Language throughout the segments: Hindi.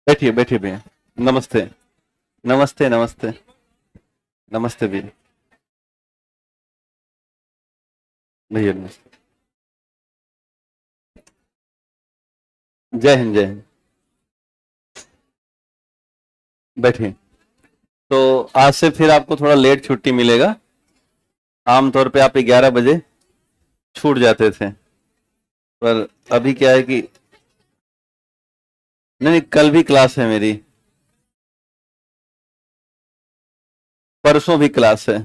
बैठिए बैठिए भैया। नमस्ते। नमस्ते नमस्ते। नमस्ते भैया। भैया नमस्ते। जय हिंद जय हिंद। बैठिए। तो आज से फिर आपको थोड़ा लेट छुट्टी मिलेगा। आमतौर पे आप 11 बजे छूट जाते थे, पर अभी क्या है कि नहीं नहीं, कल भी क्लास है मेरी। परसों भी क्लास है।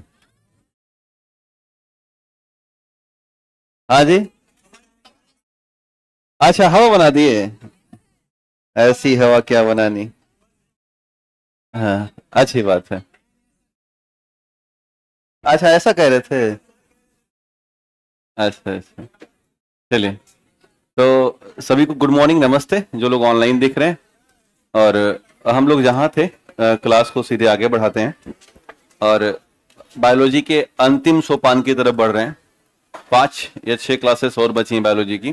हाँ जी। अच्छा, हवा बना दिए। ऐसी हवा क्या बनानी। हाँ, अच्छी बात है। अच्छा, ऐसा कह रहे थे। अच्छा अच्छा। चलिए। तो सभी को गुड मॉर्निंग, नमस्ते जो लोग ऑनलाइन देख रहे हैं। और हम लोग जहाँ थे क्लास को सीधे आगे बढ़ाते हैं और बायोलॉजी के अंतिम सोपान की तरफ बढ़ रहे हैं। 5 या 6 क्लासेस और बची हैं बायोलॉजी की,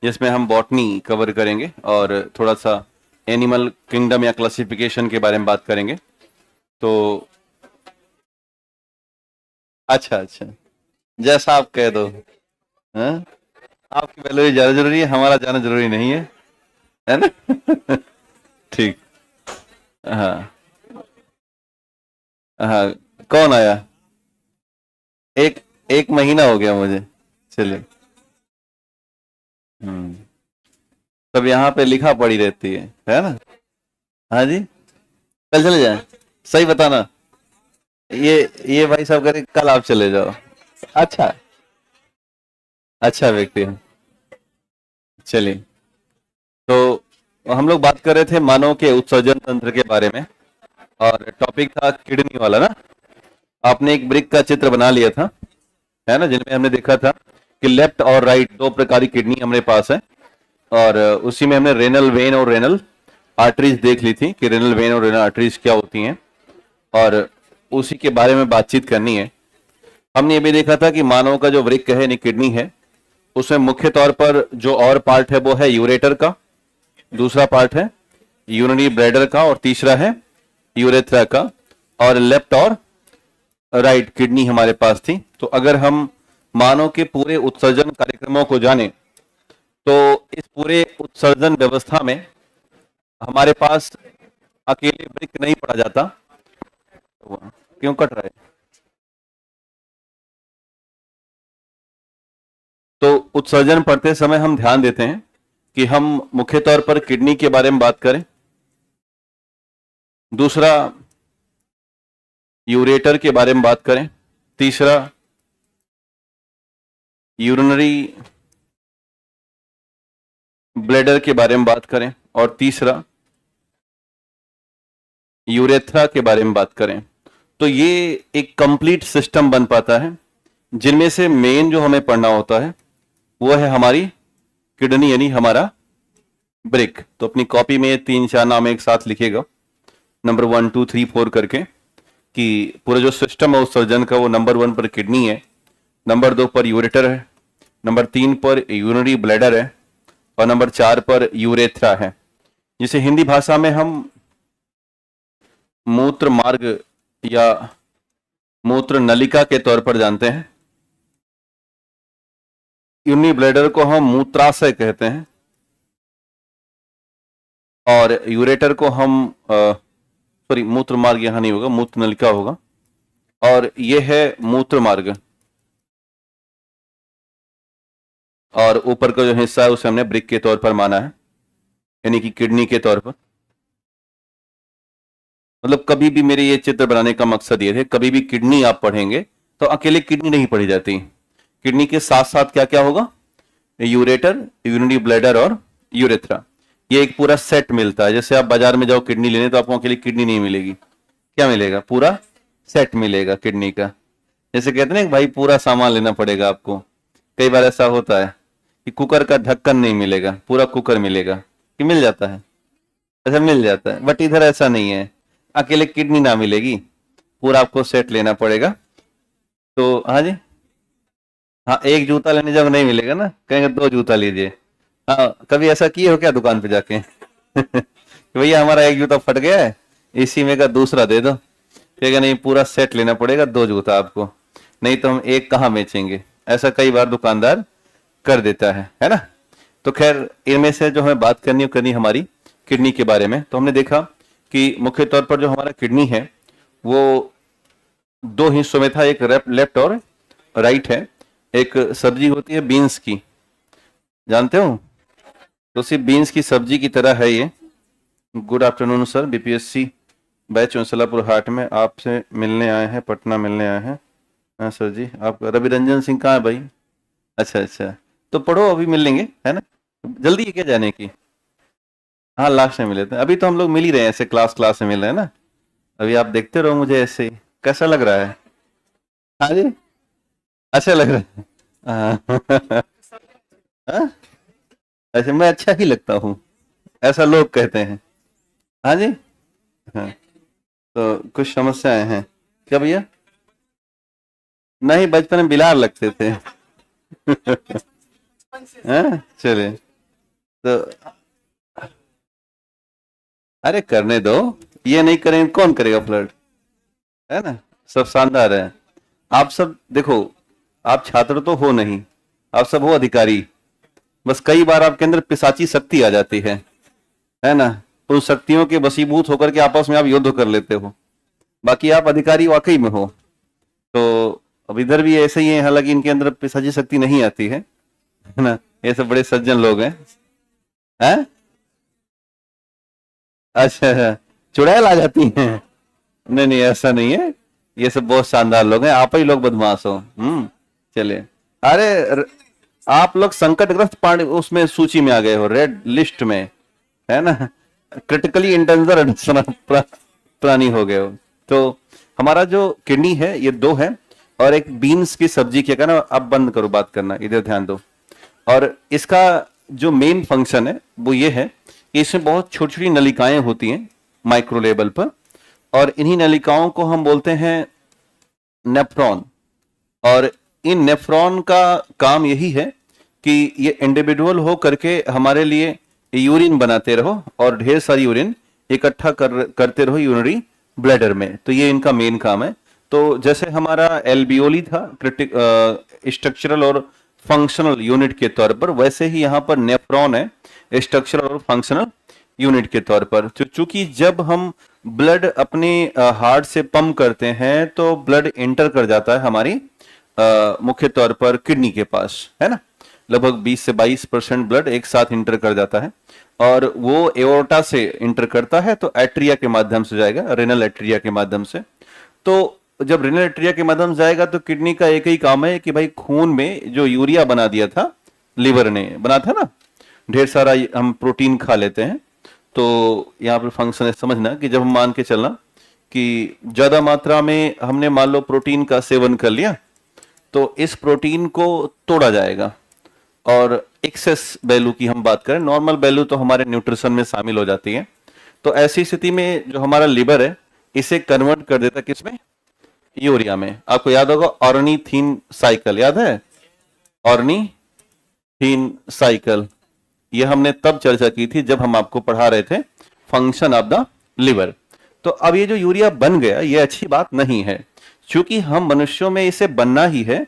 जिसमें हम बॉटनी कवर करेंगे और थोड़ा सा एनिमल किंगडम या क्लासिफिकेशन के बारे में बात करेंगे। तो अच्छा अच्छा, जैसा आप कह दो। हाँ? आपकी बायोलॉजी ज़्यादा जरूरी है, हमारा जाना जरूरी नहीं है ना। ठीक। हाँ हाँ। कौन आया? एक एक महीना हो गया मुझे। चलिए। हम्म। तब यहाँ पे लिखा पड़ी रहती है ना। हाँ जी। कल चले जाएं। सही बताना। ये ये भाई साहब कह रहे कल आप चले जाओ। अच्छा। अच्छा व्यक्ति है। चलिए। तो हम लोग बात कर रहे थे मानव के उत्सर्जन तंत्र के बारे में, और टॉपिक था किडनी वाला ना। आपने एक ब्रिक का चित्र बना लिया था, है ना, जिनमें हमने देखा था कि लेफ्ट और राइट दो प्रकार की किडनी हमारे पास है। और उसी में हमने रेनल वेन और रेनल आर्टरीज देख ली थी कि रेनल वेन और रेनल आर्टरीज क्या होती हैं, और उसी के बारे में बातचीत करनी है। हमने ये भी देखा था कि मानव का जो वृक्क है यानी किडनी है, उसमें मुख्य तौर पर जो और पार्ट है वो है यूरेटर का, दूसरा पार्ट है यूरिनरी ब्लैडर का, और तीसरा है यूरेथ्रा का। और लेफ्ट और राइट किडनी हमारे पास थी। तो अगर हम मानव के पूरे उत्सर्जन कार्यक्रमों को जाने, तो इस पूरे उत्सर्जन व्यवस्था में हमारे पास अकेले वृक्क नहीं पड़ा जाता। क्यों कट रहा है? तो उत्सर्जन पढ़ते समय हम ध्यान देते हैं कि हम मुख्य तौर पर किडनी के बारे में बात करें, दूसरा यूरेटर के बारे में बात करें, तीसरा यूरिनरी ब्लैडर के बारे में बात करें, और तीसरा यूरेथ्रा के बारे में बात करें। तो ये एक कंप्लीट सिस्टम बन पाता है, जिनमें से मेन जो हमें पढ़ना होता है वो है हमारी किडनी यानी हमारा ब्रिक। तो अपनी कॉपी में 3 4 नाम एक साथ लिखिएगा, नंबर 1 2 3 4 करके, कि पूरा जो सिस्टम है उस सर्जन का, वो नंबर 1 पर किडनी है, नंबर 2 पर यूरेटर है, नंबर 3 पर यूरिनरी ब्लैडर है, और नंबर 4 पर यूरेथ्रा है, जिसे हिंदी भाषा में हम मूत्र मार्ग या मूत्र नलिका के तौर पर जानते हैं। यूरिनरी ब्लैडर को हम मूत्राशय कहते हैं, और यूरेटर को हम सॉरी, मूत्र मार्ग यहां नहीं होगा, मूत्र नलिका होगा, और ये है मूत्र मार्ग। और ऊपर का जो हिस्सा है उसे हमने ब्रिक के तौर पर माना है, यानी कि किडनी के तौर पर। मतलब कभी भी मेरे ये चित्र बनाने का मकसद ये है, कभी भी किडनी आप पढ़ेंगे तो अकेले किडनी नहीं पढ़ी जाती। किडनी के साथ साथ क्या क्या होगा? यूरेटर, यूरिनरी ब्लैडर और यूरेथ्रा। ये एक पूरा सेट मिलता है। जैसे आप बाजार में जाओ किडनी लेने, तो आपको अकेले किडनी नहीं मिलेगी, क्या मिलेगा? पूरा सेट मिलेगा किडनी का। जैसे कहते हैं ना भाई पूरा सामान लेना पड़ेगा आपको, कई बार ऐसा होता है कि कुकर का ढक्कन नहीं मिलेगा, पूरा कुकर मिलेगा, कि मिल जाता है? ऐसा मिल जाता है, बट इधर ऐसा नहीं है, अकेले किडनी ना मिलेगी, पूरा आपको सेट लेना पड़ेगा। तो हाँ जी। हाँ, एक जूता लेने जब नहीं मिलेगा ना, कहेंगे 2 जूता लीजिए। हाँ, कभी ऐसा किए हो क्या दुकान पे जाके? कि भैया हमारा एक जूता फट गया है, इसी में का दूसरा दे दो। कहेगा नहीं, पूरा सेट लेना पड़ेगा, 2 जूता आपको, नहीं तो हम एक कहाँ बेचेंगे। ऐसा कई बार दुकानदार कर देता है ना। तो खैर, इनमें से जो हमें बात करनी हमारी किडनी के बारे में। तो हमने देखा कि मुख्य तौर पर जो हमारा किडनी है वो 2 हिस्सों में था, एक लेफ्ट और राइट है। एक सब्जी होती है बीन्स की, जानते हो, तो सिर्फ बीन्स की सब्जी की तरह है ये। Good afternoon sir, BPSC batch Islampur हाट में आपसे मिलने आए हैं, पटना मिलने आए हैं। हाँ सर जी, आप रवि रंजन सिंह कहाँ है भाई? अच्छा अच्छा, तो पढ़ो, अभी मिल लेंगे, है ना, जल्दी है क्या जाने की? हाँ लास्ट में मिले थे, अभी तो हम लोग मिल ही रहे हैं, ऐसे क्लास में मिल रहे हैं ना। अभी आप देखते रहो मुझे ऐसे ही, कैसा लग रहा है? हाँ जी, अच्छा लग रहा है। हाँ। हाँ? अच्छा, मैं अच्छा ही लगता हूँ, ऐसा लोग कहते हैं। हाँ जी। हाँ, तो कुछ समस्याएं हैं क्या भैया? नहीं, बचपन में बिलार लगते थे। हाँ, चलिए। तो अरे करने दो, ये नहीं करेंगे कौन करेगा फ्लर्ट, है ना। सब शानदार है। आप सब देखो, आप छात्र तो हो नहीं, आप सब हो अधिकारी। बस कई बार आपके अंदर पिशाची शक्ति आ जाती है ना। उन शक्तियों के वशीभूत होकर के आपस में आप युद्ध कर लेते हो, बाकी आप अधिकारी वाकई में हो। तो अब इधर भी ऐसे ही है, हालांकि इनके अंदर पिशाची शक्ति नहीं आती है ना। ये सब बड़े सज्जन लोग हैं। अच्छा, चुड़ैल आ जाती हैं? नहीं नहीं, ऐसा नहीं है, ये सब बहुत शानदार लोग हैं, आप ही लोग बदमाश हो। चलिए। अरे आप लोग संकटग्रस्त पानी उसमें सूची में आ गए हो, रेड लिस्ट में, है ना, क्रिटिकली इंडेंजर्ड प्राणी हो गए हो। तो हमारा जो किडनी है ये 2 है, और एक बीन्स की सब्जी, क्या कहना, अब बंद करो बात करना, इधर ध्यान दो। और इसका जो मेन फंक्शन है वो ये है कि इसमें बहुत छोटी छोटी नलिकाएं होती हैं माइक्रो लेवल पर, और इन्हीं नलिकाओं को हम बोलते हैं नेफ्रॉन। और इन नेफ्रॉन का काम यही है कि ये इंडिविजुअल हो करके हमारे लिए यूरिन बनाते रहो, और ढेर सारी यूरिन इकट्ठा करते रहो यूरिनरी ब्लैडर में। तो ये इनका मेन काम है। तो जैसे हमारा एल्बियोली था स्ट्रक्चरल और फंक्शनल यूनिट के तौर पर, वैसे ही यहाँ पर नेफ्रॉन है स्ट्रक्चरल और फंक्शनल यूनिट के तौर पर। तो चूंकि जब हम ब्लड अपने हार्ट से पंप करते हैं तो ब्लड एंटर कर जाता है हमारी मुख्य तौर पर किडनी के पास, है ना। लगभग 20 से 22% ब्लड एक साथ इंटर कर जाता है, और वो एओर्टा से इंटर करता है तो एट्रिया के माध्यम से जाएगा, रेनल एट्रिया के माध्यम से। तो जब रेनल एट्रिया के माध्यम से जाएगा तो किडनी का एक ही काम है कि भाई खून में जो यूरिया बना दिया था, लिवर ने बना था ना, ढेर सारा हम प्रोटीन खा लेते हैं। तो यहाँ पर फंक्शन है, समझना कि जब हम मान के चलना कि ज्यादा मात्रा में हमने मान लो प्रोटीन का सेवन कर लिया, तो इस प्रोटीन को तोड़ा जाएगा। और एक्सेस वैल्यू की हम बात करें, नॉर्मल वैल्यू तो हमारे न्यूट्रिशन में शामिल हो जाती है। तो ऐसी स्थिति में जो हमारा लिवर है इसे कन्वर्ट कर देता है किसमें, यूरिया में। आपको याद होगा ऑर्निथीन साइकिल, याद है ऑर्निथीन साइकिल, ये हमने तब चर्चा की थी जब हम आपको पढ़ा रहे थे फंक्शन ऑफ द लिवर। तो अब ये जो यूरिया बन गया ये अच्छी बात नहीं है, क्योंकि हम मनुष्यों में इसे बनना ही है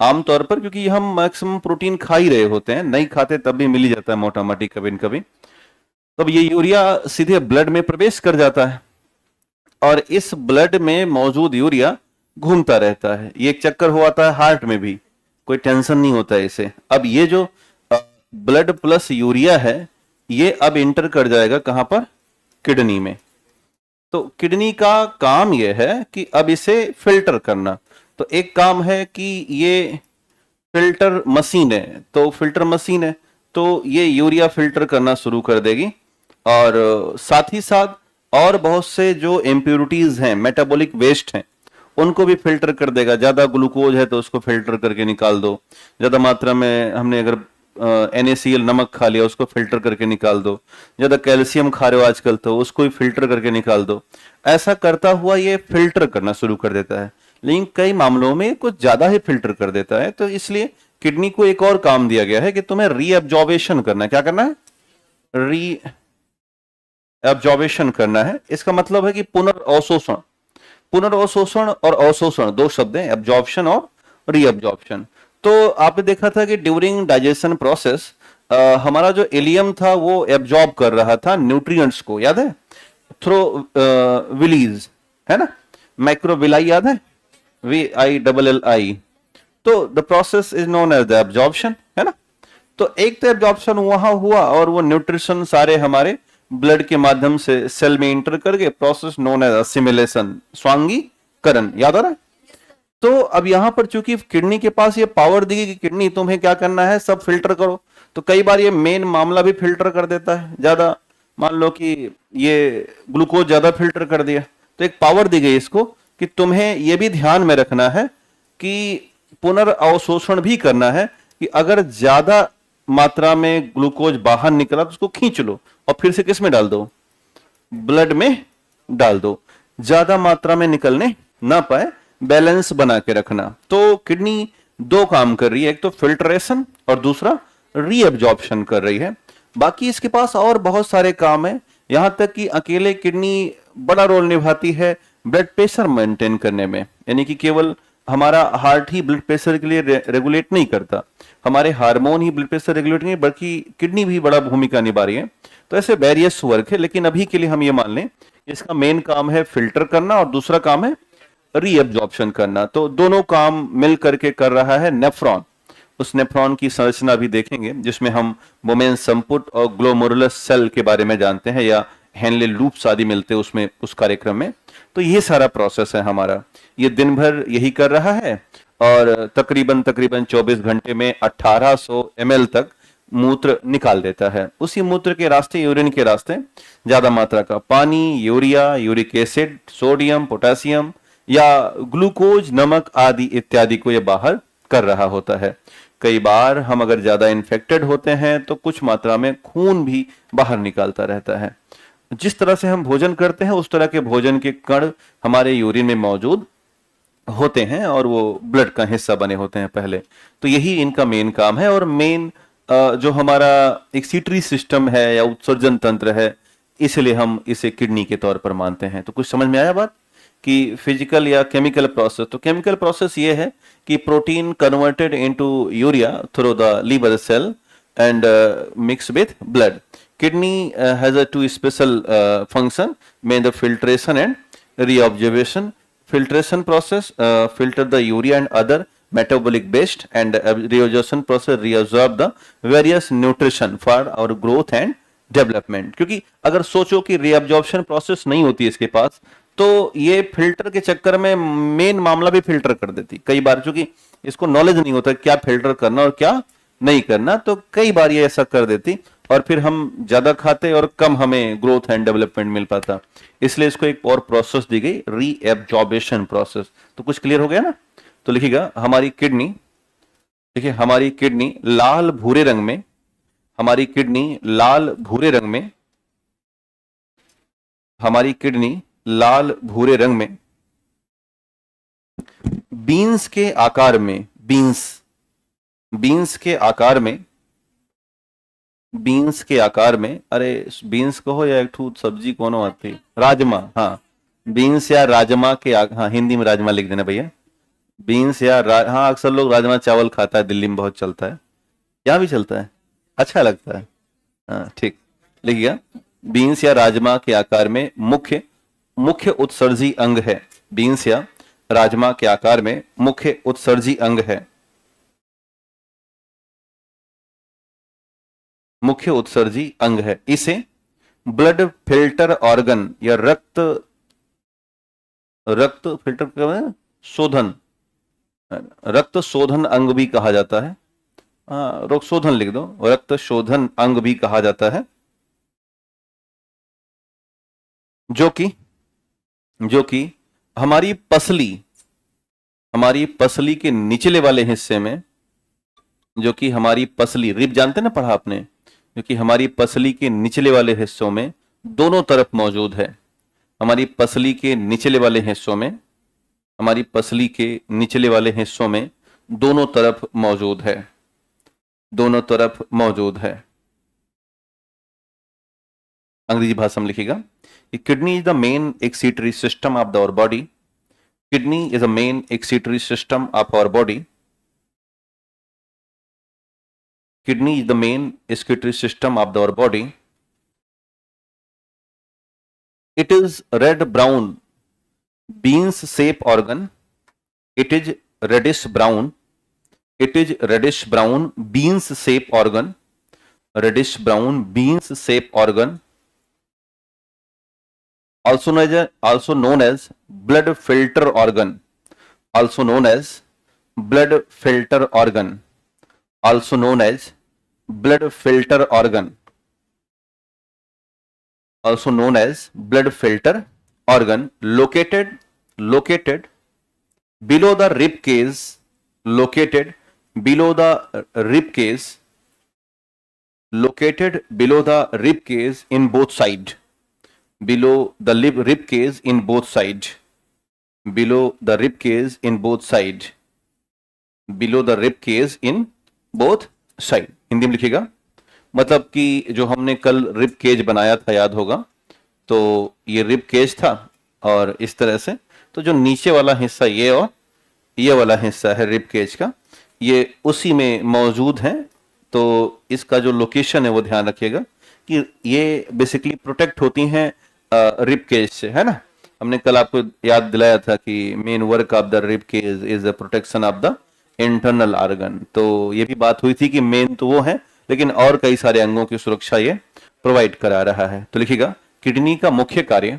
आमतौर पर, क्योंकि हम मैक्सिमम प्रोटीन खा ही रहे होते हैं, नहीं खाते तब भी मिल ही जाता है मोटा मोटी कभी न कभी। तब ये यूरिया सीधे ब्लड में प्रवेश कर जाता है, और इस ब्लड में मौजूद यूरिया घूमता रहता है। ये एक चक्कर हो आता है हार्ट में भी, कोई टेंशन नहीं होता है इसे। अब ये जो ब्लड प्लस यूरिया है ये अब इंटर कर जाएगा कहां पर, किडनी में। तो किडनी का काम यह है कि अब इसे फिल्टर करना। तो एक काम है कि ये फिल्टर मशीन है, तो फिल्टर मशीन है तो ये यूरिया फिल्टर करना शुरू कर देगी, और साथ ही साथ और बहुत से जो इम्प्यूरिटीज हैं, मेटाबॉलिक वेस्ट हैं, उनको भी फिल्टर कर देगा। ज्यादा ग्लूकोज है तो उसको फिल्टर करके निकाल दो, ज्यादा मात्रा में हमने अगर NaCl नमक खा लिया उसको फिल्टर करके निकाल दो, ज्यादा कैल्शियम खा रहे हो आजकल तो उसको भी फिल्टर करके निकाल दो। ऐसा करता हुआ ये फिल्टर करना शुरू कर देता है, लेकिन कई मामलों में कुछ ज्यादा ही फिल्टर कर देता है। तो इसलिए किडनी को एक और काम दिया गया है कि तुम्हें रीअब्जॉर्बेशन करना है। क्या करना है, री एब्जॉर्बेशन करना है। इसका मतलब है कि पुनर्अवशोषण। पुनर्अवशोषण और अवशोषण दो शब्द हैं, एब्जॉर्प्शन और रीअब्जॉर्प्शन। तो आपने देखा था कि ड्यूरिंग डाइजेशन प्रोसेस हमारा जो इलियम था वो एब्जॉर्ब कर रहा था न्यूट्रिएंट्स को, याद है, थ्रो विलीज, है ना, माइक्रोविलाई याद है, VILLI। तो the process is known as the absorption, है ना। तो एक तो एब्जॉर्प्शन वहां हुआ और वो न्यूट्रिशन सारे हमारे ब्लड के माध्यम से सेल में इंटर करके प्रोसेस नोन एज असिमिलेशन, स्वांगीकरण, याद आ रहा है। तो अब यहां पर चूंकि किडनी के पास ये पावर दी गई कि किडनी तुम्हें क्या करना है, सब फिल्टर करो, तो कई बार ये मेन मामला भी फिल्टर कर देता है ज्यादा। मान लो कि ये ग्लूकोज ज्यादा फिल्टर कर दिया, तो एक पावर दी गई इसको कि तुम्हें ये भी ध्यान में रखना है कि पुनर्अवशोषण भी करना है, कि अगर ज्यादा मात्रा में ग्लूकोज बाहर निकला तो उसको खींच लो और फिर से किस में डाल दो, ब्लड में डाल दो, ज्यादा मात्रा में निकलने ना पाए, बैलेंस बना के रखना। तो किडनी दो काम कर रही है, एक तो फिल्ट्रेशन और दूसरा रीअब्जॉर्प्शन कर रही है। बाकी इसके पास और बहुत सारे काम है, यहां तक कि अकेले किडनी बड़ा रोल निभाती है ब्लड प्रेशर मेंटेन करने में, यानी कि केवल हमारा हार्ट ही ब्लड प्रेशर के लिए रेगुलेट नहीं करता, हमारे हार्मोन ही ब्लड प्रेशर रेगुलेट नहीं, बल्कि किडनी भी बड़ा भूमिका निभा रही है। तो ऐसे वेरियस वर्क है, लेकिन अभी के लिए हम ये मान लें इसका मेन काम है फिल्टर करना और दूसरा काम है रीअब्जॉर्प्शन करना। तो दोनों काम मिल करके कर रहा है नेफ्रॉन। उस नेफ्रॉन की संरचना भी देखेंगे जिसमें हम वोमेन संपुट और ग्लोमेरुलस सेल के बारे में जानते हैं, या हेनले लूप्स आदि मिलते हैं उसमें, उस कार्यक्रम में। तो ये सारा प्रोसेस है हमारा, ये दिन भर यही कर रहा है और तकरीबन 24 घंटे में 1800 ml तक मूत्र निकाल देता है। उसी मूत्र के रास्ते, यूरिन के रास्ते, ज्यादा मात्रा का पानी, urea, uric acid, sodium, potassium या ग्लूकोज, नमक आदि इत्यादि को यह बाहर कर रहा होता है। कई बार हम अगर ज्यादा इन्फेक्टेड होते हैं तो कुछ मात्रा में खून भी बाहर निकालता रहता है। जिस तरह से हम भोजन करते हैं उस तरह के भोजन के कण हमारे यूरिन में मौजूद होते हैं और वो ब्लड का हिस्सा बने होते हैं पहले। तो यही इनका मेन काम है। और मेन जो हमारा एक्सीटरी सिस्टम है या उत्सर्जन तंत्र है, इसलिए हम इसे किडनी के तौर पर मानते हैं। तो कुछ समझ में आया बात कि फिजिकल या केमिकल प्रोसेस। तो केमिकल प्रोसेस ये है कि protein converted into urea through the liver cell and mixed with blood. Kidney has a two special function, main the filtration and reabsorption. Filtration process filter the urea and other metabolic waste, and reabsorption process reabsorb the various nutrition for our growth and development. क्योंकि अगर सोचो कि reabsorption process नहीं होती इसके पास, तो ये फिल्टर के चक्कर में मेन मामला भी फिल्टर कर देती। कई बार चूंकि इसको नॉलेज नहीं होता क्या फिल्टर करना और क्या नहीं करना, तो कई बार ये ऐसा कर देती और फिर हम ज्यादा खाते और कम हमें ग्रोथ एंड डेवलपमेंट मिल पाता। इसलिए इसको एक और प्रोसेस दी गई, रीएब्जॉर्बेशन प्रोसेस। तो कुछ क्लियर हो गया ना। तो लिखिएगा हमारी किडनी, देखिए हमारी किडनी लाल भूरे रंग में, हमारी किडनी लाल भूरे रंग में, हमारी किडनी लाल भूरे रंग में बीन्स के आकार में, बीन्स के आकार में, बीन्स के आकार में, अरे बीन्स कहो या एक ठू सब्जी कोनो आती, राजमा, हाँ बीन्स या राजमा के हाँ हिंदी में राजमा लिख देना भैया, बीन्स या हाँ अक्सर लोग राजमा चावल खाता है, दिल्ली में बहुत चलता है, यहाँ भी चलता है, अच्छा लगता है, हाँ ठीक लिखिएगा। बीन्स या राजमा के आकार में मुख्य उत्सर्जी अंग है। बीन्स या राजमा के आकार में मुख्य उत्सर्जी अंग है, मुख्य उत्सर्जी अंग है। इसे ब्लड फिल्टर ऑर्गन या रक्त फिल्टर शोधन, रक्त शोधन अंग भी कहा जाता है। रोग शोधन लिख दो, रक्त शोधन अंग भी कहा जाता है, जो कि हमारी पसली के निचले वाले हिस्से में, जो कि हमारी पसली, रिब जानते ना पढ़ा आपने, जो कि हमारी पसली के निचले वाले हिस्सों में दोनों तरफ मौजूद है। हमारी पसली के निचले वाले हिस्सों में, हमारी पसली के निचले वाले हिस्सों में दोनों तरफ मौजूद है, दोनों तरफ मौजूद है। अंग्रेजी भाषा में लिखिएगा कि kidney is the main excretory system of the our body. Kidney is the main excretory system of our body. Kidney is the main excretory system of our body. It is red brown beans shape organ. It is reddish brown. It is reddish brown beans shape organ. Reddish brown beans shape organ. Also known as blood filter organ. Also known as blood filter organ. Also known as blood filter organ. Also known as blood filter organ. Located below the rib cage. Located below the rib cage. Located below the rib cage in both sides. Below the rib cage in both sides. Below the rib cage in both sides. Below the rib cage in both side. Hindi में लिखिएगा. मतलब कि जो हमने कल रिब केज बनाया था, याद होगा, तो ये रिब केज था और इस तरह से, तो जो नीचे वाला हिस्सा ये और ये वाला हिस्सा है रिब केज का, ये उसी में मौजूद है. तो इसका जो लोकेशन है वो ध्यान रखिएगा कि ये बेसिकली प्रोटेक्ट होती हैं रिब केज से, है ना. हमने कल आपको याद दिलाया था कि main work of the rib cage is the protection of the internal organ. तो ये भी बात हुई थी कि मेन तो वो है, लेकिन और कई सारे अंगों की सुरक्षा ये प्रोवाइड करा रहा है. तो लिखिएगा किडनी का मुख्य कार्य.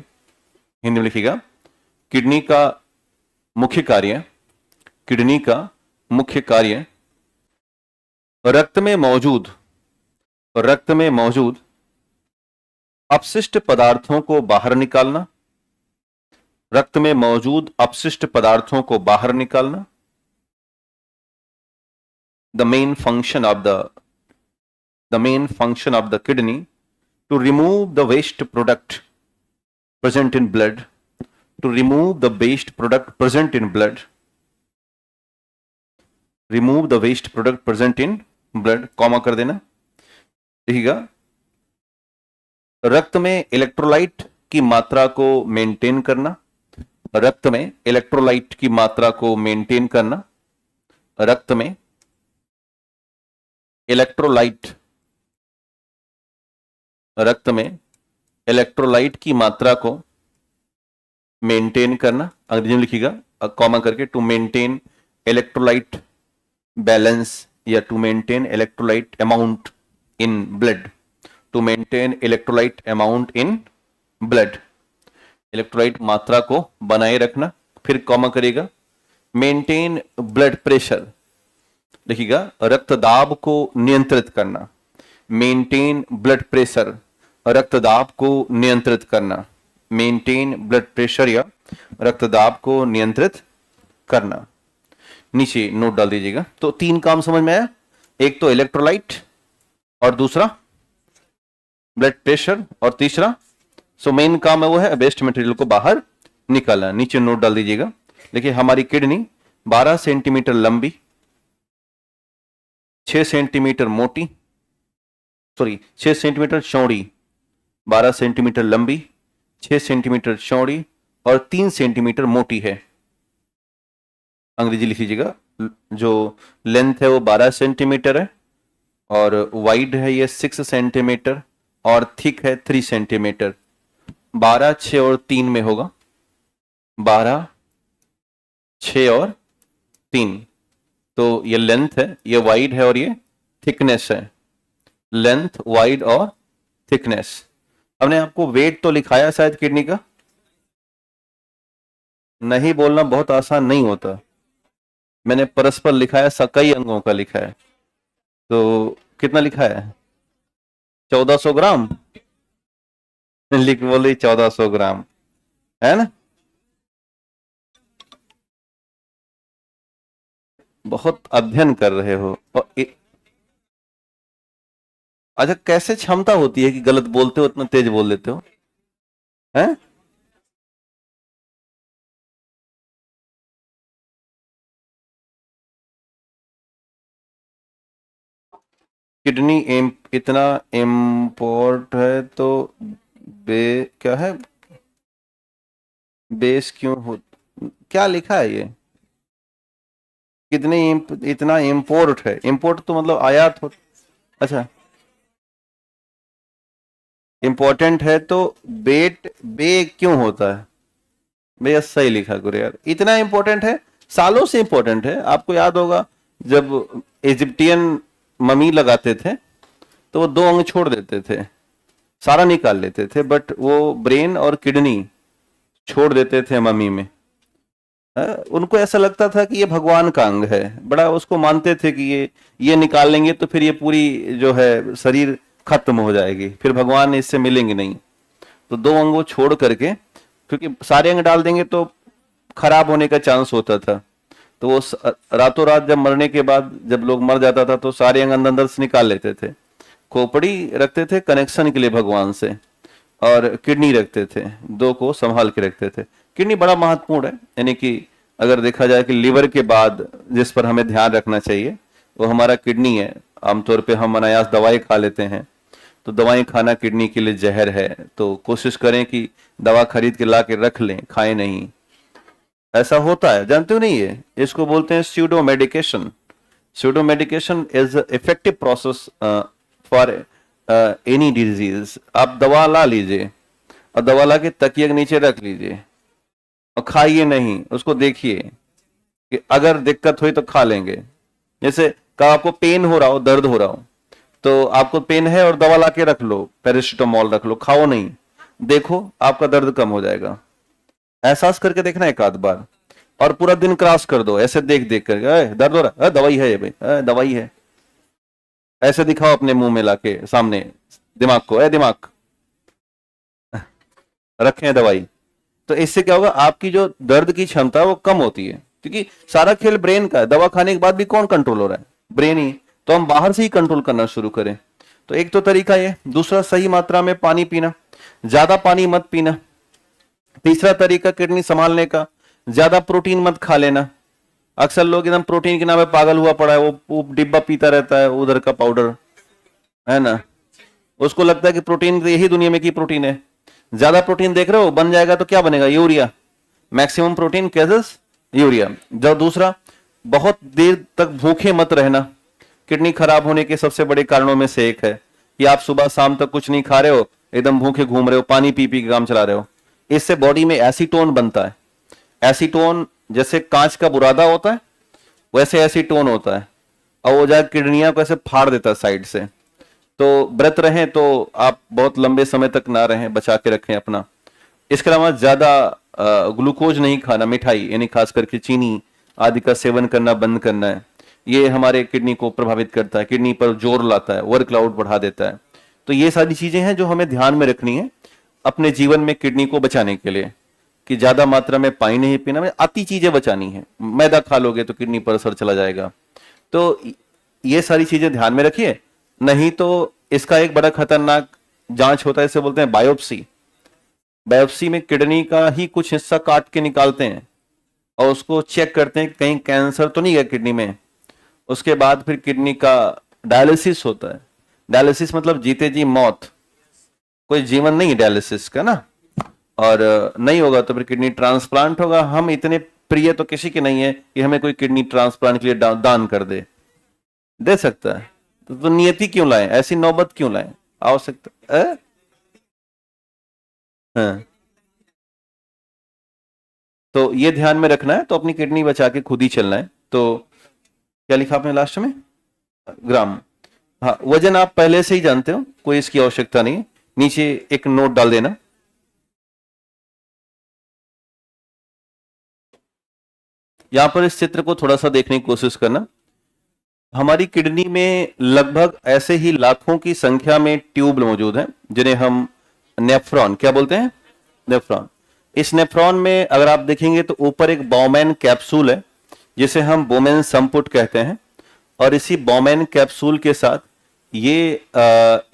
हिंदी में लिखिएगा किडनी का मुख्य कार्य. किडनी का मुख्य कार्य रक्त में मौजूद अपशिष्ट पदार्थों को बाहर निकालना. रक्त में मौजूद अपशिष्ट पदार्थों को बाहर निकालना. The main function of the kidney to remove the waste product present in blood. To remove the waste product present in blood. Remove the waste product present in blood. Comma कर देना. देखिएगा रक्त में इलेक्ट्रोलाइट की मात्रा को मेंटेन करना. रक्त में इलेक्ट्रोलाइट की मात्रा को मेंटेन करना. रक्त में इलेक्ट्रोलाइट की मात्रा को मेंटेन करना. अंग्रेजी में लिखिएगा कॉमा करके, टू मेंटेन इलेक्ट्रोलाइट बैलेंस या to maintain electrolyte amount in blood. To maintain electrolyte amount in blood. Electrolyte मात्रा को बनाए रखना. फिर कॉमा करेगा मेंटेन ब्लड प्रेशर. देखिएगा रक्तदाब को नियंत्रित करना. मेंटेन ब्लड प्रेशर, रक्तदाब को नियंत्रित करना. मेंटेन ब्लड प्रेशर या रक्तदाब को नियंत्रित करना. नीचे नोट डाल दीजिएगा. तो 3 काम समझ में आया. एक तो इलेक्ट्रोलाइट, और दूसरा ब्लड प्रेशर, और तीसरा मेन काम है वो है वेस्ट मटेरियल को बाहर निकालना. नीचे नोट डाल दीजिएगा. देखिए हमारी किडनी 12 सेंटीमीटर लंबी, 6 सेंटीमीटर मोटी, 6 सेंटीमीटर चौड़ी, 12 सेंटीमीटर लंबी, 6 सेंटीमीटर चौड़ी और 3 सेंटीमीटर मोटी है. अंग्रेजी लिख लीजिएगा. जो लेंथ है वो 12 सेंटीमीटर है और वाइड है ये 6 सेंटीमीटर और थिक है 3 सेंटीमीटर. 12, 6 और 3 में होगा. 12, 6 और 3. तो ये लेंथ है, ये वाइड है और ये थिकनेस है. लेंथ, वाइड और थिकनेस. हमने आपको वेट तो लिखाया शायद किडनी का. नहीं बोलना बहुत आसान नहीं होता. मैंने परस्पर लिखा है, कई अंगों का लिखा है. तो कितना लिखा है? 1400 ग्राम. लिख बोले 1400 ग्राम, है ना. बहुत अध्ययन कर रहे हो. और अच्छा, कैसे क्षमता होती है कि गलत बोलते हो, इतना तेज बोल लेते हो, हैं? किडनी इतना इम्पोर्ट है तो क्या है, बेस क्यों हो, क्या लिखा है ये, इतना इम्पोर्ट है, इम्पोर्ट तो मतलब आयात हो, अच्छा इम्पोर्टेंट है तो बेट बे क्यों होता है, भैया सही लिखा गुरु यार, इतना इम्पोर्टेंट है, सालों से इम्पोर्टेंट है। आपको याद होगा जब इजिप्टियन मम्मी लगाते थे तो वो 2 अंग छोड़ देते थे, सारा निकाल लेते थे, बट वो ब्रेन और किडनी छोड़ देते थे मम्मी में। उनको ऐसा लगता था कि ये भगवान का अंग है, बड़ा उसको मानते थे कि ये निकाल लेंगे तो फिर ये पूरी जो है शरीर खत्म हो जाएगी, फिर भगवान इससे मिलेंगे नहीं। तो 2 अंगों छोड़ करके, क्योंकि सारे अंग डाल देंगे तो खराब होने का चांस होता था, तो वो रातों रात जब मरने के बाद जब लोग मर जाता था तो सारे अंग अंदर अंदर से निकाल लेते थे। खोपड़ी रखते थे कनेक्शन के लिए भगवान से, और किडनी रखते थे, 2 को संभाल के रखते थे। किडनी बड़ा महत्वपूर्ण है, यानी कि अगर देखा जाए कि लिवर के बाद जिस पर हमें ध्यान रखना चाहिए वो हमारा किडनी है। आमतौर पे हम अनायास दवाई खा लेते हैं, तो दवाई खाना किडनी के लिए जहर है, तो कोशिश करें कि दवा खरीद के ला के रख लें, खाएं नहीं। ऐसा होता है, जानते हो नहीं, ये इसको बोलते हैं pseudo medication. Pseudo medication is effective process for any disease. आप दवा ला लीजिए और दवा ला के तकिए के नीचे रख लीजिए और खाइए नहीं, उसको देखिए कि अगर दिक्कत हुई तो खा लेंगे। जैसे कहा आपको पेन हो रहा हो, दर्द हो रहा हो, तो आपको पेन है और दवा ला के रख लो, पैरासिटामोल रख लो, खाओ नहीं, देखो आपका दर्द कम हो जाएगा। एहसास करके देखना एक आध बार, और पूरा दिन क्रॉस कर दो ऐसे देख देख कर, दर्द हो रहा है, दवाई है ये भाई, दवाई है, ऐसे दिखाओ अपने मुंह में लाके सामने दिमाग को, दिमाग रखें दवाई। तो इससे क्या होगा, आपकी जो दर्द की क्षमता वो कम होती है, क्योंकि सारा खेल ब्रेन का है। दवा खाने के बाद भी कौन कंट्रोल हो रहा है, ब्रेन ही। तो हम बाहर से ही कंट्रोल करना शुरू करें। तो एक तो तरीका ये, दूसरा सही मात्रा में पानी पीना, ज्यादा पानी मत पीना। तीसरा तरीका किडनी संभालने का, ज्यादा प्रोटीन मत खा लेना। अक्सर लोग एकदम प्रोटीन के नाम पे पागल हुआ पड़ा है, वो डिब्बा पीता रहता है उधर का पाउडर, है ना, उसको लगता है कि प्रोटीन यही दुनिया में की प्रोटीन है। ज्यादा प्रोटीन देख रहे हो, बन जाएगा तो क्या बनेगा, urea. Maximum protein cases urea. जो दूसरा, बहुत देर तक भूखे मत रहना। किडनी खराब होने के सबसे बड़े कारणों में से एक है कि आप सुबह शाम तक कुछ नहीं खा रहे हो, एकदम भूखे घूम रहे हो, पानी पी पी के काम चला रहे हो। इससे बॉडी में एसीटोन बनता है। एसीटोन जैसे कांच का बुरादा होता है वैसे एसीटोन होता है, और वो जाकर किडनियां को ऐसे फाड़ देता है साइड से। तो व्रत रहें तो आप बहुत लंबे समय तक ना रहें, बचा के रखें अपना। इसके अलावा ज्यादा ग्लूकोज नहीं खाना, मिठाई यानी खास करके चीनी आदि का सेवन करना बंद करना है। ये हमारे किडनी को प्रभावित करता है, किडनी पर जोर लाता है, वर्कलोड बढ़ा देता है। तो ये सारी चीजें हैं जो हमें ध्यान में रखनी है अपने जीवन में किडनी को बचाने के लिए, कि ज्यादा मात्रा में पानी नहीं पीना, में अति चीजें बचानी है। मैदा खा लोगे तो किडनी पर असर चला जाएगा। तो ये सारी चीजें ध्यान में रखिए, नहीं तो इसका एक बड़ा खतरनाक जांच होता है, इसे बोलते हैं बायोप्सी। बायोप्सी में किडनी का ही कुछ हिस्सा काट के निकालते हैं और उसको चेक करते हैं कहीं कैंसर तो नहीं है किडनी में। उसके बाद फिर किडनी का डायलिसिस होता है। डायलिसिस मतलब जीते जी मौत, कोई जीवन नहीं डायलिसिस का ना। और नहीं होगा तो फिर किडनी ट्रांसप्लांट होगा। हम इतने प्रिय तो किसी के नहीं है कि हमें कोई किडनी ट्रांसप्लांट के लिए दान कर दे सकता है। तो नियति क्यों लाएं, ऐसी नौबत क्यों लाएं, आवश्यकता हाँ। तो ये ध्यान में रखना है, तो अपनी किडनी बचा के खुद ही चलना है। तो क्या लिखा आपने लास्ट में, ग्राम। हाँ, वजन आप पहले से ही जानते हो, कोई इसकी आवश्यकता नहीं। नीचे एक नोट डाल देना। यहां पर इस चित्र को थोड़ा सा देखने की कोशिश करना। हमारी किडनी में लगभग ऐसे ही लाखों की संख्या में ट्यूब मौजूद हैं, जिन्हें हम नेफ्रॉन क्या बोलते हैं, नेफ्रॉन। इस नेफ्रॉन में अगर आप देखेंगे तो ऊपर एक बोमेन कैप्सूल है, जिसे हम बोमेन संपुट कहते हैं। और इसी बोमेन कैप्सूल के साथ ये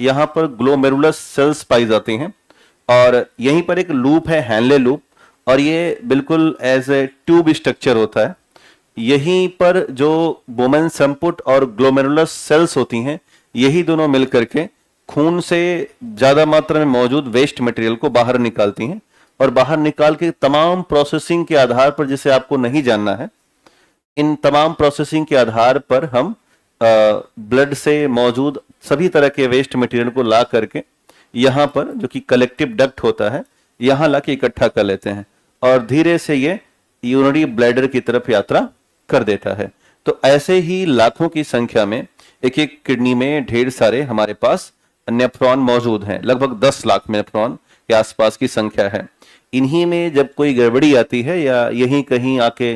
यहाँ पर ग्लोमेरुलस सेल्स पाई जाती हैं, और यहीं पर एक लूप है, हैनले लूप, और ये बिल्कुल एज ए ट्यूब स्ट्रक्चर होता है। यहीं पर जो बोमेन संपुट और ग्लोमेरुलस सेल्स होती हैं, यही दोनों मिलकर के खून से ज्यादा मात्रा में मौजूद वेस्ट मटेरियल को बाहर निकालती हैं, और बाहर निकाल के तमाम प्रोसेसिंग के आधार पर, जिसे आपको नहीं जानना है, इन तमाम प्रोसेसिंग के आधार पर हम ब्लड से मौजूद सभी तरह के वेस्ट मटेरियल को ला करके यहाँ पर, जो कि कलेक्टिव डक्ट होता है, यहाँ ला के इकट्ठा कर लेते हैं, और धीरे से ये यूरिनरी ब्लैडर की तरफ यात्रा कर देता है। तो ऐसे ही लाखों की संख्या में एक एक किडनी में ढेर सारे हमारे पास नेफ्रॉन मौजूद हैं। लगभग 10 लाख नेफ्रॉन के आसपास की संख्या है। इन्हीं में जब कोई गड़बड़ी आती है या यहीं कहीं आके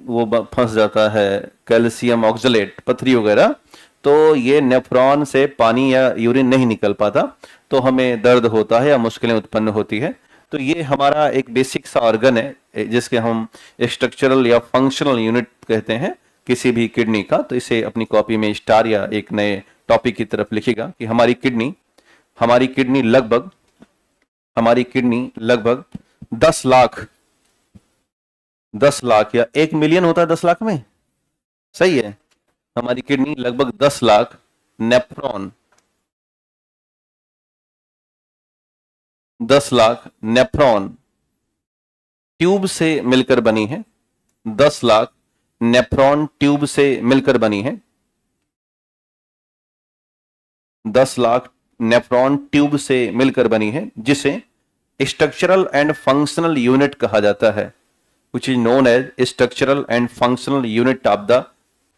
वो फंस जाता है कैल्शियम ऑक्सलेट, पथरी वगैरह, तो ये नेफ्रॉन से पानी या यूरिन नहीं निकल पाता, तो हमें दर्द होता है या मुश्किलें उत्पन्न होती है। तो ये हमारा एक बेसिक सा ऑर्गन है जिसके हम स्ट्रक्चरल या फंक्शनल यूनिट कहते हैं किसी भी किडनी का। तो इसे अपनी कॉपी में स्टार या एक नए टॉपिक की तरफ लिखिएगा कि हमारी किडनी लगभग 10 लाख या 1 मिलियन होता है 10 लाख में, सही है। हमारी किडनी लगभग 10 lakh nephron 10 lakh nephron tube से मिलकर बनी है। 10 लाख नेफ्रॉन ट्यूब से मिलकर बनी है। 10 लाख नेफ्रॉन ट्यूब से मिलकर बनी है, जिसे स्ट्रक्चरल एंड फंक्शनल यूनिट कहा जाता है, which is known as structural and functional unit of the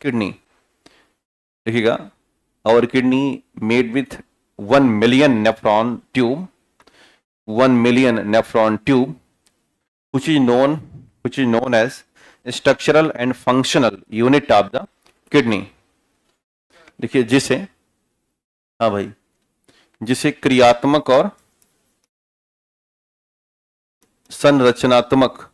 kidney। देखिएगा, our kidney made with 1 million nephron tube, 1 million nephron tube, which is known as structural and functional unit of the kidney। देखिए, जिसे क्रियात्मक और संरचनात्मक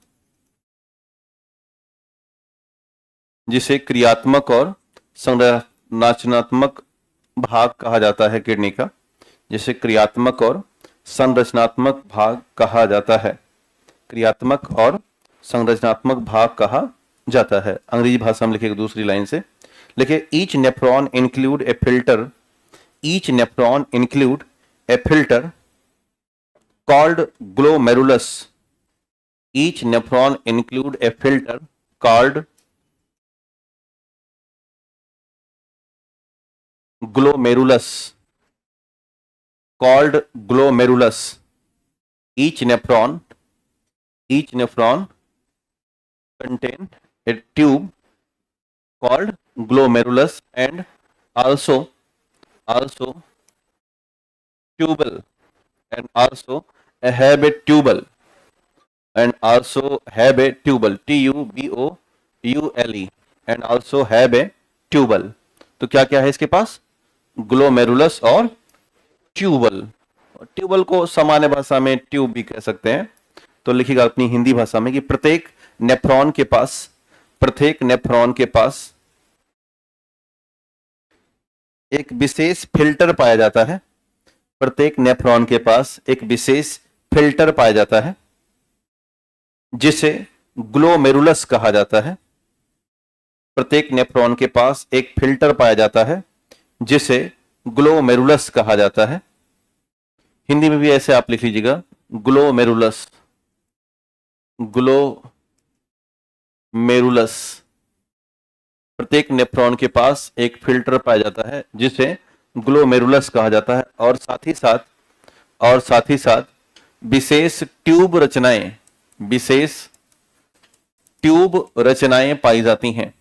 भाग कहा जाता है किडनी का। जिसे क्रियात्मक और संरचनात्मक भाग कहा जाता है। क्रियात्मक और संरचनात्मक भाग कहा जाता है। अंग्रेजी भाषा में लिखिए दूसरी लाइन से, लिखिए each nephron include a filter, each nephron include a filter called glomerulus, each nephron include a filter called glomerulus, called glomerulus। each nephron contain a tube called glomerulus and also tubal, and also have a tubal, TUBOULE, and also have a tubal। तो क्या क्या है इसके पास? ग्लोमेरुलस और ट्यूबल। ट्यूबल को सामान्य भाषा में ट्यूब भी कह सकते हैं। तो लिखिएगा अपनी हिंदी भाषा में कि प्रत्येक नेफ्रॉन के पास एक विशेष फिल्टर पाया जाता है। प्रत्येक नेफ्रॉन के पास एक विशेष फिल्टर पाया जाता है, जिसे ग्लोमेरुलस कहा जाता है। प्रत्येक नेफ्रॉन के पास एक फिल्टर पाया जाता है, जिसे ग्लोमेरुलस कहा जाता है। हिंदी में भी ऐसे आप लिख लीजिएगा, ग्लोमेरुलस, ग्लोमेरुलस। प्रत्येक नेफ्रॉन के पास एक फिल्टर पाया जाता है, जिसे ग्लोमेरुलस कहा जाता है। और साथ ही साथ विशेष ट्यूब रचनाएं पाई जाती हैं।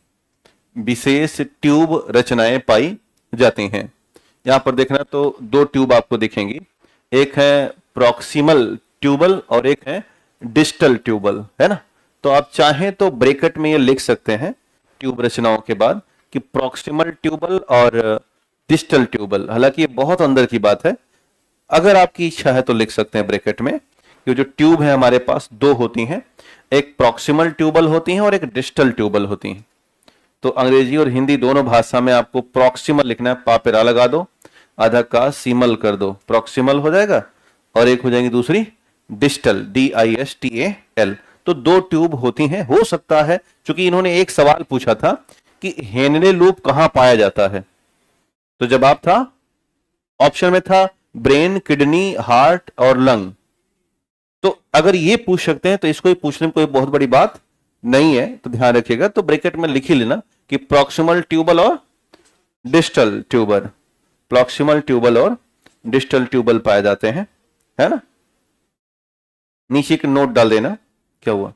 विशेष ट्यूब रचनाएं पाई जाती हैं। यहां पर देखना तो 2 ट्यूब आपको दिखेंगी, एक है प्रॉक्सिमल ट्यूबल और एक है डिस्टल ट्यूबल, है ना। तो आप चाहें तो ब्रैकेट में ये लिख सकते हैं ट्यूब रचनाओं के बाद कि प्रॉक्सिमल ट्यूबल और डिस्टल ट्यूबल। हालांकि ये बहुत अंदर की बात है, अगर आपकी इच्छा है तो लिख सकते हैं ब्रैकेट में कि जो ट्यूब है हमारे पास 2 होती हैं, एक प्रॉक्सिमल ट्यूबल होती हैं और एक डिस्टल ट्यूबल होती हैं। तो अंग्रेजी और हिंदी दोनों भाषा में आपको प्रॉक्सिमल लिखना है, पापेरा लगा दो, आधा का सीमल कर दो, प्रॉक्सिमल हो जाएगा, और एक हो जाएगी दूसरी डिस्टल, DISTAL। तो 2 ट्यूब होती हैं। हो सकता है, क्योंकि इन्होंने एक सवाल पूछा था कि हेनले लूप कहां पाया जाता है, तो जवाब था ऑप्शन में था ब्रेन, किडनी, हार्ट और लंग। तो अगर ये पूछ सकते हैं तो इसको ही पूछने में कोई बहुत बड़ी बात नहीं है, तो ध्यान रखिएगा। तो ब्रैकेट में लिख ही लेना कि प्रॉक्सिमल ट्यूबल और डिस्टल ट्यूबर, प्रॉक्सिमल ट्यूबल और डिस्टल ट्यूबल पाए जाते हैं, है ना। नीचे एक नोट डाल देना क्या हुआ।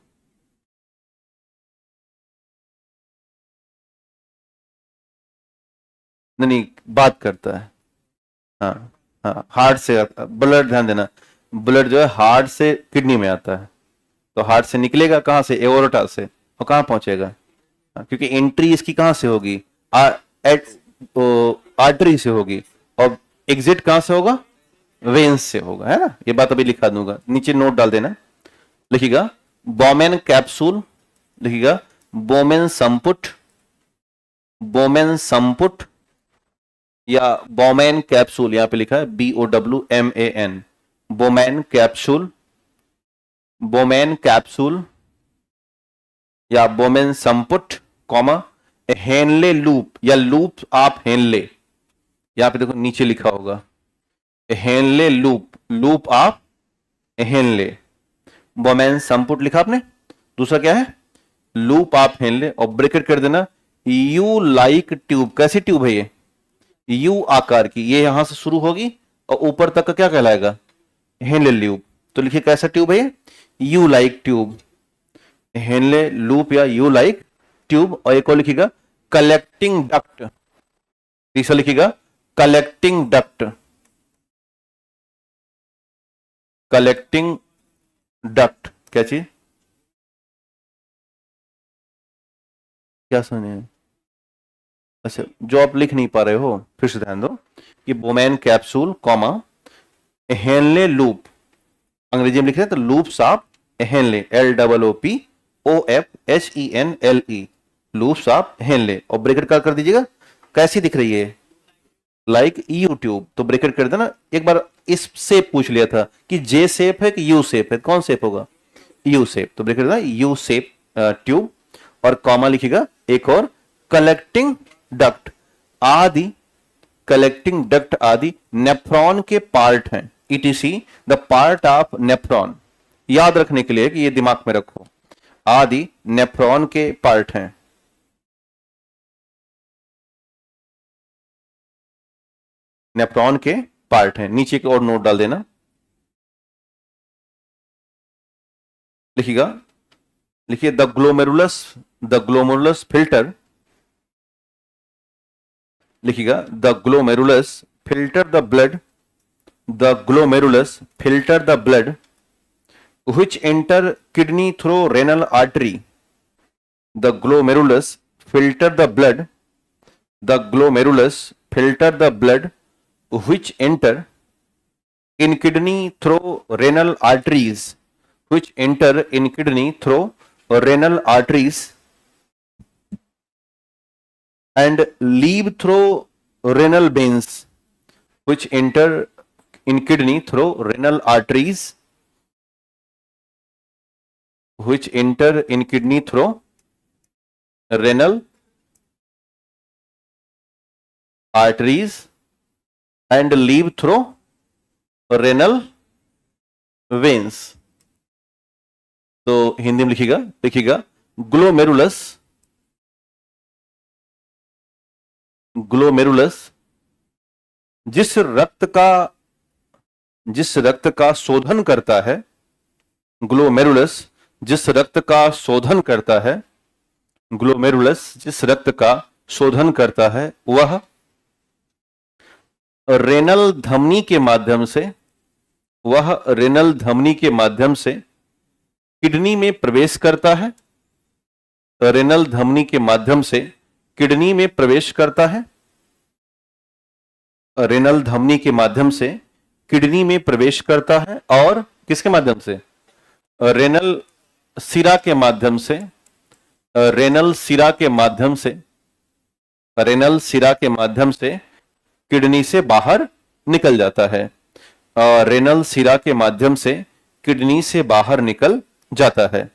नहीं, बात करता है। हाँ हाँ, हार्ट से ब्लड, ध्यान देना, ब्लड जो है हार्ट से किडनी में आता है, तो हार्ट से निकलेगा कहां से, एओर्टा से, और कहां पहुंचेगा, क्योंकि एंट्री इसकी कहां से होगी, आर्टरी से होगी, और एग्जिट कहां से होगा, वेन्स से होगा, है ना। ये बात अभी लिखा दूंगा, नीचे नोट डाल देना। लिखिएगा बोमेन कैप्सूल, लिखिएगा बोमेन संपुट, बोमेन संपुट या बोमेन कैप्सूल, यहां पे लिखा है BOWMAN, Bowman capsule, Bowman capsule या बोमेन संपुट, कॉमा हेनले लूप या लूप ऑफ हेनले, यहां पे देखो नीचे लिखा होगा Henle loop, loop of Henle, Bowman संपुट लिखा आपने। दूसरा क्या है, लूप ऑफ हेनले, और ब्रैकेट कर देना यू लाइक ट्यूब। कैसी ट्यूब है ये, यू आकार की, ये यहां से शुरू होगी और ऊपर तक का क्या कहलाएगा, हेनले लूप। तो लिखिए कैसा ट्यूब है ये, you like tube, Henley loop या यू लाइक ट्यूब। और एक और लिखिएगा कलेक्टिंग डक्ट, तीसरा लिखिएगा कलेक्टिंग डक्ट, कलेक्टिंग डक्ट क्या चीज, क्या सुने, अच्छा जो आप लिख नहीं पा रहे हो फिर से ध्यान दो कि Bowman capsule comma Henle loop, अंग्रेजी में लिख रहे हैं तो loops of Henle, LOOPOFHENLE, loops of Henle, और ब्रैकेट कर दीजिएगा कैसी दिख रही है, लाइक यूट्यूब। तो ब्रैकेट कर देना। एक बार इस शेप पूछ लिया था कि जे शेप है कि यू शेप है, कौन शेप होगा, यू शेप, तो ब्रैकेट देना यू शेप ट्यूब, और कॉमा लिखिएगा एक और कलेक्टिंग डक्ट आदि, कलेक्टिंग डक्ट आदि नेफ्रॉन के पार्ट हैं, ETC the part of nephron. याद रखने के लिए कि ये दिमाग में रखो, आदि नेफ्रॉन के पार्ट हैं, नेफ्रॉन के पार्ट हैं। नीचे की और नोट डाल देना, लिखिएगा, लिखिए द ग्लोमेरुलस फिल्टर, लिखिएगा the glomerulus filter the blood, the glomerulus filter the blood which enter kidney through renal artery, the glomerulus filter the blood, the glomerulus filter the blood which enter in kidney through renal arteries, which enter in kidney through renal arteries and leave through renal veins, which enter in kidney through renal arteries, which enter in kidney through renal arteries and leave through renal veins। तो हिंदी में लिखिएगा, लिखिएगा ग्लोमेरुलस, ग्लोमेरुलस जिस रक्त का शोधन करता है, ग्लोमेरुलस जिस रक्त का शोधन करता है, ग्लोमेरुलस जिस रक्त का शोधन करता है, वह रेनल धमनी के माध्यम से, वह रेनल धमनी के माध्यम से किडनी में प्रवेश करता है, रेनल धमनी के माध्यम से किडनी में प्रवेश करता है, रेनल धमनी के माध्यम से किडनी में प्रवेश करता है, और किसके माध्यम से, रेनल सिरा के माध्यम से, रेनल सिरा के माध्यम से, रेनल सिरा के माध्यम से किडनी से बाहर निकल जाता है, रेनल सिरा के माध्यम से किडनी से बाहर निकल जाता है,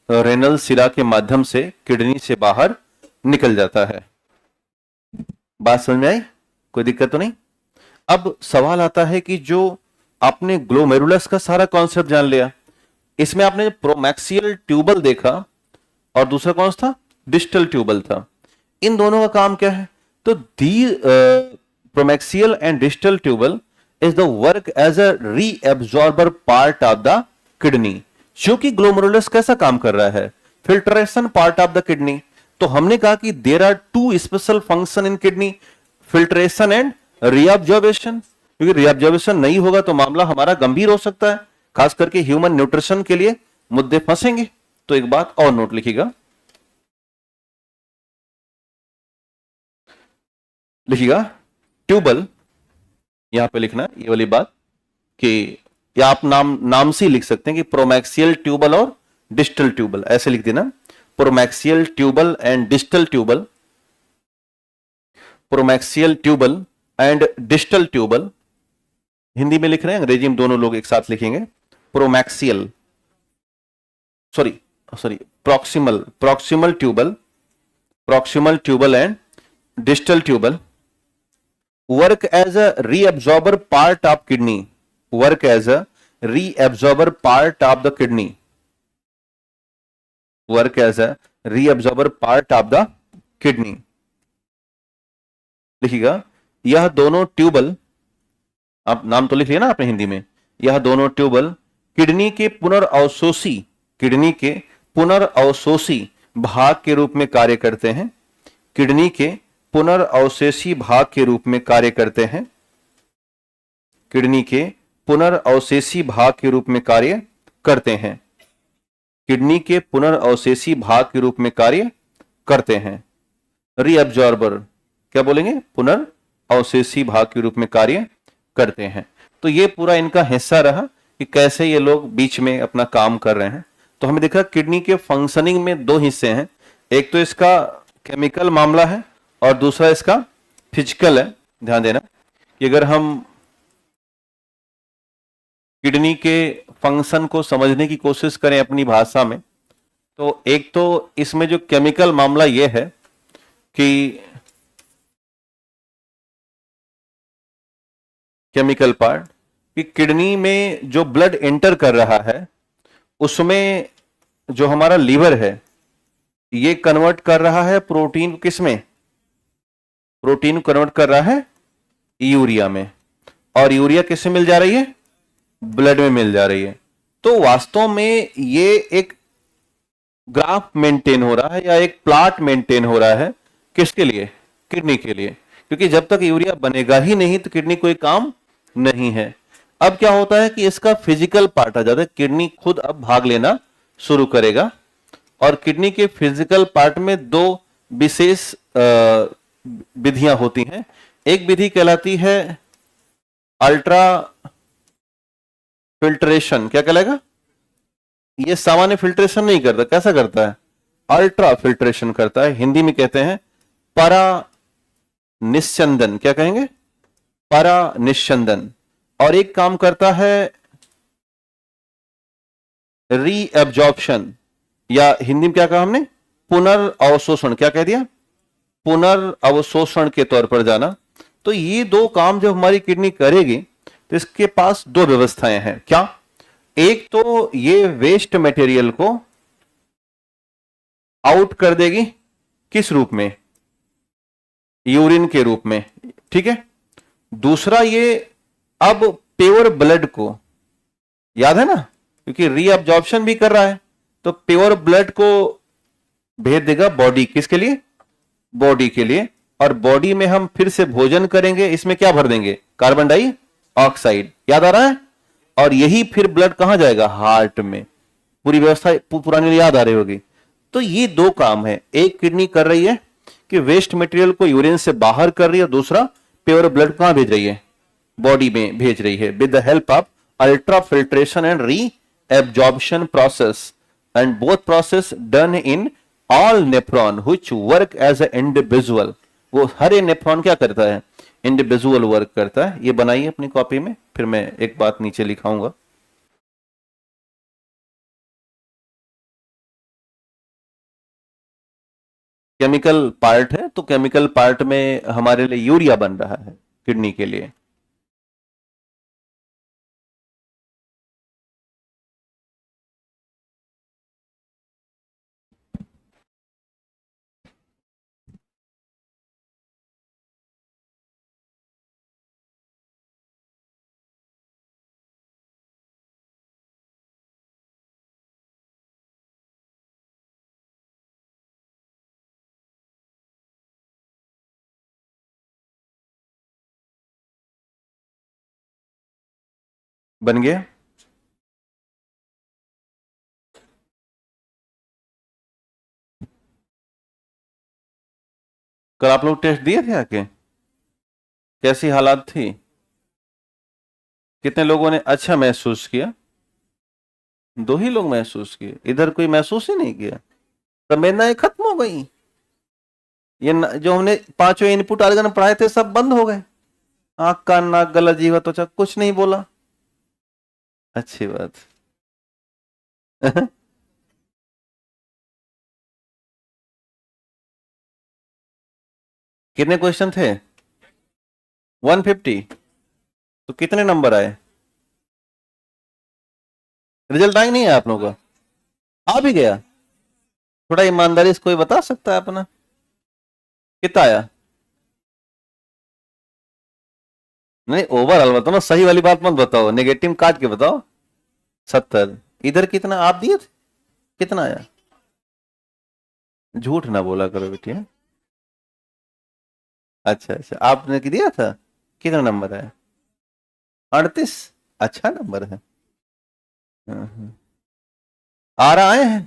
रेनल सिरा के माध्यम से किडनी से बाहर निकल जाता है। बात समझ में आई, कोई दिक्कत तो नहीं। अब सवाल आता है कि जो आपने ग्लोमेरुलस का सारा कॉन्सेप्ट जान लिया, इसमें आपने प्रोमैक्सियल ट्यूबल देखा और दूसरा कौन सा था, डिस्टल ट्यूबल था। इन दोनों का काम क्या है? तो the proximal and distal tubule is the work as a reabsorber part of the kidney. जो कि ग्लोमेरुलस कैसा काम कर रहा है, filtration part of the kidney. तो हमने कहा कि there are two special function in kidney, filtration and reabsorption. क्योंकि रीअब्जॉर्बेशन नहीं होगा तो मामला हमारा गंभीर हो सकता है, खास करके ह्यूमन न्यूट्रिशन के लिए मुद्दे फंसेंगे। तो एक बात और नोट लिखिएगा, लिखिएगा ट्यूबल, यहां पे लिखना ये वाली बात कि, या आप नाम से ही लिख सकते हैं कि प्रोमैक्सियल ट्यूबल और डिस्टल ट्यूबल, ऐसे लिख देना, proximal tubule and distal tubule, proximal tubule and distal tubule. Hindi में लिख रहे हैं, अंग्रेजी में दोनों लोग एक साथ लिखेंगे। Proximal sorry proximal tubule and distal tubule work as a reabsorber part of kidney, work as a reabsorber part of the kidney, work as a reabsorber part of the kidney। लिखिएगा, यह दोनों ट्यूबल, आप नाम तो लिख लिया ना आपने हिंदी में, यह दोनों ट्यूबल किडनी के पुनर्अवशोषी भाग के रूप में कार्य करते हैं, किडनी के पुनर्अवशेषी भाग के रूप में कार्य करते हैं, किडनी के पुनर्अवशेषी भाग के रूप में कार्य करते हैं, किडनी के पुनर्अवशेषी भाग के रूप में कार्य करते हैं। रीअब्जॉर्बर क्या बोलेंगे, पुनर्अवशेषी भाग के रूप में कार्य करते हैं। तो ये पूरा इनका हिस्सा रहा कि कैसे ये लोग बीच में अपना काम कर रहे हैं। तो हमें देखा किडनी के फंक्शनिंग में दो हिस्से हैं, एक तो इसका केमिकल मामला है और दूसरा इसका फिजिकल है। ध्यान देना कि अगर हम किडनी के फंक्शन को समझने की कोशिश करें अपनी भाषा में, तो एक तो इसमें जो केमिकल मामला यह है कि केमिकल पार्ट कि किडनी में जो ब्लड एंटर कर रहा है उसमें जो हमारा लीवर है ये कन्वर्ट कर रहा है प्रोटीन किसमें, प्रोटीन कन्वर्ट कर रहा है यूरिया में, और यूरिया किससे मिल जा रही है, ब्लड में मिल जा रही है। तो वास्तव में ये एक ग्राफ मेंटेन हो रहा है या एक प्लॉट मेंटेन हो रहा है, किसके लिए, किडनी के लिए। क्योंकि जब तक यूरिया बनेगा ही नहीं तो किडनी कोई काम नहीं है। अब क्या होता है कि इसका फिजिकल पार्ट आ जाता है, किडनी खुद अब भाग लेना शुरू करेगा, और किडनी के फिजिकल पार्ट में दो विशेष विधियां होती हैं। एक विधि कहलाती है अल्ट्रा फिल्ट्रेशन। क्या कहलाएगा, ये सामान्य फिल्ट्रेशन नहीं करता, कैसा करता है, अल्ट्रा फिल्ट्रेशन करता है। हिंदी में कहते हैं परा निस्यंदन। क्या कहेंगे, परा निस्यंदन। और एक काम करता है रीएब्जॉर्प्शन, या हिंदी में क्या कहा हमने, पुनर्अवशोषण। क्या कह दिया, पुनर्अवशोषण के तौर पर जाना। तो ये दो काम जब हमारी किडनी करेगी तो इसके पास दो व्यवस्थाएं हैं। क्या, एक तो ये वेस्ट मटेरियल को आउट कर देगी, किस रूप में, यूरिन के रूप में, ठीक है। दूसरा ये अब प्योर ब्लड को, याद है ना, क्योंकि रीअब्जॉर्प्शन भी कर रहा है, तो प्योर ब्लड को भेज देगा बॉडी, किसके लिए, बॉडी के लिए। और बॉडी में हम फिर से भोजन करेंगे, इसमें क्या भर देंगे, कार्बन डाइऑक्साइड। याद आ रहा है। और यही फिर ब्लड कहां जाएगा, हार्ट में। पूरी व्यवस्था पुरानी याद आ रही होगी। तो ये दो काम है, एक किडनी कर रही है कि वेस्ट मटेरियल को यूरिन से बाहर कर रही है, दूसरा प्योर ब्लड कहां भेज रही है, बॉडी में भेज रही है, with the help of ultrafiltration and reabsorption process, and both process done in all nephron which work as a individual. वो हर एक नेफ्रॉन क्या करता है, इंडिविजुअल वर्क करता है। ये बनाइए अपनी कॉपी में, फिर मैं एक बात नीचे लिखाऊंगा। केमिकल पार्ट है, तो केमिकल पार्ट में हमारे लिए यूरिया बन रहा है किडनी के लिए। बन गया। कल आप लोग टेस्ट दिए थे आके? कैसी हालात थी? कितने लोगों ने अच्छा महसूस किया? 2 ही लोग महसूस किए, इधर कोई महसूस ही नहीं किया। संवेदनाएं खत्म हो गई। जो हमने 5वें इनपुट ऑर्गन पढ़ाए थे सब बंद हो गए। आंख, कान, नाक, गला, जीवा, त्वचा, कुछ नहीं बोला। अच्छी बात। कितने क्वेश्चन थे? 150। तो कितने नंबर आए? रिजल्ट आए नहीं है आप लोगों का? आ भी गया? थोड़ा ईमानदारी से कोई बता सकता है अपना कितना आया? नहीं, ओवरऑल बताओ ना, सही वाली बात मत बताओ, नेगेटिव काट के बताओ। 70। इधर कितना आप दिए थे? कितना आया? झूठ ना बोला करो बेटी। अच्छा अच्छा, आपने दिया था? कितना नंबर है? 38। अच्छा नंबर है। हाँ। आ रहा आए हैं?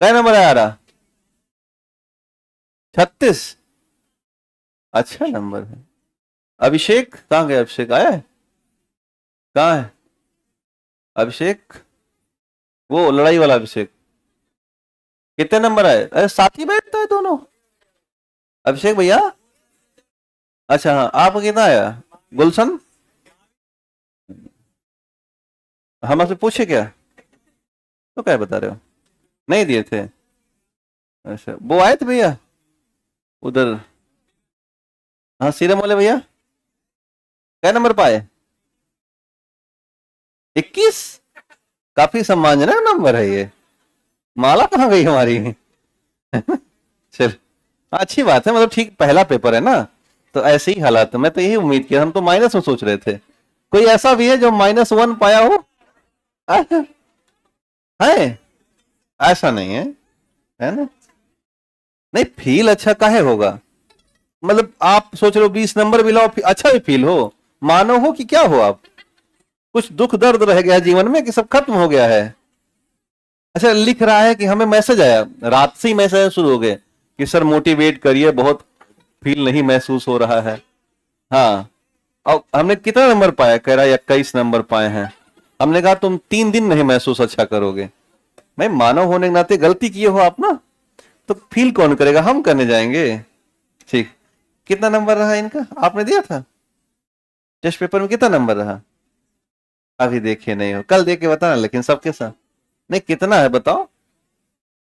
क्या नंबर है आ रहा? 36। अच्छा नंबर है। अभिषेक कहाँ गया? अभिषेक आया है? कहाँ है अभिषेक? वो लड़ाई वाला अभिषेक। कितने नंबर आए? अरे साथ ही बैठता है दोनों। अभिषेक भैया। अच्छा हाँ, आप कितना आया? गुलशन, हम आपसे पूछे क्या? तो क्या बता रहे हो? नहीं दिए थे? अच्छा, वो आए थे भैया उधर। हाँ, सीरम वाले भैया। क्या नंबर पाए? 21। काफी सम्मानजनक नंबर है ये। माला कहाँ गई हमारी? चल, अच्छी बात है, मतलब ठीक पहला पेपर है ना, तो ऐसे ही हालात। मैं तो यही उम्मीद किया, हम तो माइनस में सोच रहे थे। कोई ऐसा भी है जो -1 पाया हो? है? ऐसा नहीं है, है ना? नहीं, फील अच्छा काहे होगा? मतलब आप सोच रहे हो 20 नंबर भी लाओ, अच्छा भी फील हो, मानो हो कि क्या हो आप? कुछ दुख दर्द रह गया जीवन में कि सब खत्म हो गया है? अच्छा, लिख रहा है कि हमें मैसेज आया, रात से ही मैसेज शुरू हो गए कि सर मोटिवेट करिए, बहुत फील नहीं महसूस हो रहा है। हाँ। और हमने कितना नंबर पाया? कह रहा है 21 नंबर पाए हैं। हमने कहा तुम 3 दिन नहीं महसूस अच्छा करोगे। भाई, मानव होने के नाते गलती किए हो आप ना, तो फील कौन करेगा? हम करने जाएंगे? ठीक। कितना नंबर रहा इनका? आपने दिया था टेस्ट पेपर में? कितना नंबर रहा? अभी देखे नहीं हो, कल देख के बताना, लेकिन सबके साथ। नहीं, कितना है बताओ?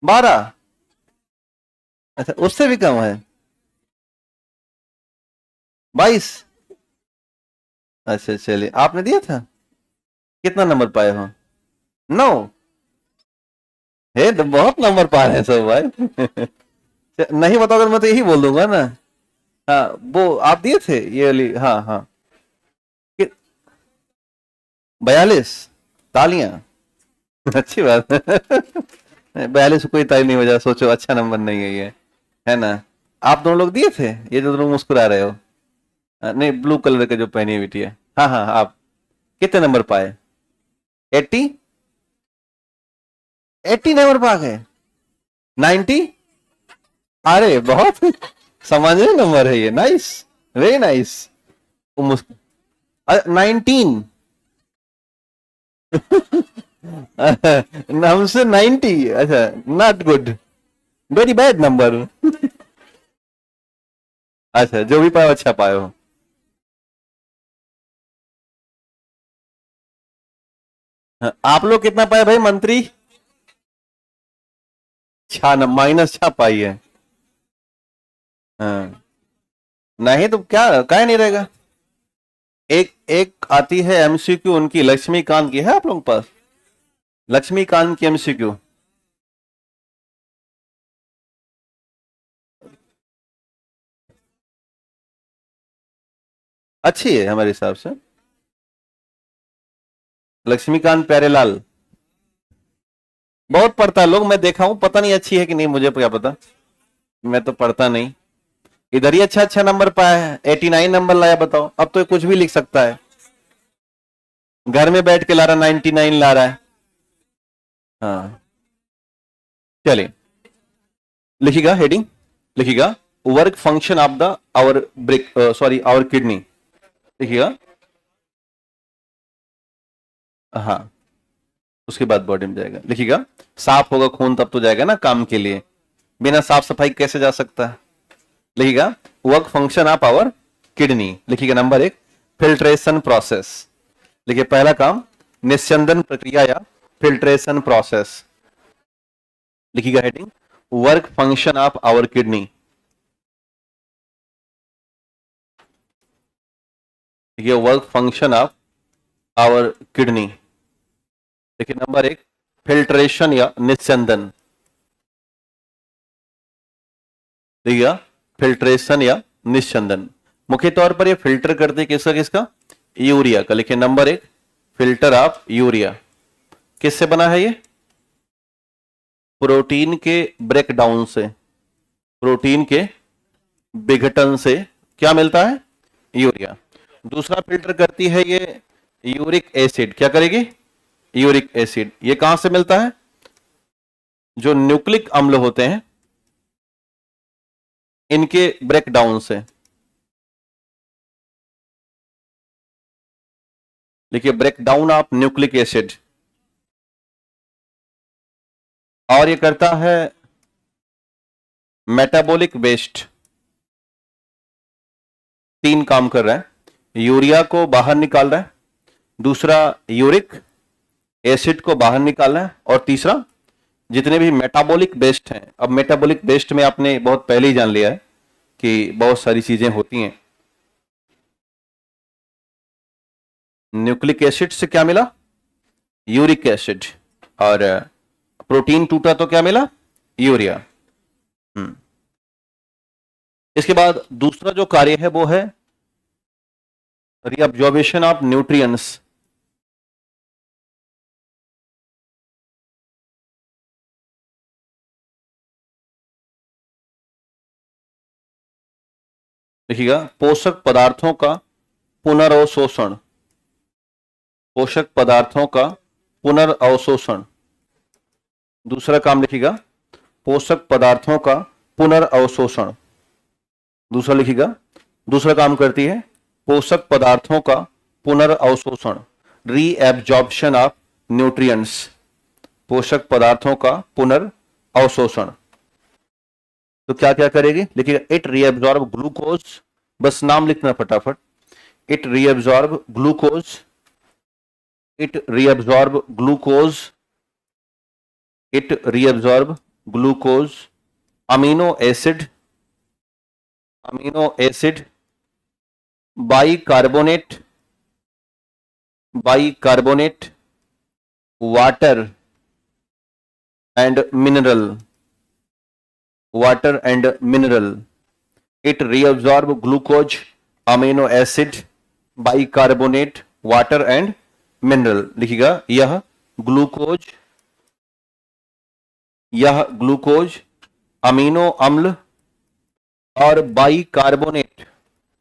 12? अच्छा, उससे भी कम है? 22? अच्छा चलिए, आपने दिया था? कितना नंबर पाए हो? 9? है तो बहुत नंबर पा रहे हैं सब भाई। नहीं बताओगे तो मैं तो यही बोल दूंगा ना। हाँ, वो आप दिए थे ये वाली? हाँ हाँ। 42? तालियां। अच्छी बात है। 42 कोई ताली नहीं बजा, सोचो अच्छा नंबर नहीं है ये, है ना? आप दोनों लोग दिए थे? ये जो दोनों मुस्कुरा रहे हो। नहीं, ब्लू कलर के जो पहनी हुई थी। हाँ हाँ, आप कितने नंबर पाए? 80? 80 नंबर पा गए? 90? अरे बहुत सामान्य नंबर है ये। Nice, very nice. 19? हमसे 90? अच्छा, not good, very bad number. अच्छा, जो भी पाए अच्छा पाए हो। हाँ, आप लोग कितना पाए भाई मंत्री? छह -6 पाई है। हाँ। नहीं तो क्या नहीं रहेगा? एक एक आती है एमसीक्यू उनकी, लक्ष्मीकांत की, है आप लोगों के पास? लक्ष्मीकांत की एमसीक्यू अच्छी है हमारे हिसाब से। लक्ष्मीकांत प्यारेलाल बहुत पढ़ता है, लोग मैं देखा हूं, पता नहीं अच्छी है कि नहीं, मुझे क्या पता, मैं तो पढ़ता नहीं। इधर ही अच्छा अच्छा नंबर पाया है, 89 नंबर लाया, बताओ, अब तो ये कुछ भी लिख सकता है। घर में बैठ के ला रहा 99 ला रहा है। हाँ चलिए लिखिएगा, हेडिंग लिखिएगा, work function of the our break sorry our kidney लिखिएगा। हाँ उसके बाद बॉडी में जाएगा, लिखिएगा साफ होगा खून तब तो जाएगा ना काम के लिए, बिना साफ सफाई कैसे जा सकता है। लिखिएगा work function of our kidney. लिखिएगा नंबर 1 फिल्ट्रेशन प्रोसेस। लिखिए पहला काम निस्यंदन प्रक्रिया या फिल्ट्रेशन प्रोसेस। लिखिएगा heading work function of our kidney. लिखिए work function of our kidney. देखिए नंबर 1 फिल्ट्रेशन या निस्यंदन। देखिएगा फिल्ट्रेशन या निस्यंदन, मुख्य तौर पर ये फिल्टर करते हैं किसका किसका, यूरिया का। लिखिए नंबर 1 फिल्टर ऑफ यूरिया। किससे बना है ये, प्रोटीन के ब्रेकडाउन से, प्रोटीन के विघटन से क्या मिलता है, यूरिया। दूसरा फिल्टर करती है ये यूरिक एसिड। क्या करेगी, यूरिक एसिड। ये कहां से मिलता है, जो न्यूक्लिक अम्ल होते हैं इनके ब्रेकडाउन से। लिखिए ब्रेकडाउन ऑफ न्यूक्लिक एसिड। और ये करता है मेटाबॉलिक वेस्ट। 3 काम कर रहा है, यूरिया को बाहर निकाल रहा है, दूसरा यूरिक एसिड को बाहर निकाल रहा है, और तीसरा जितने भी मेटाबॉलिक वेस्ट हैं। अब मेटाबॉलिक वेस्ट में आपने बहुत पहले ही जान लिया है कि बहुत सारी चीजें होती हैं। न्यूक्लिक एसिड से क्या मिला, यूरिक एसिड, और प्रोटीन टूटा तो क्या मिला, यूरिया। इसके बाद दूसरा जो कार्य है वो है रीअब्जॉर्बेशन ऑफ न्यूट्रिएंट्स। देखिएगा पोषक पदार्थों का पुनर्अवशोषण, पोषक पदार्थों का पुनर्अवशोषण। दूसरा काम लिखिएगा पोषक पदार्थों का पुनर्अवशोषण। दूसरा लिखिएगा दूसरा काम करती है पोषक पदार्थों का पुनर्अवशोषण, रीएब्जॉर्प्शन ऑफ न्यूट्रिएंट्स, पोषक पदार्थों का पुनर्अवशोषण। तो क्या क्या करेगी, लिखिएगा इट रीएब्जॉर्ब ग्लूकोज, बस नाम लिखना फटाफट, it reabsorb glucose, it reabsorb glucose, it reabsorb glucose, amino acid, amino acid, bicarbonate, bicarbonate, water and mineral, water and mineral. It reabsorb glucose, amino acid, bicarbonate, water and mineral. लिखिएगा यह ग्लूकोज अमीनो अम्ल और बाइकार्बोनेट,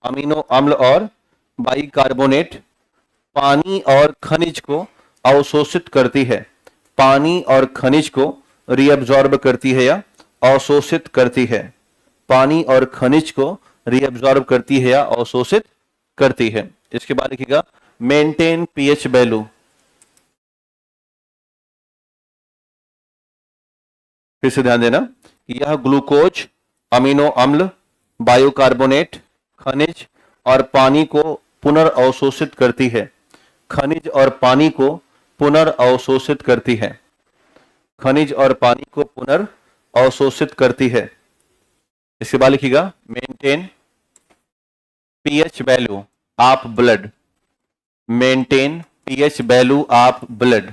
अमीनो अम्ल और बाइकार्बोनेट पानी और खनिज को अवशोषित करती है, पानी और खनिज को रीअब्जॉर्ब करती है या अवशोषित करती है, पानी और खनिज को रीअब्जॉर्ब करती है या अवशोषित करती है। इसके बाद लिखिएगा मेंटेन पीएच वैल्यू। फिर से ध्यान देना, यह ग्लूकोज अमीनो अम्ल, बायोकार्बोनेट, खनिज और पानी को पुनर्अवशोषित करती है, खनिज और पानी को पुनर्अवशोषित करती है, खनिज और पानी को पुनर्अवशोषित करती है। इसके बाद लिखिएगा maintain pH value of blood, maintain pH value of blood.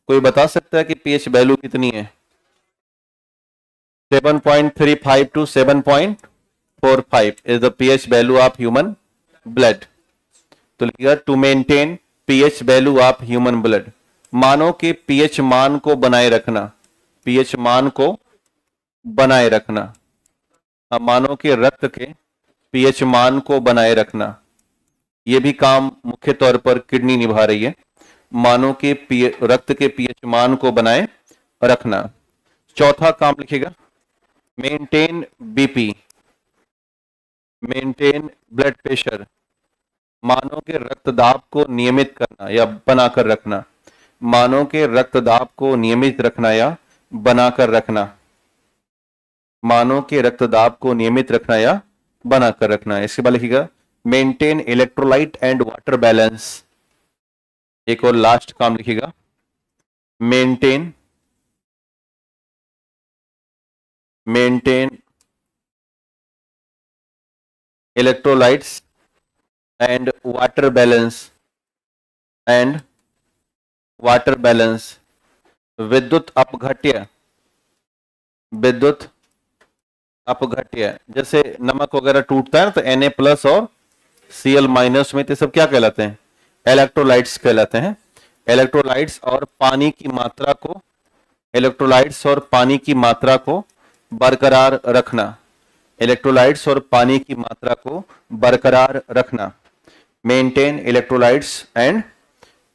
कोई बता सकता है कि पीएच वैल्यू कितनी है, 7.35 to 7.45 is the pH value of human blood। तो लिखिएगा to maintain pH value of human blood, मानव के पीएच मान को बनाए रखना, पीएच मान को बनाए रखना, मानव के रक्त के पीएच मान को बनाए रखना। ये भी काम मुख्य तौर पर किडनी निभा रही है, मानव के रक्त के पीएच मान को बनाए रखना। चौथा काम लिखिएगा, maintain BP, maintain blood pressure, मानव के रक्तदाब को नियमित करना या बनाकर रखना, मानव के रक्तदाब को नियमित रखना या बनाकर रखना, मानव के रक्तदाब को नियमित रखना या बनाकर रखना। इसके बाद लिखिएगा maintain electrolyte and water balance. एक और लास्ट काम लिखिएगा, maintain electrolytes and water balance, विद्युत अपघट्य, जैसे नमक वगैरह टूटता है ना, तो Na+ और Cl- में, तो सब क्या कहलाते हैं? इलेक्ट्रोलाइट्स कहलाते हैं। इलेक्ट्रोलाइट्स और पानी की मात्रा को बरकरार रखना, इलेक्ट्रोलाइट्स और पानी की मात्रा को बरकरार रखना, maintain electrolytes and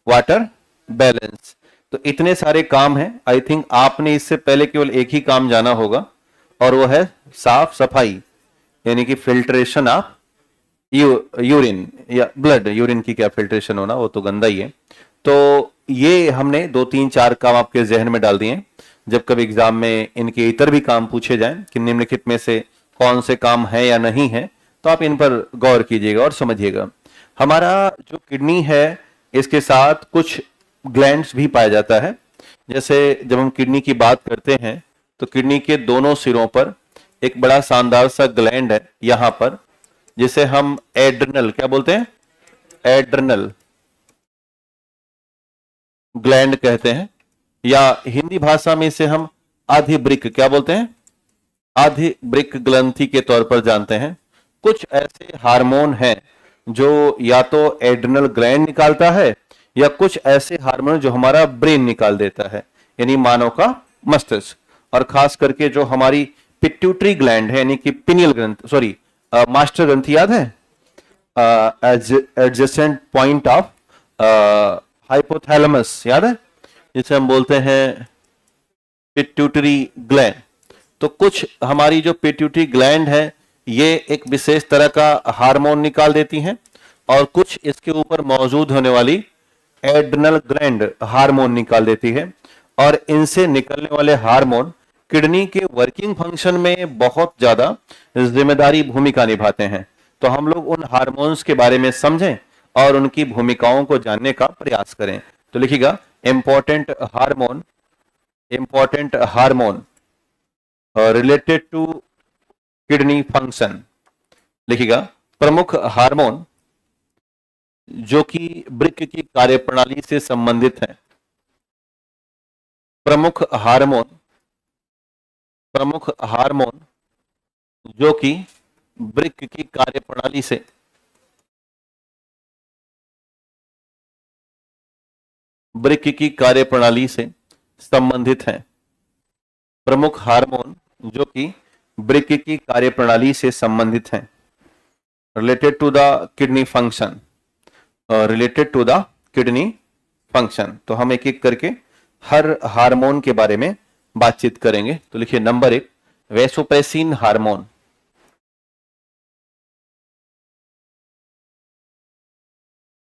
water balance. तो इतने सारे काम हैं। आई थिंक आपने इससे पहले केवल एक ही काम जाना होगा, और वो है साफ सफाई, यानी कि फिल्ट्रेशन ऑफ यूरिन या ब्लड। यूरिन की क्या फिल्ट्रेशन होना, वो तो गंदा ही है। तो ये हमने 2-3-4 काम आपके जहन में डाल दिए हैं। जब कभी एग्जाम में इनके इतर भी काम पूछे जाएं कि निम्नलिखित में से कौन से काम है या नहीं है, तो आप इन पर गौर कीजिएगा और समझिएगा। हमारा जो किडनी है, इसके साथ कुछ ग्लैंड्स भी पाया जाता है। जैसे जब हम किडनी की बात करते हैं, तो किडनी के दोनों सिरों पर एक बड़ा शानदार सा ग्लैंड है यहां पर, जिसे हम एड्रिनल, क्या बोलते हैं? एड्रिनल ग्लैंड कहते हैं, या हिंदी भाषा में इसे हम आधिवृक्क, क्या बोलते हैं? आधिवृक्क ग्रंथि के तौर पर जानते हैं। कुछ ऐसे हार्मोन हैं जो या तो एड्रिनल ग्लैंड निकालता है, या कुछ ऐसे हार्मोन जो हमारा ब्रेन निकाल देता है, यानी मानव का मस्तिष्क। और खास करके जो हमारी पिट्यूटरी ग्लैंड है, यानी कि पिनियल ग्रंथि, सॉरी मास्टर ग्रंथि, याद है? एडजेसेंट पॉइंट ऑफ हाइपोथैलेमस, याद है? जिसे हम बोलते हैं पिट्यूटरी ग्लैंड। तो कुछ हमारी जो पिट्यूटरी ग्लैंड है, ये एक विशेष तरह का हार्मोन निकाल देती हैं, और कुछ इसके ऊपर मौजूद होने वाली एड्रिनल ग्लैंड हार्मोन निकाल देती है। और इनसे निकलने वाले हार्मोन किडनी के वर्किंग फंक्शन में बहुत ज्यादा जिम्मेदारी भूमिका निभाते हैं। तो हम लोग उन हार्मोन्स के बारे में समझें और उनकी भूमिकाओं को जानने का प्रयास करें। तो लिखिएगा important hormone related to kidney function. लिखिएगा प्रमुख हार्मोन जो कि वृक्क की कार्यप्रणाली से संबंधित है। प्रमुख हार्मोन जो कि वृक्क की कार्यप्रणाली से संबंधित है। प्रमुख हार्मोन जो कि वृक्क की कार्यप्रणाली से संबंधित हैं, related to the kidney function, तो हम एक एक करके हर हार्मोन के बारे में बातचीत करेंगे। तो लिखिए नंबर 1, वैसोप्रेसिन हार्मोन।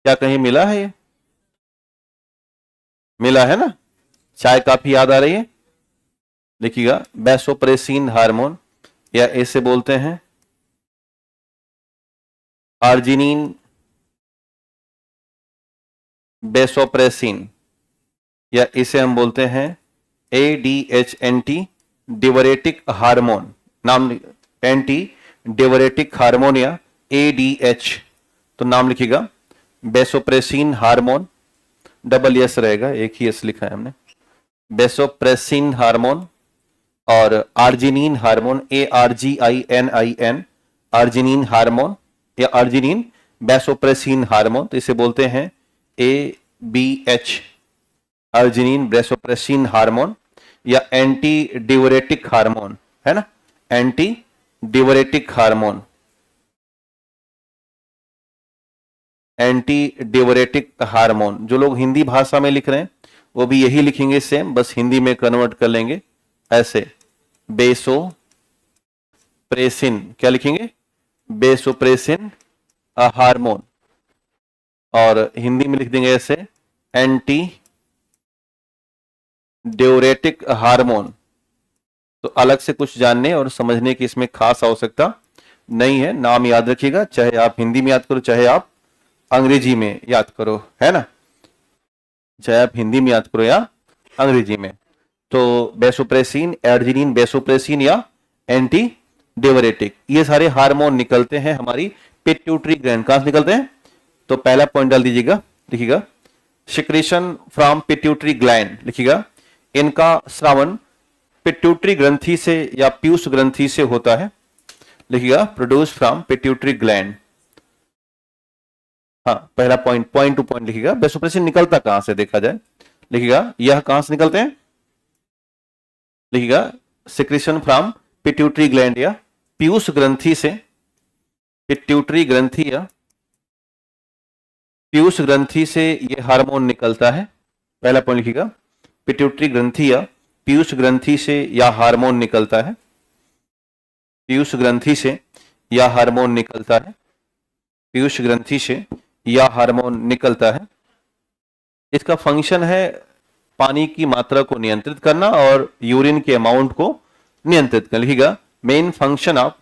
क्या कहीं मिला है? ये मिला है ना? चाय काफी याद आ रही है? लिखिएगा वैसोप्रेसिन हार्मोन, या इसे बोलते हैं आर्जिनिन वैसोप्रेसिन, या इसे हम बोलते हैं ADHNT डिवरेटिक हार्मोन। नाम एंटी डिवरेटिक हार्मोन या ADH। तो नाम लिखिएगा वैसोप्रेसिन हार्मोन, डबल एस रहेगा, एक ही एस लिखा है हमने। वैसोप्रेसिन हार्मोन और arginine hormone, ARGININ, arginine hormone या आर्जिनिन वैसोप्रेसिन हार्मोन। तो इसे बोलते हैं ABH, आर्जिनिन वैसोप्रेसिन हार्मोन, या एंटी डिवरेटिक हार्मोन, है ना? Anti diuretic hormone. Anti diuretic hormone. जो लोग हिंदी भाषा में लिख रहे हैं वो भी यही लिखेंगे सेम, बस हिंदी में कन्वर्ट कर लेंगे ऐसे, बेसोप्रेसिन। क्या लिखेंगे? बेसोप्रेसिन हार्मोन। और हिंदी में लिख देंगे ऐसे, एंटी डिउरेटिक हार्मोन। तो अलग से कुछ जानने और समझने की इसमें खास आवश्यकता नहीं है। नाम याद रखिएगा, चाहे आप हिंदी में याद करो चाहे आप अंग्रेजी में याद करो, है ना, चाहे आप हिंदी में याद करो या अंग्रेजी में। तो बेसोप्रेसिन, एर्जिनिन, बेसोप्रेसिन या एंटी डिवरेटिक, ये सारे हार्मोन निकलते हैं हमारी पिट्यूटरी ग्लैंड। कहां से निकलते हैं? तो पहला पॉइंट डाल दीजिएगा, लिखिएगा सिक्रेशन फ्रॉम पिट्यूटरी ग्लैंड। लिखिएगा इनका श्रावण पिट्यूटरी ग्रंथि से या पीयूष ग्रंथि से होता है। लिखिएगा प्रोड्यूस फ्रॉम पिट्यूटरी ग्लैंड। हाँ, पहला पॉइंट टू पॉइंट लिखिएगा। बेसोप्रेसिन निकलता कहां से देखा जाए? लिखिएगा यह कहां से निकलते हैं? लिखिएगा सिक्रेशन फ्रॉम पिट्यूटरी ग्लैंड या पीयूष ग्रंथि से, पिट्यूटरी ग्रंथि या पीयूष ग्रंथि से ये हार्मोन निकलता है। पहला पॉइंट लिखिएगा, पिट्यूटरी ग्रंथि या पीयूष ग्रंथि से या हार्मोन निकलता है, पीयूष ग्रंथि से या हार्मोन निकलता है, पीयूष ग्रंथि से या हार्मोन निकलता है। इसका फंक्शन है पानी की मात्रा को नियंत्रित करना और यूरिन के अमाउंट को नियंत्रित करना। लिखिएगा main function of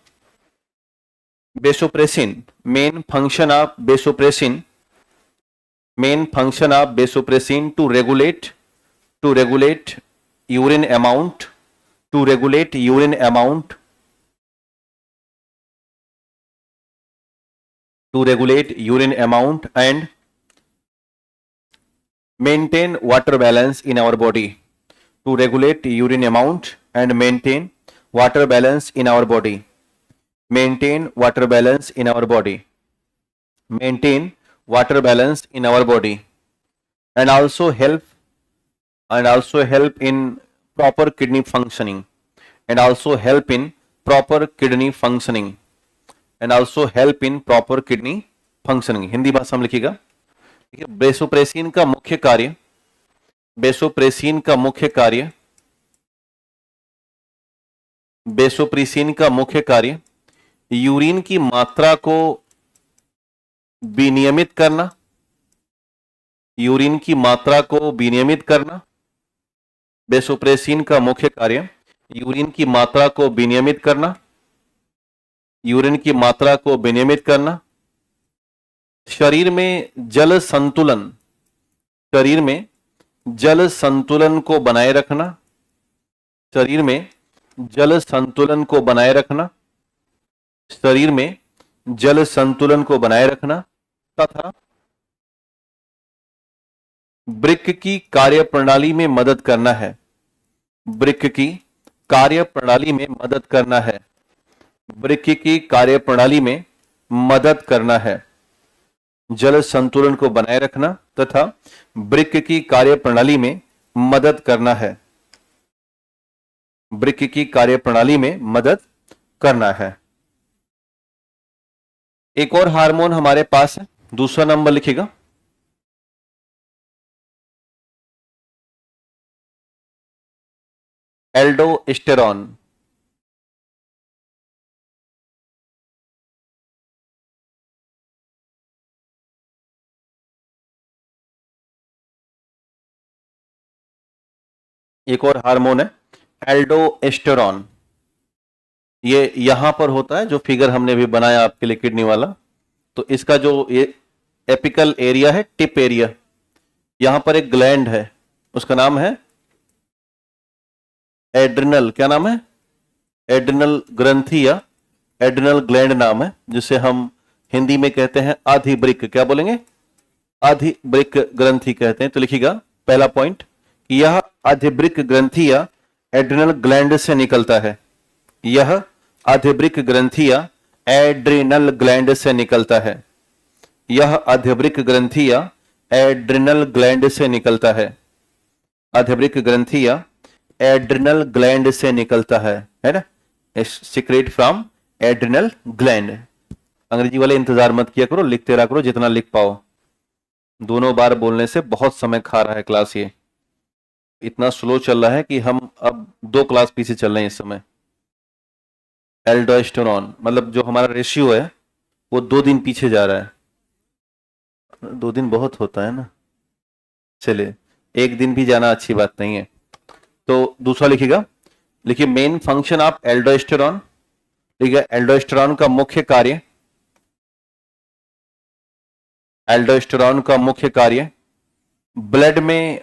vasopressin, main function of vasopressin, main function of vasopressin to regulate urine amount, to regulate urine amount, to regulate urine amount and maintain water balance in our body, to regulate urine amount and maintain water balance in our body, maintain water balance in our body, maintain water balance in our body, and also help in proper kidney functioning, and also help in proper kidney functioning, and also help in proper kidney functioning। Hindi भाषा में लिखिएगा। बेसोप्रेसिन का मुख्य कार्य, बेसोप्रेसिन का मुख्य कार्य, बेसोप्रेसिन का मुख्य कार्य यूरिन की मात्रा को विनियमित करना, यूरिन की मात्रा को विनियमित करना। बेसोप्रेसिन का मुख्य कार्य यूरिन की मात्रा को विनियमित करना, यूरिन की मात्रा को विनियमित करना। शरीर में जल संतुलन, शरीर में जल संतुलन को बनाए रखना, शरीर में जल संतुलन को बनाए रखना, शरीर में जल संतुलन को बनाए रखना तथा वृक्क की कार्यप्रणाली में मदद करना है, वृक्क की कार्यप्रणाली में मदद करना है, वृक्क की कार्यप्रणाली में मदद करना है। जल संतुलन को बनाए रखना तथा वृक्क की कार्यप्रणाली में मदद करना है, वृक्क की कार्यप्रणाली में मदद करना है। एक और हार्मोन हमारे पास है, दूसरा नंबर लिखिएगा, एल्डोस्टेरॉन। एक और हार्मोन है एल्डोस्टेरॉन। ये यहां पर होता है, जो फिगर हमने भी बनाया आपके लिए किडनी वाला। तो इसका जो ये एपिकल एरिया है, टिप एरिया, यहां पर एक ग्लैंड है, उसका नाम है एड्रिनल। क्या नाम है? एड्रिनल ग्रंथि या एड्रिनल ग्लैंड नाम है, जिसे हम हिंदी में कहते हैं अधिवृक्क। क्या बोलेंगे? अधिवृक्क ग्रंथि कहते हैं। तो लिखिएगा पहला पॉइंट, यह अधिवृक्क ग्रंथि या एड्रिनल ग्लैंड से निकलता है, यह अधिवृक्क ग्रंथि या एड्रिनल ग्लैंड से निकलता है, यह अधिवृक्क ग्रंथि या एड्रिनल ग्लैंड से निकलता है, अधिवृक्क ग्रंथि या एड्रिनल ग्लैंड से निकलता है ना। Secret from adrenal gland. अंग्रेजी वाले इंतजार मत किया करो, लिखते रहा करो जितना लिख पाओ, दोनों बार बोलने से बहुत समय खा रहा है क्लास, ये इतना स्लो चल रहा है कि हम अब 2 क्लास पीछे चल रहे हैं इस समय। एल्डोस्टेरोन मतलब जो हमारा रेशियो है वो 2 दिन पीछे जा रहा है। 2 दिन बहुत होता है ना, चलिए 1 दिन भी जाना अच्छी बात नहीं है। तो दूसरा लिखिएगा, लिखिए मेन फंक्शन ऑफ एल्डोस्टेरोन। ठीक है, एल्डोस्टेरोन का मुख्य कार्य, एल्डोस्टेरोन का मुख्य कार्य ब्लड में,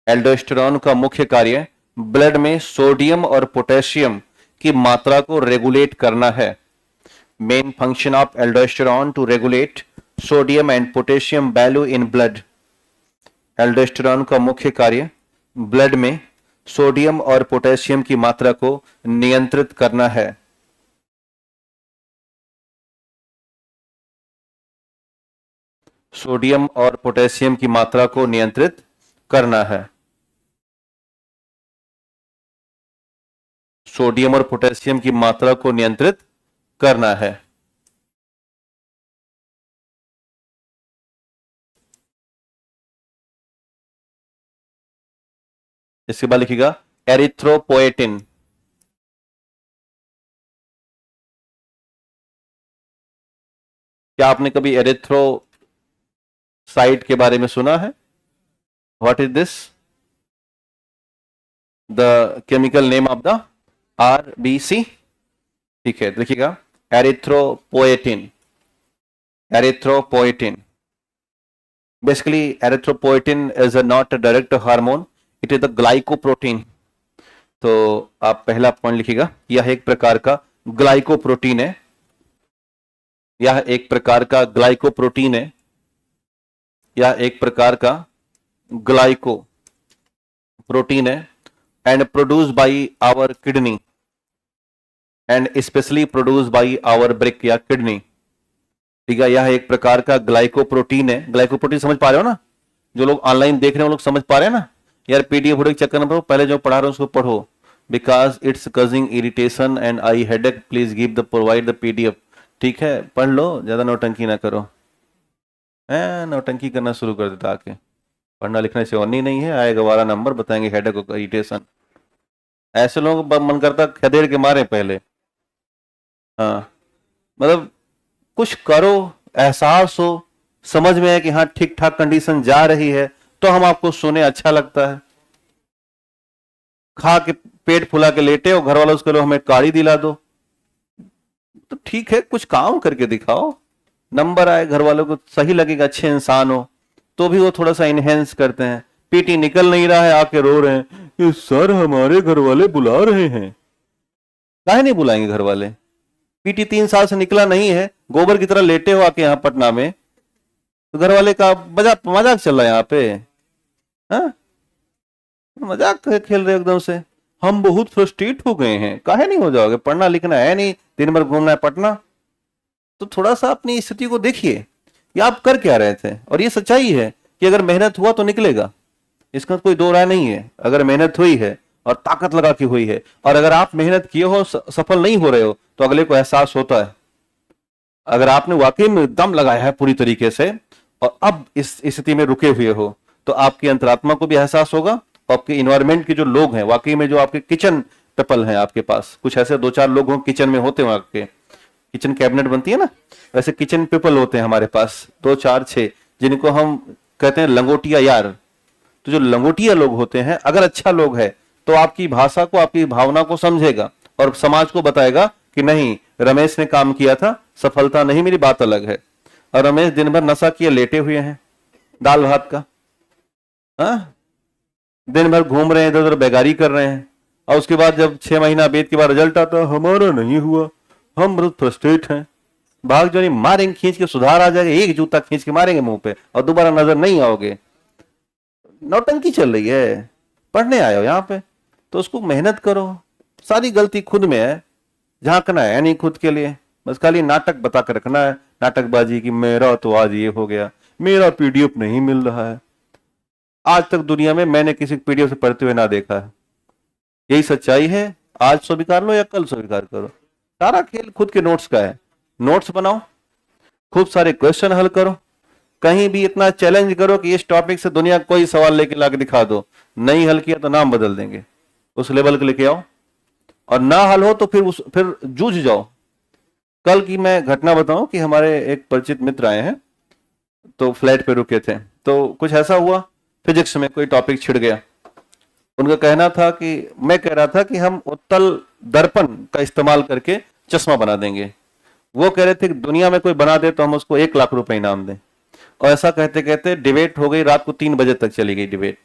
एल्डोस्टेरोन का मुख्य कार्य ब्लड में सोडियम और पोटेशियम की मात्रा को रेगुलेट करना है। Main function of aldosterone to regulate sodium and potassium value in blood. Aldosterone का मुख्य कार्य ब्लड में सोडियम और पोटेशियम की मात्रा को नियंत्रित करना है। सोडियम और पोटेशियम की मात्रा को नियंत्रित करना है। सोडियम और पोटेशियम की मात्रा को नियंत्रित करना है। इसके बाद लिखिएगा एरिथ्रोपोएटिन। क्या आपने कभी एरिथ्रोसाइट के बारे में सुना है? What is this? The chemical name of the RBC. ठीक है, देखिएगा erythropoietin. Erythropoietin basically erythropoietin is not a direct hormone, it is the glycoprotein। तो आप पहला पॉइंट लिखिएगा, यह एक प्रकार का ग्लाइकोप्रोटीन है। यह एक प्रकार का ग्लाइकोप्रोटीन है। यह एक प्रकार का ग्लाइकोप्रोटीन है and produce by our kidney and specially produce by our break या किडनी। ठीक है, यह एक प्रकार का ग्लाइकोप्रोटीन है। ग्लाइकोप्रोटीन समझ पा रहे हो ना? जो लोग ऑनलाइन देख रहे हैं वो लोग समझ पा रहे हैं ना? यार पीडीएफ के चक्कर में पढ़ो, पहले जो पढ़ा रहे हो उसको पढ़ो। Because it's causing irritation and I headache, please give the provide the PDF. ठीक है, पढ़ लो, ज्यादा नौटंकी ना करो। नौटंकी करना शुरू कर देता आके। पढ़ना लिखना से और नहीं है, आएगा 12 नंबर, बताएंगे हेडेक और इरिटेशन। ऐसे लोगों को मन करता खदेड़ के मारे पहले। हाँ मतलब कुछ करो, एहसास हो, समझ में है कि हाँ ठीक ठाक कंडीशन जा रही है तो हम आपको सुने, अच्छा लगता है। खा के पेट फुला के लेटे हो, घर वालों को हमें काढ़ी दिला दो, तो ठीक है कुछ काम करके दिखाओ, नंबर आए, घर वालों को सही लगेगा, अच्छे इंसान हो, तो भी वो थोड़ा सा इनहेंस करते हैं। पीटी निकल नहीं रहा है, आके रो रहे हैं कि सर हमारे घर वाले बुला रहे हैं। काहे नहीं बुलाएंगे घर वाले? पीटी 3 साल से निकला नहीं है, गोबर की तरह लेटे हो आके यहाँ पटना में, तो घर वाले का मजाक चल रहा है यहाँ पे। हाँ मजाक खेल रहे एकदम से। हम बहुत फ्रस्ट्रेट हो गए हैं। काहे नहीं हो जाओगे? पढ़ना लिखना है नहीं, दिन भर घूमना है पटना। तो थोड़ा सा अपनी स्थिति को देखिए, ये आप कर क्या रहे थे। और ये सच्चाई है कि अगर मेहनत हुआ तो निकलेगा, इसका कोई दो राय नहीं है। अगर मेहनत हुई है और ताकत लगा के हुई है, और अगर आप मेहनत किए हो सफल नहीं हो रहे हो, तो अगले को एहसास होता है। अगर आपने वाकई में दम लगाया है पूरी तरीके से और अब इस स्थिति में रुके हुए हो, तो आपकी अंतरात्मा को भी एहसास होगा। आपके इन्वायरमेंट के जो लोग हैं, वाकई में जो आपके किचन पीपल हैं आपके पास, कुछ ऐसे 2-4 लोग हो किचन में होते हो, आपके किचन कैबिनेट बनती है ना, वैसे किचन पीपल होते हैं हमारे पास 2-4-6, जिनको हम कहते हैं लंगोटिया यार। तो जो लंगोटिया लोग होते हैं, अगर अच्छा लोग है तो आपकी भाषा को, आपकी भावना को समझेगा और समाज को बताएगा कि नहीं रमेश ने काम किया था, सफलता नहीं मेरी बात अलग है। और रमेश दिन भर नशा किए लेटे हुए हैं दाल भात का, दिन भर घूम रहे हैं, इधर उधर बेगारी कर रहे हैं, और उसके बाद जब 6 महीना बीत के बाद रिजल्ट आता, हमारा नहीं हुआ, हम बहुत फ्रस्ट्रेट हैं। भाग जो नहीं मारेंगे, खींच के सुधार आ जाएगा, एक जूता खींच के मारेंगे मुंह पे और दोबारा नजर नहीं आओगे। नौटंकी चल रही है, पढ़ने आए हो यहाँ पे तो उसको मेहनत करो। सारी गलती खुद में है, झांकना है नहीं खुद के लिए, बस खाली नाटक बता कर रखना है, नाटकबाजी की मेरा तो आज ये हो गया, मेरा पीडीएफ नहीं मिल रहा है। आज तक दुनिया में मैंने किसी पीडीएफ से पढ़ते हुए ना देखा है। यही सच्चाई है। आज स्वीकार लो या कल स्वीकार करो, सारा खेल खुद के नोट्स का है। नोट्स बनाओ, खूब सारे क्वेश्चन हल करो, कहीं भी इतना चैलेंज करो कि इस टॉपिक से दुनिया कोई सवाल लेके लाके दिखा दो, नहीं हल किया तो नाम बदल देंगे, उस लेवल के लेके आओ, और ना हल हो तो फिर जूझ जाओ। कल की मैं घटना बताऊं कि हमारे एक परिचित मित्र आए हैं, तो फ्लैट पे रुके थे, तो कुछ ऐसा हुआ, फिजिक्स में कोई टॉपिक छिड़ गया। उनका कहना था कि मैं कह रहा था कि हम उत्तल दर्पण का इस्तेमाल करके चश्मा बना देंगे। वो कह रहे थे कि दुनिया में कोई बना दे तो हम उसको 1 लाख रुपए इनाम दें। और ऐसा कहते कहते डिबेट हो गई, रात को 3 बजे तक चली गई डिबेट।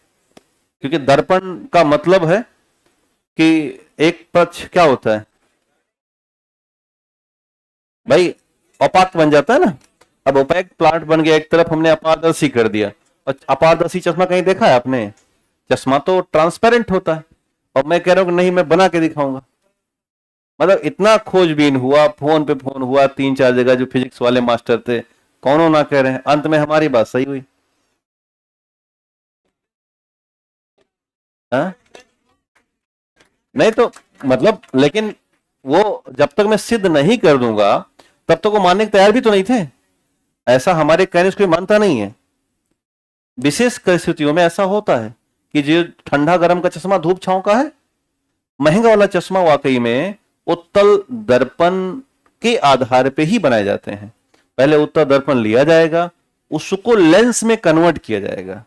क्योंकि दर्पण का मतलब है कि एक पक्ष क्या होता है भाई, अपाक बन जाता है ना। अब ओपेक प्लांट बन गया, एक तरफ हमने अपारदर्शी कर दिया। और अपारदर्शी चश्मा कहीं देखा है आपने? चश्मा तो ट्रांसपेरेंट होता है। और मैं कह रहा हूं कि नहीं, मैं बना के दिखाऊंगा। मतलब इतना खोजबीन हुआ, फोन पे फोन हुआ 3-4 जगह, जो फिजिक्स वाले मास्टर थे कौनों ना कह रहे हैं, अंत में हमारी बात सही हुई। हाँ नहीं तो मतलब, लेकिन वो जब तक मैं सिद्ध नहीं कर दूंगा तब तक वो मानने के तैयार भी तो नहीं थे। ऐसा हमारे कहने से कोई मानता नहीं है। विशेष परिस्थितियों में ऐसा होता है कि जो ठंडा गर्म का चश्मा धूप छांव का है, महंगा वाला चश्मा वाकई में उत्तल दर्पण के आधार पे ही बनाए जाते हैं। पहले उत्तल दर्पण लिया जाएगा, उसको लेंस में कन्वर्ट किया जाएगा,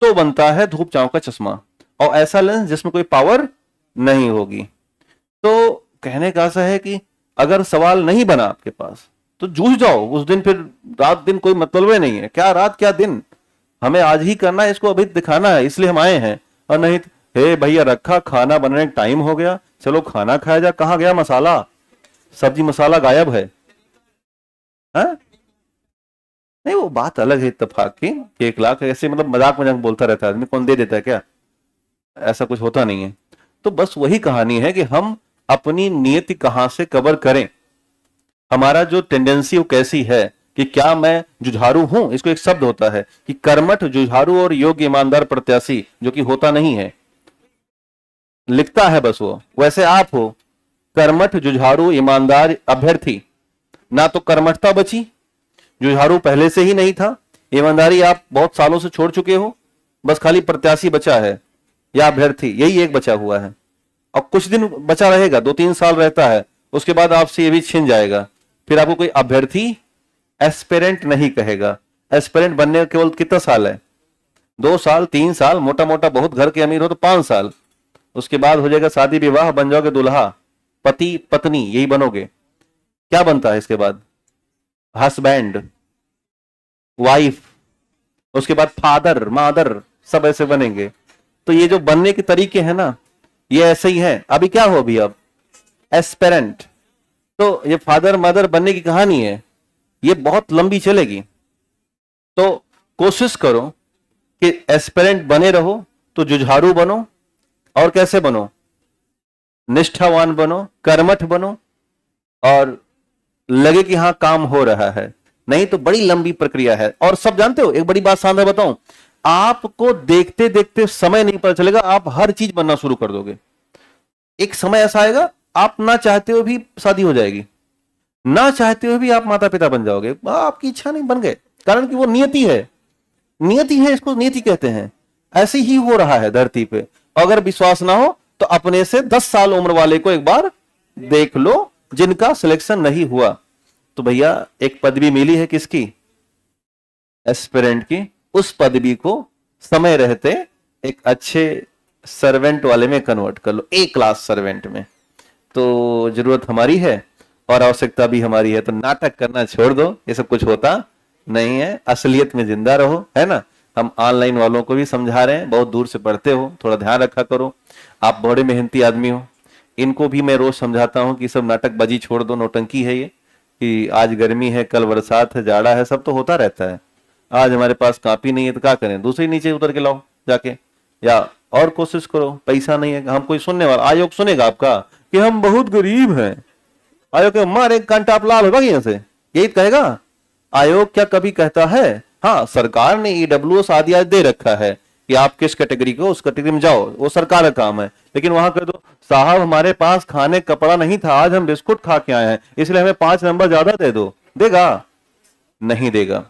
तो बनता है धूप छांव का चश्मा। और ऐसा लेंस जिसमें कोई पावर नहीं होगी। तो कहने का ऐसा है कि अगर सवाल नहीं बना आपके पास तो जूझ जाओ उस दिन, फिर रात दिन कोई मतलब ही नहीं है, क्या रात क्या दिन, हमें आज ही करना है, इसको अभी दिखाना है, इसलिए हम आए हैं। और नहीं हे भैया रखा, खाना बनाने का टाइम हो गया, चलो खाना खाया जा, कहां गया मसाला, सब्जी मसाला गायब है। हा? नहीं वो बात अलग है इत्तेफाक की, 1 लाख ऐसे मतलब मजाक मजाक बोलता रहता है आदमी, कौन दे देता है क्या, ऐसा कुछ होता नहीं है। तो बस वही कहानी है कि हम अपनी नियति कहां से कवर करें, हमारा जो टेंडेंसी वो कैसी है, कि क्या मैं जुझारू हूं। इसको एक शब्द होता है कि कर्मठ, जुझारू और योग्य ईमानदार प्रत्याशी, जो कि होता नहीं है, लिखता है बस वो। वैसे आप हो कर्मठ, जुझारू, ईमानदार अभ्यर्थी। ना तो कर्मठता बची, जुझारू पहले से ही नहीं था, ईमानदारी आप बहुत सालों से छोड़ चुके हो, बस खाली प्रत्याशी बचा है या अभ्यर्थी, यही एक बचा हुआ है। और कुछ दिन बचा रहेगा, 2-3 साल रहता है, उसके बाद आपसे ये भी छिन जाएगा। फिर आपको कोई अभ्यर्थी एस्पिरेंट नहीं कहेगा। एस्पिरेंट बनने केवल कितना साल है? 2 साल, 3 साल, मोटा मोटा बहुत घर के अमीर हो तो 5 साल। उसके बाद हो जाएगा शादी विवाह, बन जाओगे दुल्हा, पति पत्नी, यही बनोगे। क्या बनता है इसके बाद? हस्बैंड, वाइफ, उसके बाद फादर, मदर, सब ऐसे बनेंगे। तो ये जो बनने के तरीके हैं ना, ये ऐसे ही है। अभी क्या हो, अभी अब एस्पिरेंट। तो ये फादर मदर बनने की कहानी है, ये बहुत लंबी चलेगी। तो कोशिश करो कि एस्पिरेंट बने रहो, तो जुझारू बनो। और कैसे बनो? निष्ठावान बनो, कर्मठ बनो, और लगे कि हां काम हो रहा है। नहीं तो बड़ी लंबी प्रक्रिया है। और सब जानते हो, एक बड़ी बात शानदार बताऊं, आपको देखते देखते समय नहीं पता चलेगा, आप हर चीज बनना शुरू कर दोगे। एक समय ऐसा आएगा, आप ना चाहते हुए भी शादी हो जाएगी, ना चाहते हुए भी आप माता पिता बन जाओगे, आपकी इच्छा नहीं, बन गए। कारण कि वो नियति है, नियति है, इसको नियति कहते हैं। ऐसे ही हो रहा है धरती पे। अगर विश्वास ना हो तो अपने से 10 साल उम्र वाले को एक बार देख लो, जिनका सिलेक्शन नहीं हुआ। तो भैया एक पदवी मिली है, किसकी? एस्पिरेंट की। उस पदवी को समय रहते एक अच्छे सर्वेंट वाले में कन्वर्ट कर लो, ए क्लास सर्वेंट में। तो जरूरत हमारी है और आवश्यकता भी हमारी है। तो नाटक करना छोड़ दो, ये सब कुछ होता नहीं है, असलियत में जिंदा रहो, है ना। हम ऑनलाइन वालों को भी समझा रहे हैं, बहुत दूर से पढ़ते हो, थोड़ा ध्यान रखा करो। आप बड़े मेहनती आदमी हो, इनको भी मैं रोज समझाता हूं कि सब नाटकबाजी छोड़ दो, नौटंकी है ये, कि आज गर्मी है, कल बरसात है, जाड़ा है, सब तो होता रहता है। आज हमारे पास कॉपी नहीं है तो क्या करें, दूसरी नीचे उतर के लाओ जाके, या और कोशिश करो। पैसा नहीं है, हम कोई सुनने वाला, आयोग सुनेगा आपका कि हम बहुत गरीब हैं, आयोग के मार एक घंटा आप लाभ है, से यही कहेगा आयोग? क्या कभी कहता है? हाँ, सरकार ने ईडब्ल्यूएस आदि आज दे रखा है कि आप किस कैटेगरी को, उस कैटेगरी में जाओ, वो सरकार का काम है। लेकिन वहां कह दो साहब हमारे पास खाने कपड़ा नहीं था, आज हम बिस्कुट खा के आए हैं, इसलिए हमें 5 नंबर ज्यादा दे दो, देगा? नहीं देगा।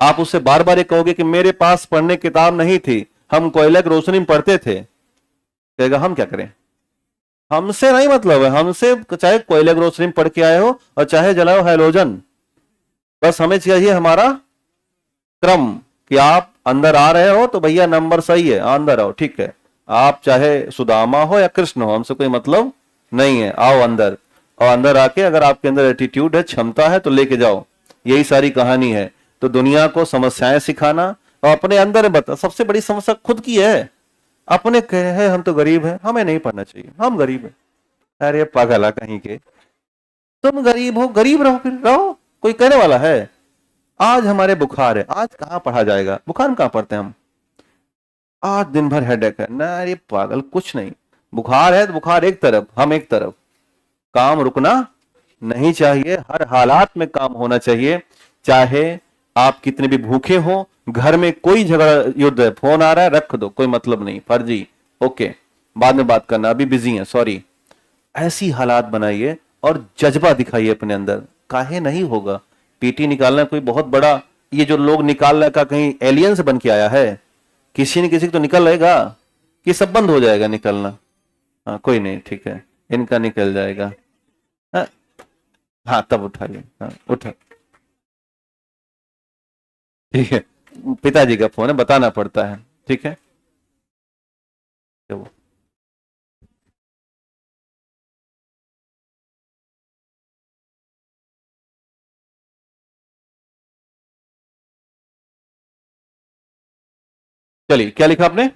आप उससे बार बार ये कहोगे कि मेरे पास पढ़ने किताब नहीं थी, हम कोयले की रोशनी में पढ़ते थे, कहेगा हम क्या करें, हमसे नहीं मतलब है, हमसे चाहे कोयले की रोशनी में पढ़ के आए हो और चाहे जलाओ हैलोजन, बस हमें चाहिए हमारा क्रम कि आप अंदर आ रहे हो तो भैया नंबर सही है, अंदर आओ, ठीक है, आप चाहे सुदामा हो या कृष्ण हो, हमसे कोई मतलब नहीं है, आओ अंदर। और अंदर आके अगर आपके अंदर एटीट्यूड है, क्षमता है तो लेके जाओ। यही सारी कहानी है। तो दुनिया को समस्याएं सिखाना और अपने अंदर बता, सबसे बड़ी समस्या खुद की है। अपने कहे हम तो गरीब हैं, हमें नहीं पढ़ना चाहिए, हम गरीब हैं। अरे पागला कहीं के, तुम गरीब हो, गरीब रहो, फिर रहो, कोई कहने वाला है। आज हमारे बुखार है, आज कहाँ पढ़ा जाएगा, बुखार में कहाँ पढ़ते हैं हम, आज दिन भर हेडेक है ना, अरे पागल कुछ नहीं, बुखार है तो बुखार एक तरफ, हम एक तरफ, काम रुकना नहीं चाहिए, हर हालात में काम होना चाहिए। चाहे आप कितने भी भूखे हो, घर में कोई झगड़ा युद्ध है, फोन आ रहा है रख दो, कोई मतलब नहीं, फर्जी, ओके बाद में बात करना, अभी बिजी है, सॉरी। ऐसी हालात बनाइए और जज्बा दिखाइए अपने अंदर। काहे नहीं होगा, पीटी निकालना कोई बहुत बड़ा, ये जो लोग निकालने का कहीं एलियन से बन के आया है, किसी न किसी को तो निकल रहेगा कि सब बंद हो जाएगा निकलना। हाँ कोई नहीं, ठीक है, इनका निकल जाएगा। हाँ, हाँ तब उठाइए, हाँ उठा, ठीक है, पिताजी का फोन है, बताना पड़ता है, ठीक है। तो चलिए, क्या लिखा आपने,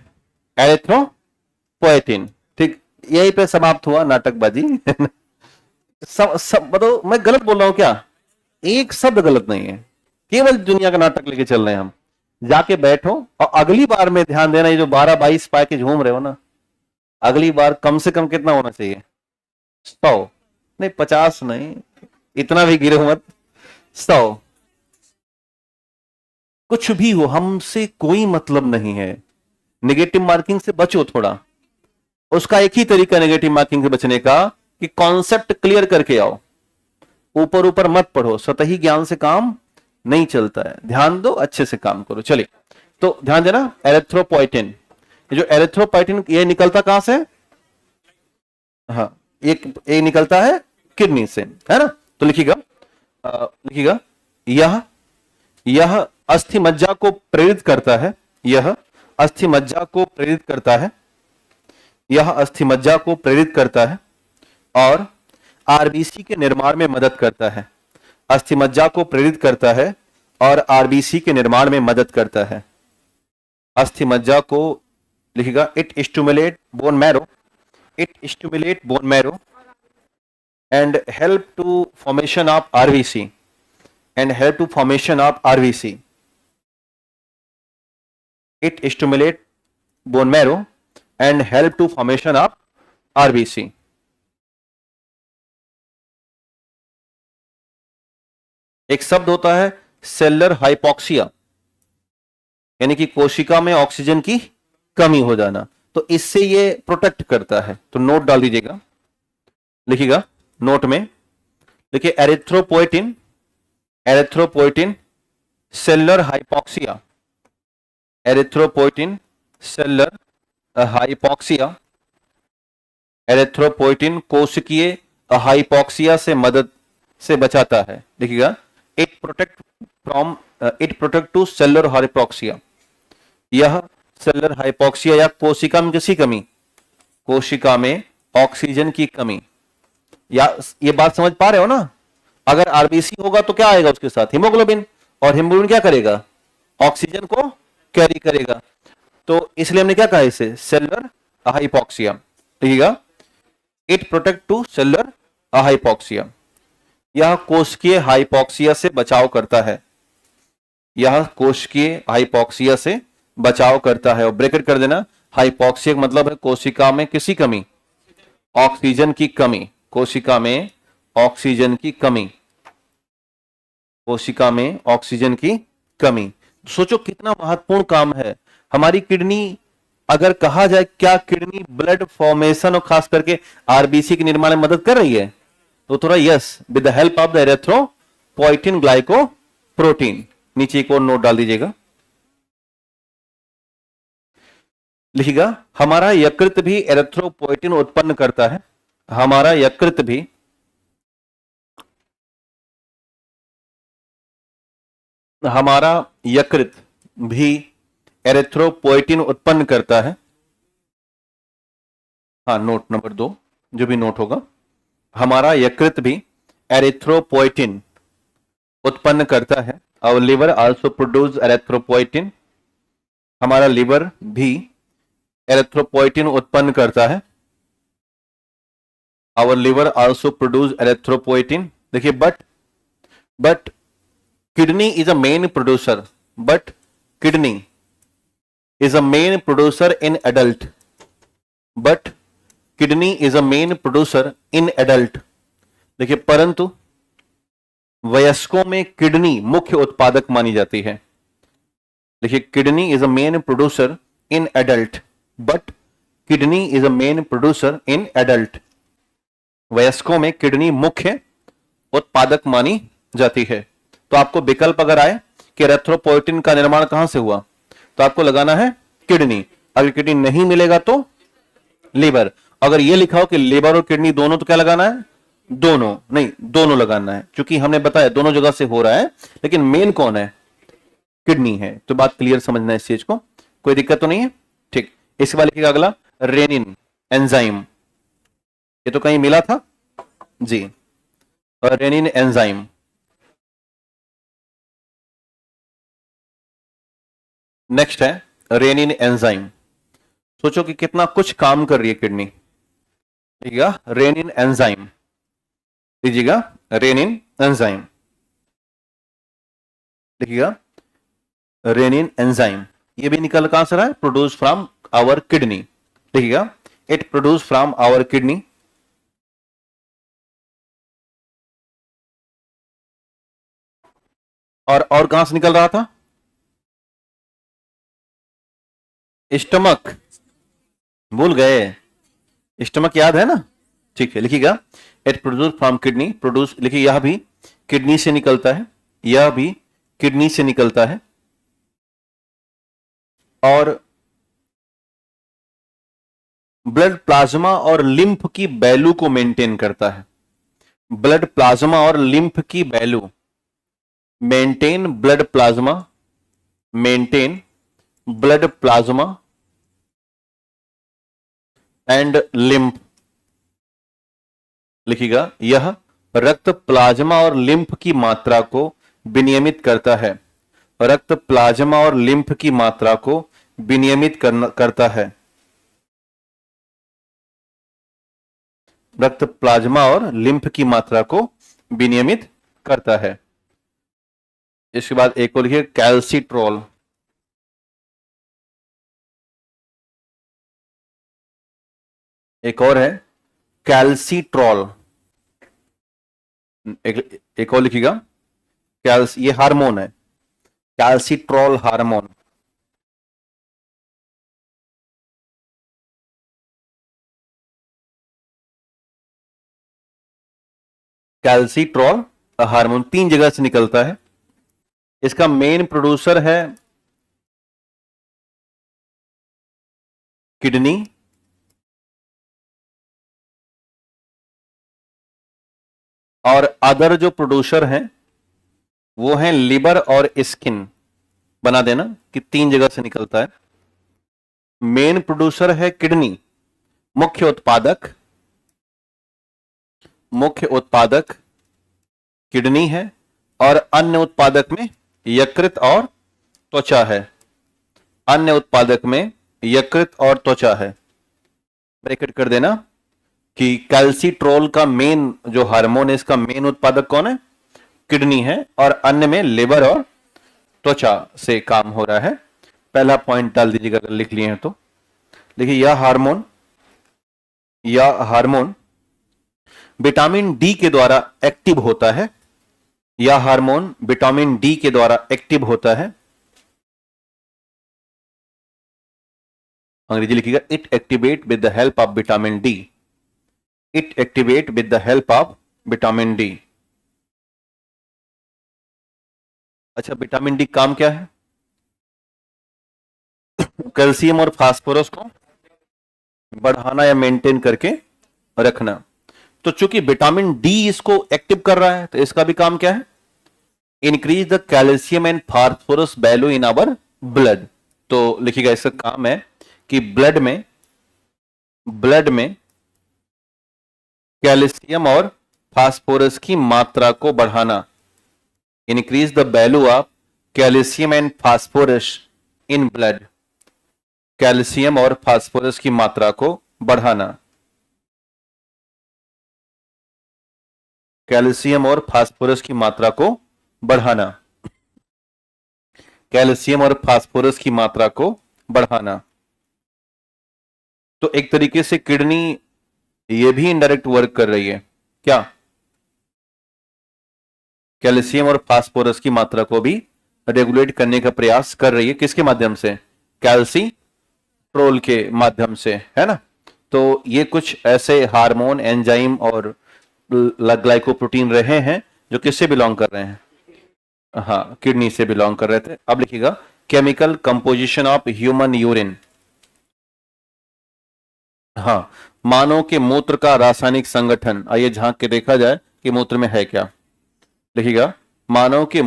एरिथ्रोपोएटिन, ठीक, यही पे समाप्त हुआ नाटकबाजी। सब बताओ, मैं गलत बोल रहा हूं क्या, एक शब्द गलत नहीं है, केवल दुनिया का नाटक लेके चल रहे हैं हम। जाके बैठो और अगली बार में ध्यान देना, ये जो 12-22 पाए के झूम रहे हो ना, अगली बार कम से कम कितना होना चाहिए, 100 नहीं, 50 नहीं, इतना भी गिरो मत, 100। कुछ भी हो, हमसे कोई मतलब नहीं है। नेगेटिव मार्किंग से बचो थोड़ा, उसका एक ही तरीका नेगेटिव मार्किंग से बचने का कि कॉन्सेप्ट क्लियर करके आओ, ऊपर ऊपर मत पढ़ो, सतही ज्ञान से काम नहीं चलता है, ध्यान दो, अच्छे से काम करो। चलिए, तो ध्यान देना, एरिथ्रोपोइटिन, ये जो एरिथ्रोपोइटिन ये निकलता कहां से, हाँ ये निकलता है किडनी से, है ना। तो लिखिएगा, लिखिएगा, यह अस्थि मज्जा को प्रेरित करता है, यह अस्थि मज्जा को प्रेरित करता है, यह अस्थि मज्जा को प्रेरित करता है और आरबीसी के निर्माण में मदद करता है। अस्थि मज्जा को प्रेरित करता है और आरबीसी के निर्माण में मदद करता है। अस्थि मज्जा को लिखिएगा, it stimulate bone marrow, it stimulate bone marrow and help to formation of RBC, and help to formation of RBC. It stimulate bone marrow and help to formation of RBC. एक शब्द होता है सेलर हाइपोक्सिया, यानी कि कोशिका में ऑक्सीजन की कमी हो जाना, तो इससे ये प्रोटेक्ट करता है। तो नोट डाल दीजिएगा, लिखिएगा नोट में, देखिए erythropoietin, erythropoietin cellular hypoxia, erythropoietin cellular hypoxia, erythropoietin कोशिकीय हाइपोक्सिया से मदद से बचाता है। देखिएगा, it protect to cellular hypoxia, यह सेलुलर हाइपोक्सिया या कोशिका में किसी कमी, कोशिका में ऑक्सीजन की कमी, या ये बात समझ पा रहे हो ना। अगर आरबीसी होगा तो क्या आएगा उसके साथ, हीमोग्लोबिन, और हीमोग्लोबिन क्या करेगा, ऑक्सीजन को कैरी करेगा। तो इसलिए हमने क्या कहा इसे, सेलुलर हाइपोक्सिया। देखिएगा, it protect to cellular hypoxia, यह कोशिकीय हाइपोक्सिया से बचाव करता है, यह कोशिकीय हाइपोक्सिया से बचाव करता है। और ब्रैकेट कर देना, हाइपोक्सिया का मतलब है कोशिका में किसी कमी, ऑक्सीजन की कमी, कोशिका में ऑक्सीजन की कमी, कोशिका में ऑक्सीजन की कमी। सोचो कितना महत्वपूर्ण काम है। हमारी किडनी, अगर कहा जाए क्या किडनी ब्लड फॉर्मेशन और खास करके आरबीसी के निर्माण में मदद कर रही है, तो थोड़ा yes, with the help of the erythropoietin glycoprotein. नीचे एक और नोट डाल दीजिएगा, लिखिएगा हमारा यकृत भी एरिथ्रोपोइटिन उत्पन्न करता है। हमारा यकृत भी हमारा यकृत भी एरिथ्रोपोइटिन उत्पन्न करता है। हाँ, नोट नंबर 2 जो भी नोट होगा, हमारा यकृत भी एरिथ्रोपोइटिन उत्पन्न करता है। Our liver also produce erythropoietin. हमारा लिवर भी एरिथ्रोपोइटिन उत्पन्न करता है। Our liver also produce erythropoietin. देखिए but kidney is a main producer, but kidney is a main producer in adult, but kidney is a main producer in adult. देखिए परंतु वयस्कों में किडनी मुख्य उत्पादक मानी जाती है। देखिए kidney is a main producer in adult, but kidney is a main producer in adult. वयस्कों में किडनी मुख्य उत्पादक मानी जाती है। तो आपको विकल्प अगर आए कि एरिथ्रोपोइटिन का निर्माण कहां से हुआ, तो आपको लगाना है किडनी। अगर किडनी नहीं मिलेगा तो लीवर। अगर यह लिखा हो कि लीवर और किडनी दोनों, तो क्या लगाना है? दोनों नहीं, दोनों लगाना है, क्योंकि हमने बताया दोनों जगह से हो रहा है, लेकिन मेन कौन है? किडनी है। तो बात क्लियर समझना है इस चीज को, कोई दिक्कत तो नहीं है? ठीक। इसके बाद लिखिएगा अगला रेनिन एंजाइम। ये तो कहीं मिला था जी, और रेनिन एंजाइम। नेक्स्ट है रेनिन एंजाइम। सोचो कि कितना कुछ काम कर रही है किडनी। देखिएगा रेनिन एंजाइम, लीजिएगा रेनिन एंजाइम, देखिएगा रेनिन एंजाइम। ये भी निकल कहां से रहा है? Produce from our kidney. देखिएगा it produce from our kidney. और कहां से निकल रहा था? स्टमक। भूल गए? स्टमक याद है ना? ठीक है, लिखिएगा it produce from kidney. Produce लिखिए, यह भी किडनी से निकलता है, यह भी किडनी से निकलता है। और ब्लड प्लाज्मा और लिम्फ की वैल्यू को मेंटेन करता है। ब्लड प्लाज्मा और लिम्फ की value, maintain blood plasma, maintain blood plasma and lymph. लिखिएगा यह रक्त प्लाज्मा और लिम्फ की मात्रा को विनियमित करता है। रक्त प्लाज्मा और लिम्फ की मात्रा को विनियमित करता है। रक्त प्लाज्मा और लिम्फ की मात्रा को विनियमित करता है। इसके बाद एक और लिखिए कैल्सिट्रॉल। एक और है कैल्सिट्रॉल। एक और लिखिएगा ये हार्मोन है, कैल्सिट्रॉल हार्मोन। कैल्सिट्रॉल हार्मोन 3 जगह से निकलता है। इसका मेन प्रोड्यूसर है किडनी, और अदर जो प्रोड्यूसर हैं वो हैं लिवर और स्किन। बना देना कि 3 जगह से निकलता है। मेन प्रोड्यूसर है किडनी, मुख्य उत्पादक, मुख्य उत्पादक किडनी है, और अन्य उत्पादक में यकृत और त्वचा है। अन्य उत्पादक में यकृत और त्वचा है। ब्रैकेट कर देना कि कैल्सिट्रॉल का मेन जो हार्मोन है, इसका मेन उत्पादक कौन है? किडनी है, और अन्य में लिवर और त्वचा से काम हो रहा है। पहला पॉइंट डाल दीजिएगा अगर लिख लिए हैं तो। देखिए यह हार्मोन विटामिन डी के द्वारा एक्टिव होता है। यह हार्मोन विटामिन डी के द्वारा एक्टिव होता है। अंग्रेजी लिखिएगा it activate with the help of vitamin D. It activate with the help of vitamin D. अच्छा, विटामिन डी काम क्या है? कैल्शियम और फास्फोरस को बढ़ाना या मेंटेन करके रखना। तो चूंकि विटामिन डी इसको एक्टिव कर रहा है, तो इसका भी काम क्या है? Increase the calcium and phosphorus value in our blood. तो लिखिएगा, इसका काम है कि ब्लड में कैल्शियम और फास्फोरस की मात्रा को बढ़ाना। Increase the value of calcium and phosphorus in blood. Calcium और फास्फोरस की मात्रा को बढ़ाना। कैल्शियम और फास्फोरस की मात्रा को बढ़ाना। कैल्शियम और फास्फोरस की मात्रा को बढ़ाना। तो एक तरीके से किडनी ये भी इनडायरेक्ट वर्क कर रही है क्या? कैल्शियम और फास्फोरस की मात्रा को भी रेगुलेट करने का प्रयास कर रही है। किसके माध्यम से? कैल्सीट्रोल के माध्यम से, है ना। तो ये कुछ ऐसे हार्मोन, एंजाइम और ग्लाइकोप्रोटीन रहे हैं जो किससे बिलोंग कर रहे हैं? हाँ, किडनी से बिलोंग कर रहे थे। अब लिखिएगा, chemical composition of human urine. हाँ, मानव के मूत्र का रासायनिक संगठन। आइए झांक के देखा जाए कि मूत्र में है क्या। लिखिएगा, मानव के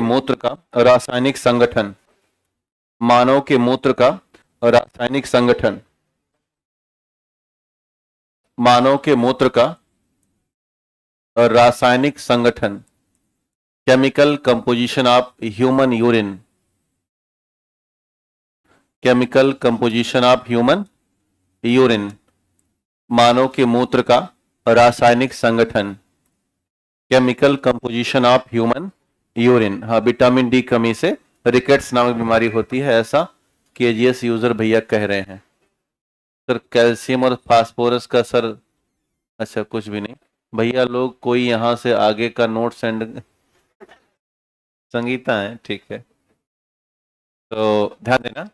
मूत्र का रासायनिक संगठन। मानव के मूत्र का रासायनिक संगठन। मानव के मूत्र का रासायनिक संगठन। Chemical composition of human urine. Chemical composition of human urine. मानव के मूत्र का रासायनिक संगठन। Chemical composition of human urine. हाँ, विटामिन डी कमी से रिकेट्स नामक बीमारी होती है, ऐसा केजीएस यूजर भैया कह रहे हैं। सर कैल्शियम और फास्फोरस का सर, अच्छा कुछ भी नहीं भैया। लोग कोई यहां से आगे का नोट सेंड, संगीता है, ठीक है। तो ध्यान देना,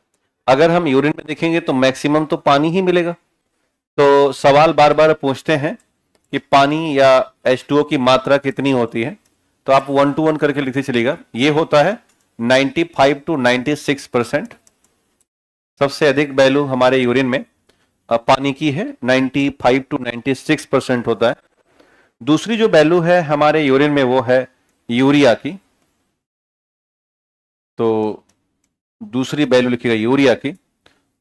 अगर हम यूरिन में देखेंगे तो मैक्सिमम तो पानी ही मिलेगा। तो सवाल बार बार पूछते हैं कि पानी या H2O की मात्रा कितनी होती है, तो आप 1 to 1 करके लिखते चलिएगा। ये होता है 95 to 96%। सबसे अधिक वैल्यू हमारे यूरिन में पानी की है, 95 to 96% होता है। दूसरी जो वैल्यू है हमारे यूरिन में वो है यूरिया की। तो दूसरी वैल्यू लिखिएगा यूरिया की,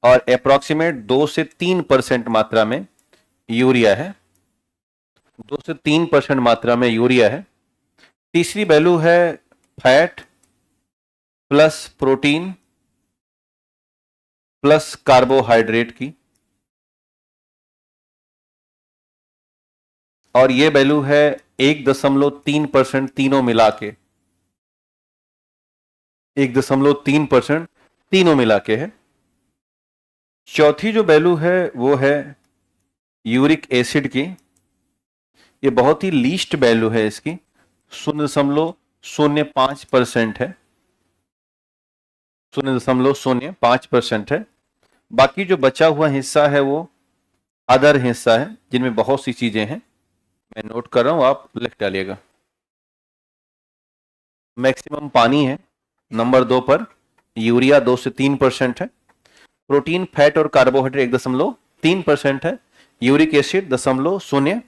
और अप्रोक्सीमेट 2 से 3% मात्रा में यूरिया है। 2 से 3% मात्रा में यूरिया है। तीसरी वैल्यू है fat plus protein plus carbohydrate की, और ये वैल्यू है 1.3% तीनों मिला के। 1.3% तीनों मिला के है। चौथी जो वैल्यू है वो है यूरिक एसिड की। ये बहुत ही लीस्ट वैल्यू है इसकी, 0.05% है। 0.05% है। बाकी जो बचा हुआ हिस्सा है वो अदर हिस्सा है, जिनमें बहुत सी चीजें हैं। मैं नोट कर रहा हूं, आप लिख डालिएगा। मैक्सिमम पानी है नंबर 2 पर, यूरिया 2 से 3% है। प्रोटीन, फैट और कार्बोहाइड्रेट 1.3% है। यूरिक एसिड 0.0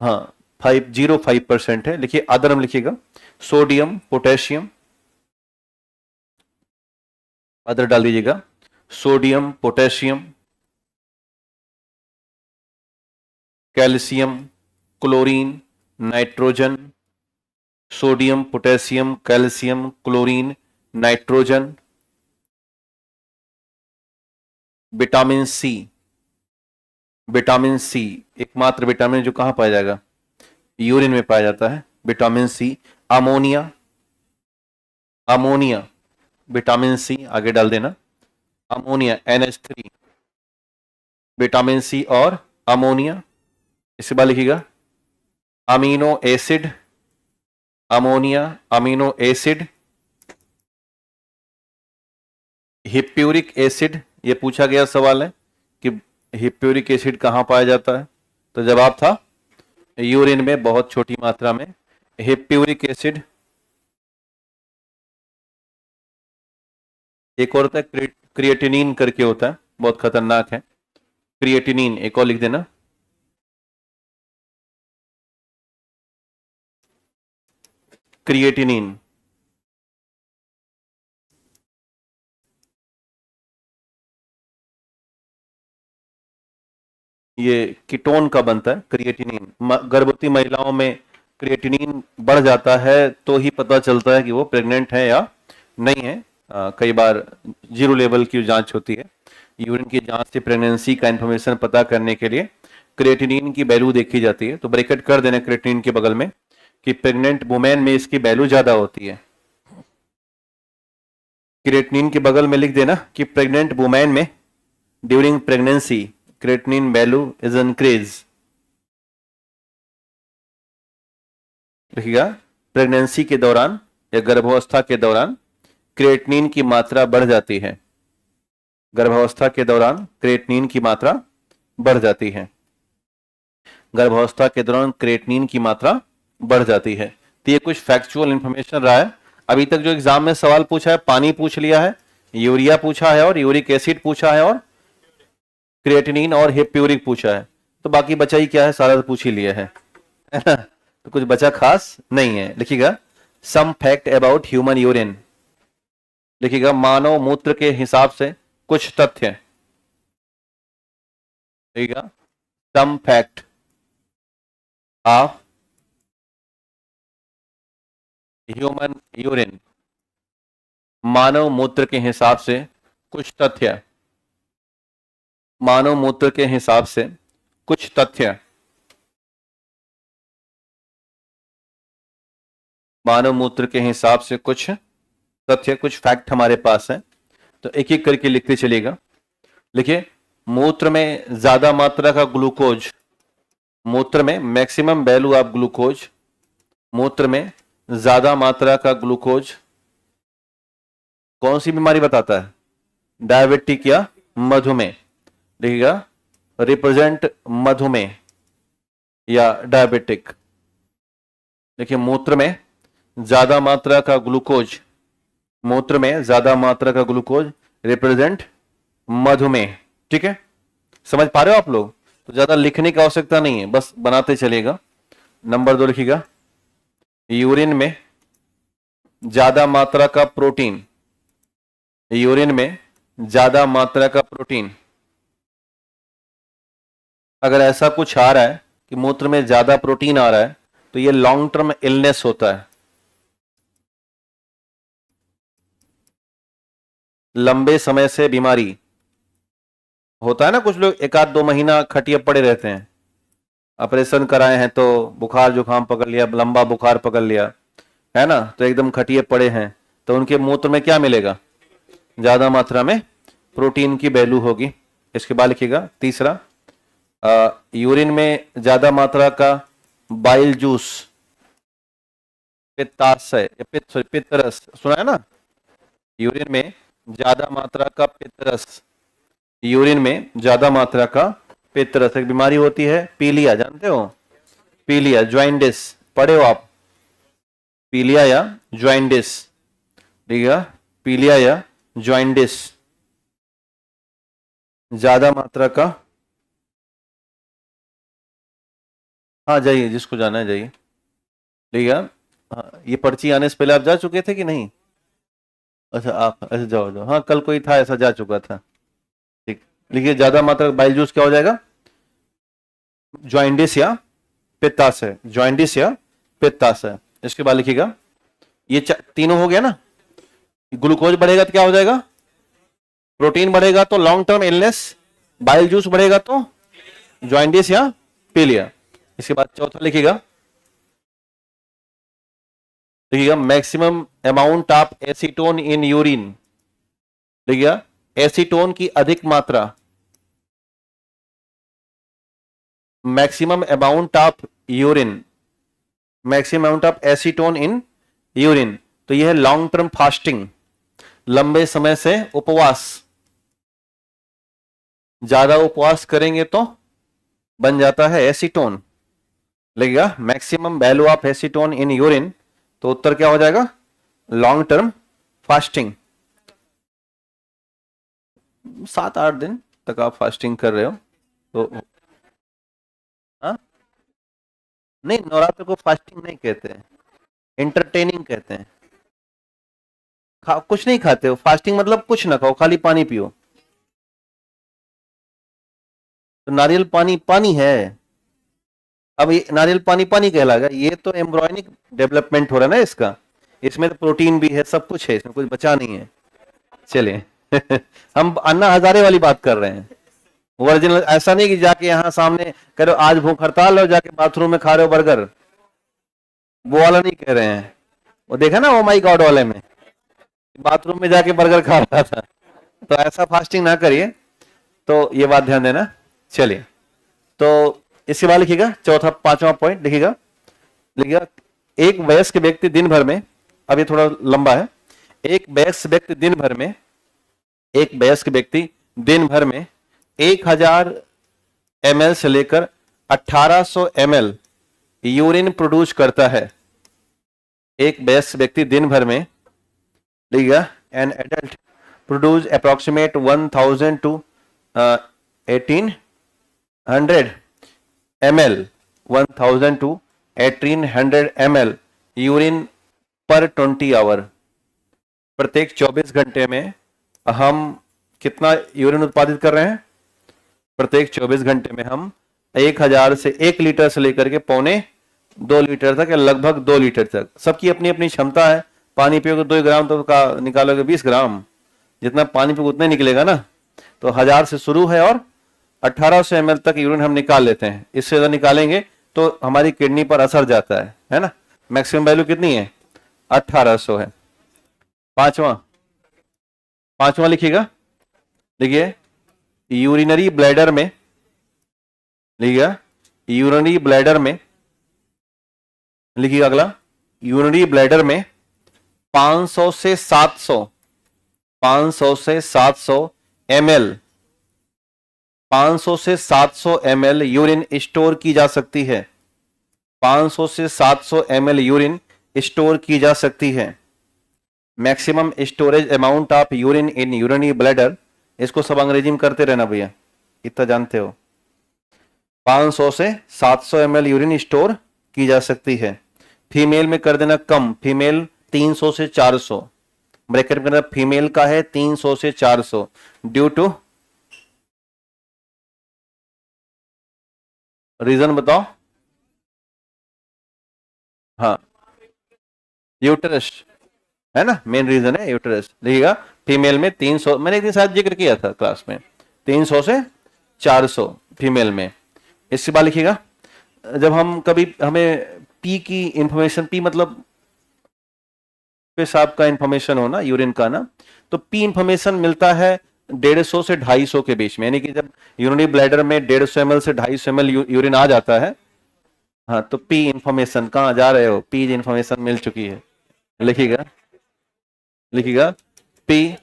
हाँ 505% है। लिखिए अदर में लिखिएगा सोडियम, पोटेशियम, अदर डाल दीजिएगा, sodium, potassium, calcium, chlorine, nitrogen. Sodium, potassium, calcium, chlorine, nitrogen. Vitamin C. Vitamin C एकमात्र विटामिन जो कहां पाया जाएगा? यूरिन में पाया जाता है, vitamin C. Ammonia, ammonia, vitamin C आगे डाल देना, अमोनिया NH3, विटामिन सी और अमोनिया। इसके बाद लिखिएगा amino acid, ammonia, amino acid, hippuric acid. ये पूछा गया सवाल है कि हिप्यूरिक एसिड कहां पाया जाता है, तो जवाब था यूरिन में बहुत छोटी मात्रा में। हिप्यूरिक एसिड एक और होता है क्रिएटिनिन करके होता है, बहुत खतरनाक है। क्रिएटिनिन एक और लिख देना। क्रिएटिनिन ये कीटोन का बनता है क्रिएटिनिन। गर्भवती महिलाओं में क्रिएटिनिन बढ़ जाता है तो ही पता चलता है कि वो प्रेग्नेंट है या नहीं है। कई बार जीरो लेवल की जांच होती है, यूरिन की जांच से प्रेगनेंसी का इंफॉर्मेशन पता करने के लिए क्रिएटिनिन की वैल्यू देखी जाती है। तो ब्रैकेट कर देना क्रिएटिनिन के बगल में कि प्रेग्नेंट वुमेन में इसकी वैल्यू ज्यादा होती है। क्रिएटिनिन के बगल में लिख देना कि प्रेग्नेंट वुमेन में during pregnancy creatinine value is increase. देखिएगा, प्रेगनेंसी के दौरान या गर्भावस्था के दौरान क्रिएटिनिन की मात्रा बढ़ जाती है। गर्भावस्था के दौरान क्रिएटिनिन की मात्रा बढ़ जाती है। गर्भावस्था के दौरान क्रिएटिनिन की मात्रा बढ़ जाती है। तो ये कुछ फैक्चुअल इंफॉर्मेशन रहा है। अभी तक जो एग्जाम में सवाल पूछा है, पानी पूछ लिया है, यूरिया पूछा है और यूरिक एसिड पूछा है और क्रिएटिनिन और हिप्यूरिक पूछा है। तो बाकी बचा ही क्या है, सारा तो पूछ ही लिया है ना। तो कुछ बचा खास नहीं है। लिखिएगा सम फैक्ट अबाउट ह्यूमन यूरिन। लिखिएगा मानव मूत्र के हिसाब से कुछ तथ्य। लिखिएगा सम फैक्ट ऑफ ह्यूमन यूरिन। मानव मूत्र के हिसाब से कुछ तथ्य। मानव मूत्र के हिसाब से कुछ तथ्य। मानव मूत्र के हिसाब से कुछ तथ्य, कुछ फैक्ट हमारे पास है। तो एक एक करके लिखते चलिएगा। लिखिए मूत्र में ज्यादा मात्रा का ग्लूकोज, मूत्र में मैक्सिमम वैल्यू ऑफ ग्लूकोज, मूत्र में ज्यादा मात्रा का ग्लूकोज कौन सी बीमारी बताता है, डायबिटिक या मधुमेह। देखिएगा रिप्रेजेंट मधुमेह या डायबिटिक। देखिए मूत्र में ज्यादा मात्रा का ग्लूकोज, मूत्र में ज्यादा मात्रा का ग्लूकोज रिप्रेजेंट मधुमेह। ठीक है, समझ पा रहे हो आप लोग। तो ज्यादा लिखने की आवश्यकता नहीं है, बस बनाते चलिएगा। नंबर 2 लिखिएगा यूरिन में ज्यादा मात्रा का प्रोटीन। यूरिन में ज्यादा मात्रा का प्रोटीन। अगर ऐसा कुछ आ रहा है कि मूत्र में ज्यादा प्रोटीन आ रहा है तो ये लॉन्ग टर्म इलनेस होता है। लंबे समय से बीमारी होता है ना। कुछ लोग 1-2 महीना खटिया पड़े रहते हैं, ऑपरेशन कराए हैं तो बुखार जुकाम पकड़ लिया, लंबा बुखार पकड़ लिया है ना, तो एकदम खटिए पड़े हैं। तो उनके मूत्र में क्या मिलेगा, ज्यादा मात्रा में प्रोटीन की वैल्यू होगी। इसके बाद लिखिएगा तीसरा यूरिन में ज्यादा मात्रा का बाइल जूस, पित्ताशय, पित्तरस सुना है ना। यूरिन में ज्यादा मात्रा का पित्तरस, यूरिन में ज्यादा मात्रा का पित्तरस एक बीमारी होती है, पीलिया, जानते हो पीलिया, ज्वाइंडिस, पढ़े हो आप, पीलिया या ज्वाइंडिस। देखिएगा पीलिया या ज्वाइंडिस, ज्यादा मात्रा का। हाँ जाइए, जिसको जाना है जाइए। देखिएगा हाँ, ये पर्ची आने से पहले आप जा चुके थे कि नहीं। अच्छा आप ऐसे जाओ जाओ, हाँ कल कोई था ऐसा जा चुका था। ठीक, लिखिए ज्यादा मात्रा बाइल जूस क्या हो जाएगा, ज्वाइंडिस या पित्ताशय, ज्वाइंडिस या पित्ताशय। इसके बाद लिखिएगा ये तीनों हो गया ना। ग्लूकोज बढ़ेगा तो क्या हो जाएगा, प्रोटीन बढ़ेगा तो long term illness, bile juice बढ़ेगा तो ज्वाइंडिस या पीलिया। इसके बाद चौथा लिखिएगा maximum amount of acetone in urine. देखिएगा एसीटोन की अधिक मात्रा, maximum amount of urine, maximum amount of acetone in urine. तो यह है लॉन्ग टर्म फास्टिंग, लंबे समय से उपवास। ज्यादा उपवास करेंगे तो बन जाता है एसीटोन। लगेगा maximum value of acetone in urine, तो उत्तर क्या हो जाएगा, लॉन्ग टर्म फास्टिंग। 7-8 दिन तक आप फास्टिंग कर रहे हो तो हाँ, नहीं, नवरात्र को फास्टिंग नहीं कहते हैं, एंटरटेनिंग कहते हैं। कुछ नहीं खाते हो, फास्टिंग मतलब कुछ ना खाओ, खाली पानी पियो। तो नारियल पानी पानी है। अब ये नारियल पानी पानी कहलाएगा? ये तो एम्ब्रॉयनिक डेवलपमेंट हो रहा है ना इसका, इसमें तो प्रोटीन भी है, सब कुछ है, इसमें कुछ बचा नहीं है। चलिए हम अन्ना हजारे वाली बात कर रहे हैं, ओरिजिनल। ऐसा नहीं कि जाके यहाँ सामने करो आज भूख हड़ताल हो, जाके बाथरूम में खा रहे हो बर्गर, वो वाला नहीं कह रहे हैं। वो देखा ना ओ माई गॉड वाले में, बाथरूम में जाके बर्गर खा रहा था। तो ऐसा फास्टिंग ना करिए, तो ये बात ध्यान देना। चलिए, तो इसके बाद लिखिएगा चौथा 5वां पॉइंट लिखिएगा, लिखिएगा एक वयस्क व्यक्ति दिन भर में, अब ये थोड़ा लंबा है, एक वयस्क व्यक्ति दिन भर में, एक वयस्क व्यक्ति दिन भर में 1000 ml से लेकर 1800 ml यूरिन प्रोड्यूस करता है। एक वयस्क व्यक्ति दिन भर में, लिखिएगा an adult produce approximate 1000 to 1800 ml 1000 to 1800 ml urine पर 20 आवर। प्रत्येक 24 घंटे में हम कितना यूरिन उत्पादित कर रहे हैं? प्रत्येक 24 घंटे में हम 1000 से 1 लीटर से लेकर के 1.25-2 लीटर तक, या लगभग 2 लीटर तक, सबकी अपनी अपनी क्षमता है। पानी पियोगे 2 ग्राम तो का निकालोगे 20 ग्राम, जितना पानी पियोगे उतना निकलेगा ना। तो 1000 से शुरू है और 1800 ml तक यूरिन हम निकाल लेते हैं। इससे ज्यादा निकालेंगे तो हमारी किडनी पर असर जाता है ना। मैक्सिमम वैल्यू कितनी है? 1800 है। पांचवा लिखिएगा, देखिए यूरिनरी ब्लैडर में, लिखिएगा यूरिनरी ब्लैडर में, लिखिएगा अगला, यूरिनरी ब्लैडर में 500 से 700 ml 500 से 700 ml यूरिन स्टोर की जा सकती है। 500 से 700 ml यूरिन स्टोर की जा सकती है। Maximum storage amount of urine in urinary bladder, इसको सब अंग्रेजी में करते रहना भैया, इतना जानते हो। 500 से 700 ml यूरिन स्टोर की जा सकती है। फीमेल में कर देना कम, फीमेल 300 से 400, ब्रैकेट में फीमेल का है 300 से 400, ड्यू टू रीजन बताओ। हाँ, यूटरस है ना, मेन रीजन है यूटरस। देखिएगा फीमेल में 300, मैंने एक दिन शायद जिक्र किया था क्लास में, 300 से 400 फीमेल में। इसके बाद लिखिएगा, जब हम कभी हमें पी की इंफॉर्मेशन, पी मतलब पेशाब का इंफॉर्मेशन होना, यूरिन का ना, तो पी इंफॉर्मेशन मिलता है 150 से 250 के बीच में। यानी कि जब यूरिनरी ब्लैडर में 150 ml से 250 ml यूरिन आ जाता है, हाँ, तो पी इंफॉर्मेशन, कहाँ जा रहे हो, पी इंफॉर्मेशन मिल चुकी है। लिखिएगा, लिखिएगा पी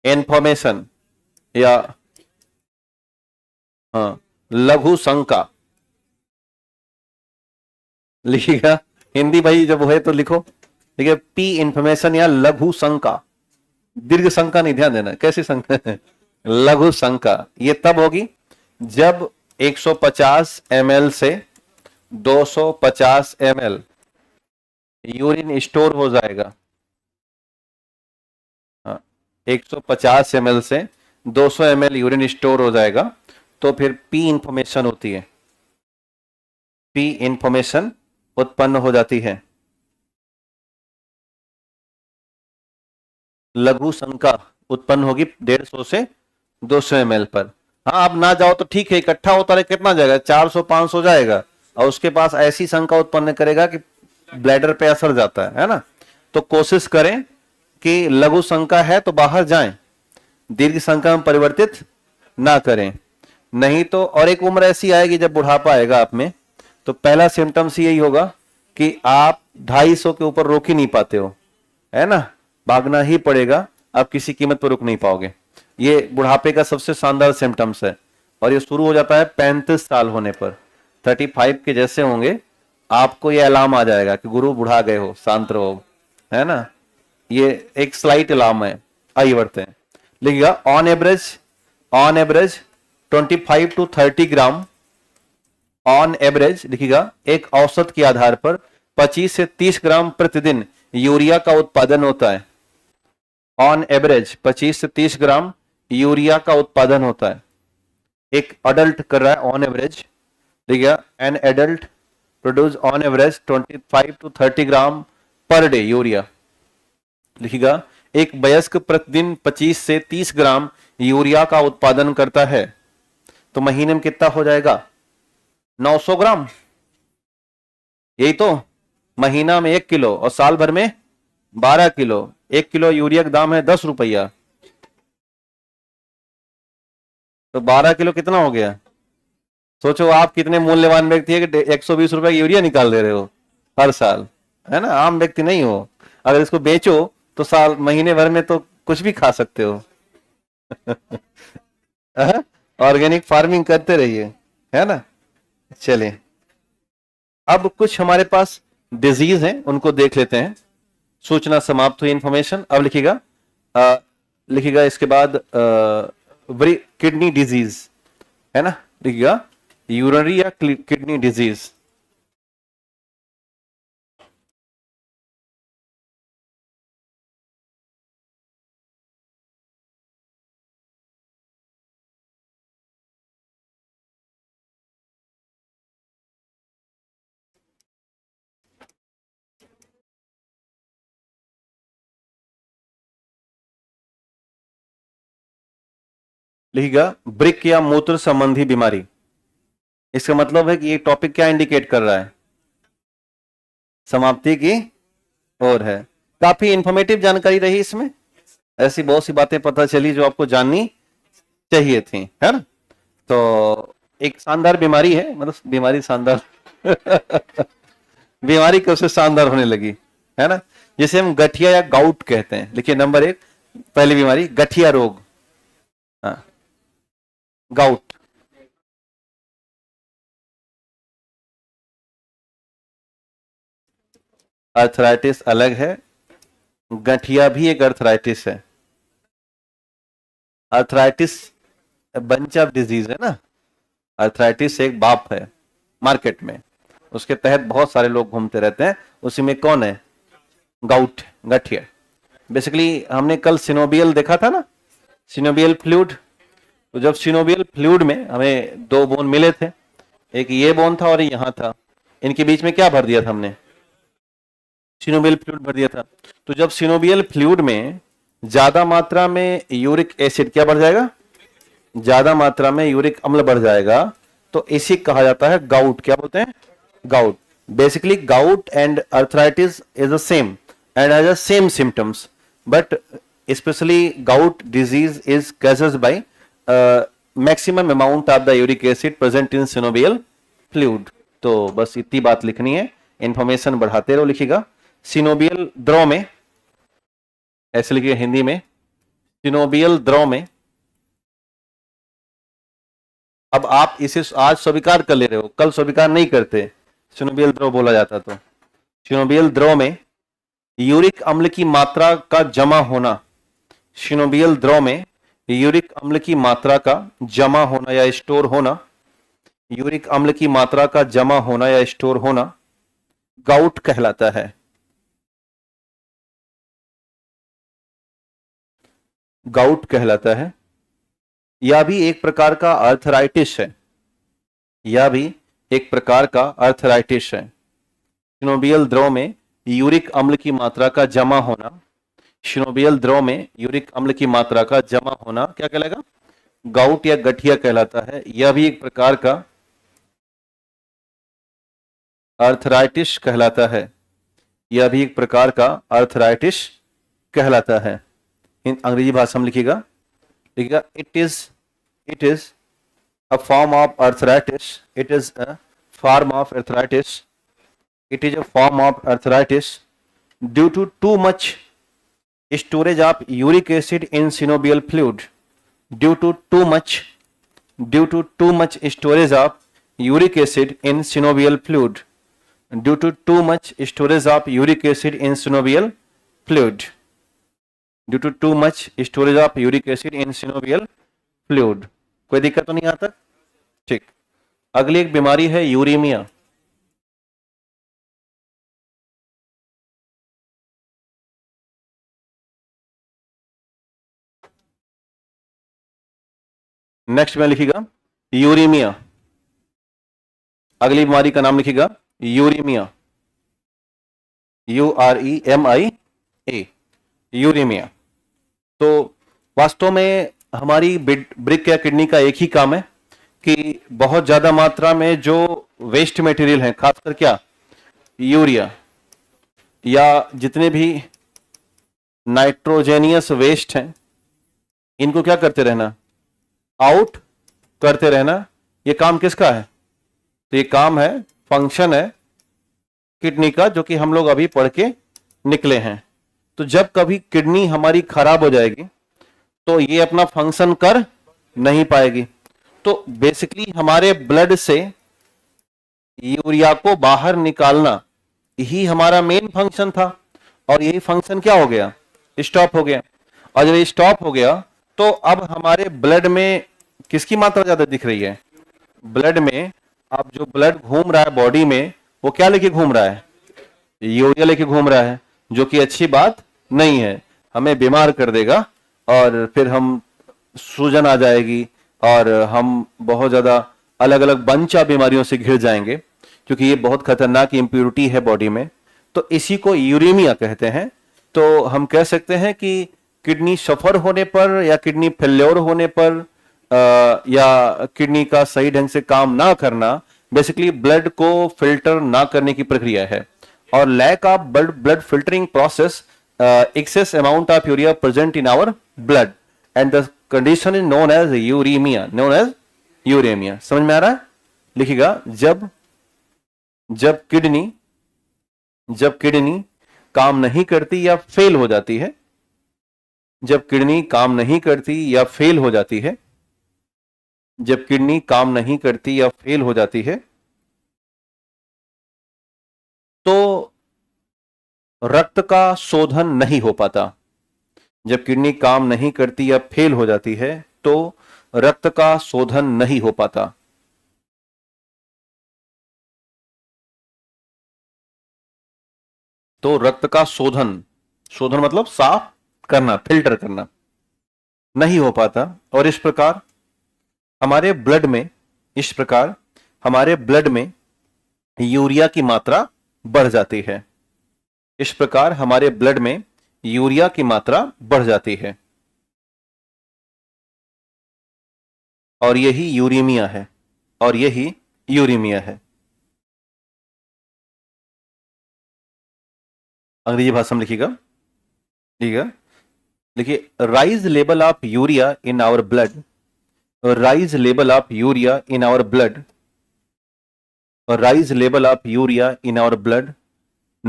इंफॉर्मेशन, या हाँ लघु शंका, लिखिएगा। हिंदी भाई जब है तो लिखो, ठीक है, पी इंफॉर्मेशन या लघु शंका, दीर्घ शंका नहीं, ध्यान देना कैसी शंका है, लघु शंका। ये तब होगी जब 150 ml से 250 ml यूरिन स्टोर हो जाएगा। हाँ, 150 ml से 200 ml यूरिन स्टोर हो जाएगा, तो फिर पी इंफॉर्मेशन होती है, पी इंफॉर्मेशन उत्पन्न हो जाती है। लघु शंका उत्पन्न होगी 150 से 200 ml पर। हाँ, अब ना जाओ तो ठीक है, इकट्ठा होता रहे, कितना जाएगा, 400-500 जाएगा, और उसके पास ऐसी शंका उत्पन्न करेगा कि ब्लैडर पे असर जाता है ना। तो कोशिश करें कि लघु शंका है तो बाहर जाएं, दीर्घ शंका में परिवर्तित ना करें, नहीं तो। और एक उम्र ऐसी आएगी जब बुढ़ापा आएगा आप में, तो पहला सिम्टम्स यही होगा कि आप 250 के ऊपर रोक ही नहीं पाते हो, है ना, भागना ही पड़ेगा, आप किसी कीमत पर रुक नहीं पाओगे। ये बुढ़ापे का सबसे शानदार सिम्टम्स है, और ये शुरू हो जाता है 35 साल होने पर। 35 के जैसे होंगे आपको ये अलार्म आ जाएगा कि गुरु बुढ़ा गए हो, शांत रहो, है ना। ये एक स्लाइट अलार्म है, आइए बढ़ते हैं। लिखिएगा on average 25 to 30 gram, on average लिखिएगा एक औसत के आधार पर 25 से 30 ग्राम प्रतिदिन यूरिया का उत्पादन होता है। ऑन एवरेज 25 से 30 ग्राम यूरिया का उत्पादन होता है। एक अडल्ट कर रहा है ऑन एवरेज, लिखिएगा an adult produce on average 25 to 30 gram per day urea. लिखिएगा एक वयस्क प्रतिदिन 25 से 30 ग्राम यूरिया का उत्पादन करता है। तो महीने में कितना हो जाएगा? 900 ग्राम। यही तो, महीना में 1 किलो और साल भर में 12 किलो। 1 किलो यूरिया का दाम है 10 रुपया, तो 12 किलो कितना हो गया? सोचो आप कितने मूल्यवान व्यक्ति है कि 120 रुपए की यूरिया निकाल दे रहे हो हर साल, है ना। आम व्यक्ति नहीं हो। अगर इसको बेचो तो साल महीने भर में तो कुछ भी खा सकते हो। ऑर्गेनिक फार्मिंग करते रहिए, है ना। चलिए अब कुछ हमारे पास डिजीज हैं, उनको देख लेते हैं। सूचना समाप्त हुई, इंफॉर्मेशन। अब लिखिएगा लिखिएगा इसके बाद किडनी डिजीज, है ना। लिखिएगा यूरिनरी या किडनी डिजीज। लिखिएगा ब्रिक या मूत्र संबंधी बीमारी। इसका मतलब है कि ये टॉपिक क्या इंडिकेट कर रहा है? समाप्ति की ओर है। काफी इंफॉर्मेटिव जानकारी रही इसमें, ऐसी बहुत सी बातें पता चली जो आपको जाननी चाहिए थी, है ना। तो एक शानदार बीमारी है, मतलब बीमारी शानदार बीमारी कब से शानदार होने लगी, है ना। जिसे हम गठिया या गाउट कहते हैं। लिखिए नंबर 1 पहली बीमारी गठिया रोग, हाँ, गाउट। अर्थराइटिस अलग है, गठिया भी एक अर्थराइटिस है। अर्थराइटिस बंच ऑफ डिजीज है ना। अर्थराइटिस एक बाप है मार्केट में, उसके तहत बहुत सारे लोग घूमते रहते हैं। उसी में कौन है? गाउट, गठिया। बेसिकली हमने कल सिनोबियल देखा था ना, सिनोबियल फ्लूइड। तो जब सिनोबियल फ्लूइड में हमें 2 बोन मिले थे, एक ये बोन था और यहां था, इनके बीच में क्या भर दिया था हमने? सिनोबियल फ्लूइड भर दिया था। तो जब सिनोबियल फ्लूइड में ज्यादा मात्रा में यूरिक एसिड क्या बढ़ जाएगा? ज्यादा मात्रा में यूरिक अम्ल बढ़ जाएगा, तो इसी कहा जाता है गाउट। क्या बोलते हैं? Gout. Basically gout and arthritis is the same and has the same symptoms, but specially gout disease is caused by maximum amount of the uric acid present in synovial fluid. तो बस इतनी बात लिखनी है, इंफॉर्मेशन बढ़ाते रहो। लिखिएगा सिनोबियल द्रव में, ऐसे लिखिए हिंदी में, सिनोबियल द्रव में। अब आप इसे आज स्वीकार कर ले रहे हो, कल स्वीकार नहीं करते। सिनोबियल द्रव बोला जाता, तो सिनोबियल द्रव में यूरिक अम्ल की मात्रा का जमा होना, सिनोबियल द्रव में यूरिक अम्ल की मात्रा का जमा होना या स्टोर होना, यूरिक अम्ल की मात्रा का जमा होना या स्टोर होना गाउट कहलाता है। गाउट कहलाता है। यह भी एक प्रकार का अर्थराइटिस है, यह भी एक प्रकार का अर्थराइटिस है। सिनोबियल द्रव में यूरिक अम्ल की मात्रा का जमा होना, सिनोबियल द्रव में यूरिक अम्ल की मात्रा का जमा होना क्या कहलाएगा? गाउट या गठिया कहलाता है। यह भी एक प्रकार का अर्थराइटिस कहलाता है। यह भी एक प्रकार का अर्थराइटिस कहलाता है। अंग्रेजी भाषा में लिखिएगा, it is a form of arthritis, it is a form of arthritis, it is a form of arthritis due to too much storage of uric acid in synovial fluid, due to too much storage of uric acid in synovial fluid, due to too much storage of uric acid in synovial fluid। Due to too much storage of uric acid in synovial fluid. कोई दिक्कत तो नहीं आता? ठीक। अगली एक बीमारी है यूरेमिया। नेक्स्ट में लिखिएगा यूरेमिया। अगली बीमारी का नाम लिखिएगा यूरेमिया, UREMIA, यूरेमिया। तो वास्तव में हमारी ब्रिक या किडनी का एक ही काम है कि बहुत ज्यादा मात्रा में जो वेस्ट मटेरियल है, खासकर क्या यूरिया या जितने भी नाइट्रोजेनियस वेस्ट हैं, इनको क्या करते रहना, आउट करते रहना। ये काम किसका है? तो ये काम है, फंक्शन है किडनी का, जो कि हम लोग अभी पढ़ के निकले हैं। तो जब कभी किडनी हमारी खराब हो जाएगी तो ये अपना फंक्शन कर नहीं पाएगी। तो बेसिकली हमारे ब्लड से यूरिया को बाहर निकालना ही हमारा मेन फंक्शन था, और यही फंक्शन क्या हो गया, स्टॉप हो गया। और जब ये स्टॉप हो गया तो अब हमारे ब्लड में किसकी मात्रा ज्यादा दिख रही है? ब्लड में अब जो ब्लड घूम रहा है बॉडी में, वो क्या लेके घूम रहा है? यूरिया लेके घूम रहा है, जो कि अच्छी बात नहीं है, हमें बीमार कर देगा और फिर हम सूजन आ जाएगी और हम बहुत ज्यादा अलग अलग बंचा बीमारियों से घिर जाएंगे, क्योंकि ये बहुत खतरनाक इम्प्योरिटी है बॉडी में। तो इसी को यूरेमिया कहते हैं। तो हम कह सकते हैं कि किडनी सफर होने पर या किडनी फेल्योर होने पर या किडनी का सही ढंग से काम ना करना बेसिकली ब्लड को फिल्टर ना करने की प्रक्रिया है। और lack of blood filtering process, excess amount of urea present in our blood, and the condition is known as uraemia. समझ में आ रहा है? लिखिएगा, जब किडनी काम नहीं करती या फेल हो जाती है, जब किडनी काम नहीं करती या फेल हो जाती है, जब किडनी काम नहीं करती या फेल हो जाती है, तो रक्त का शोधन नहीं हो पाता। जब किडनी काम नहीं करती या फेल हो जाती है तो रक्त का शोधन नहीं हो पाता। तो रक्त का शोधन मतलब साफ करना, फिल्टर करना नहीं हो पाता, और इस प्रकार हमारे ब्लड में यूरिया की मात्रा बढ़ जाती है। इस प्रकार हमारे ब्लड में यूरिया की मात्रा बढ़ जाती है, और यही यूरेमिया है, अंग्रेजी भाषा में लिखिएगा। ठीक है, देखिए, rise level of urea in our blood, rise level of urea in our blood, rise level of urea in our blood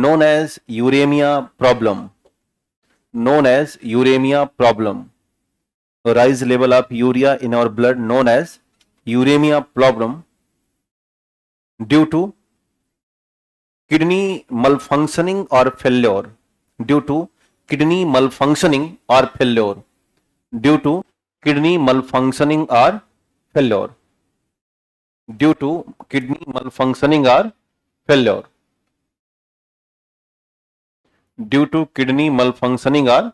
known as uremia problem, rise level of urea in our blood known as uremia problem due to kidney malfunctioning or failure, due to kidney malfunctioning or failure, due to kidney malfunctioning or failure, due to kidney malfunctioning or failure, due to kidney malfunctioning or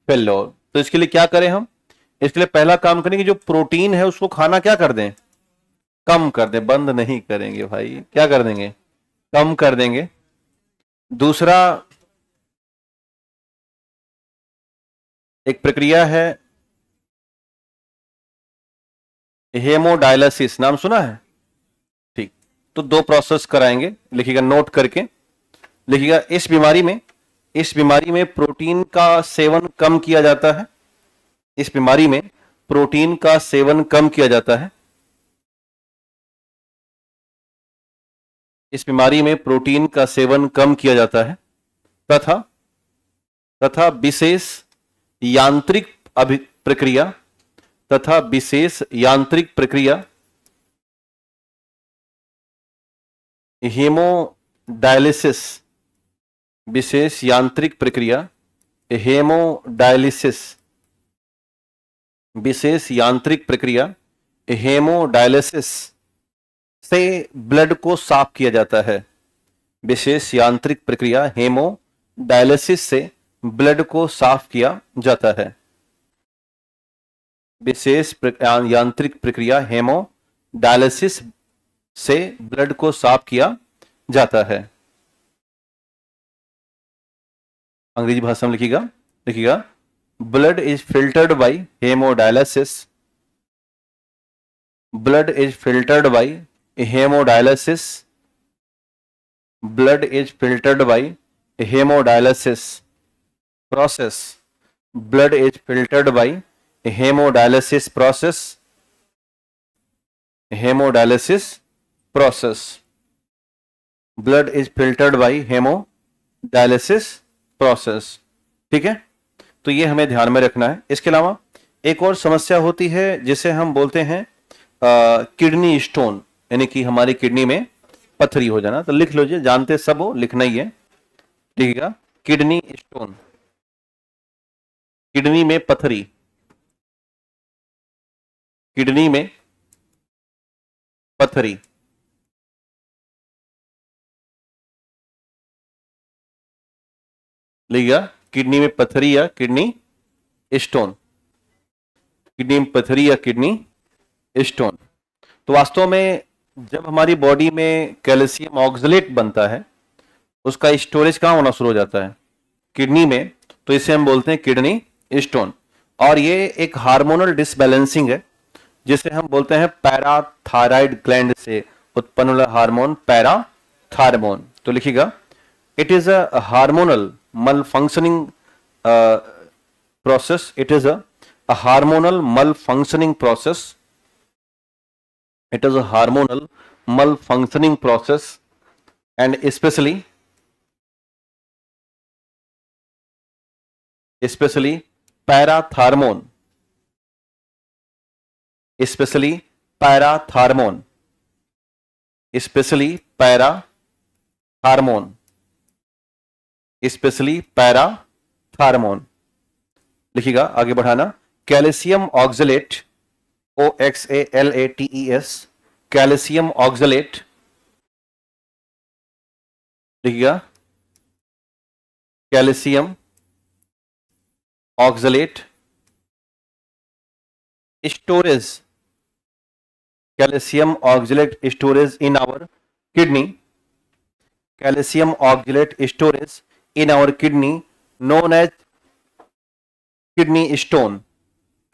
failure। तो इसके लिए क्या करें हम? इसके लिए पहला काम करें कि जो प्रोटीन है उसको खाना क्या कर दें, कम कर दें। बंद नहीं करेंगे भाई, क्या कर देंगे, कम कर देंगे। दूसरा एक प्रक्रिया है हेमोडायलिसिस, नाम सुना है? ठीक, तो दो प्रोसेस कराएंगे, लिखिएगा नोट करके, लिखिएगा। इस बीमारी में प्रोटीन का सेवन कम किया जाता है, इस बीमारी में प्रोटीन का सेवन कम किया जाता है, इस बीमारी में प्रोटीन का सेवन कम किया जाता है, तथा विशेष यांत्रिक प्रक्रिया, तथा विशेष यांत्रिक प्रक्रिया हेमोडायलिसिस, विशेष यांत्रिक प्रक्रिया हेमोडायलिसिस, विशेष यांत्रिक प्रक्रिया हेमोडायलिसिस से ब्लड को साफ किया जाता है। विशेष यांत्रिक प्रक्रिया हेमोडायलिसिस से ब्लड को साफ किया जाता है। विशेष यांत्रिक प्रक्रिया हेमोडायलिसिस से ब्लड को साफ किया जाता है। अंग्रेजी भाषा में लिखिएगा blood is filtered by haemodialysis, blood is filtered by haemodialysis, blood is filtered by haemodialysis process, blood is filtered by haemodialysis process, haemodialysis process, blood is filtered by haemodialysis process. ठीक है, तो ये हमें ध्यान में रखना है। इसके अलावा एक और समस्या होती है जिसे हम बोलते हैं किडनी स्टोन, यानी कि हमारी किडनी में पथरी हो जाना। तो लिख लीजिए, जानते सब हो, लिखना ही है। ठीक है, किडनी स्टोन, किडनी में पथरी, किडनी में पथरी। लिखिएगा किडनी में पथरी या किडनी स्टोन, किडनी में पथरी या किडनी स्टोन। तो वास्तव में जब हमारी बॉडी में कैल्शियम ऑक्सलेट बनता है, उसका स्टोरेज कहाँ होना शुरू हो जाता है? किडनी में। तो इसे हम बोलते हैं किडनी स्टोन। और ये एक हार्मोनल डिसबैलेंसिंग है जिसे हम बोलते हैं पैराथायराइड ग्लैंड से उत्पन्न वाला हार्मोन पैराथायरमोन। तो लिखिएगा it is a hormonal malfunctioning process, it is a hormonal malfunctioning process, it is a hormonal malfunctioning process, and especially paratharmone, especially paratharmone, especially paratharmone, specially parathormone. लिखिएगा, आगे बढ़ाना, calcium oxalate, OXALATES, calcium oxalate. लिखिएगा calcium oxalate storage, calcium oxalate storage in our kidney, calcium oxalate storage in our kidney known as kidney stone,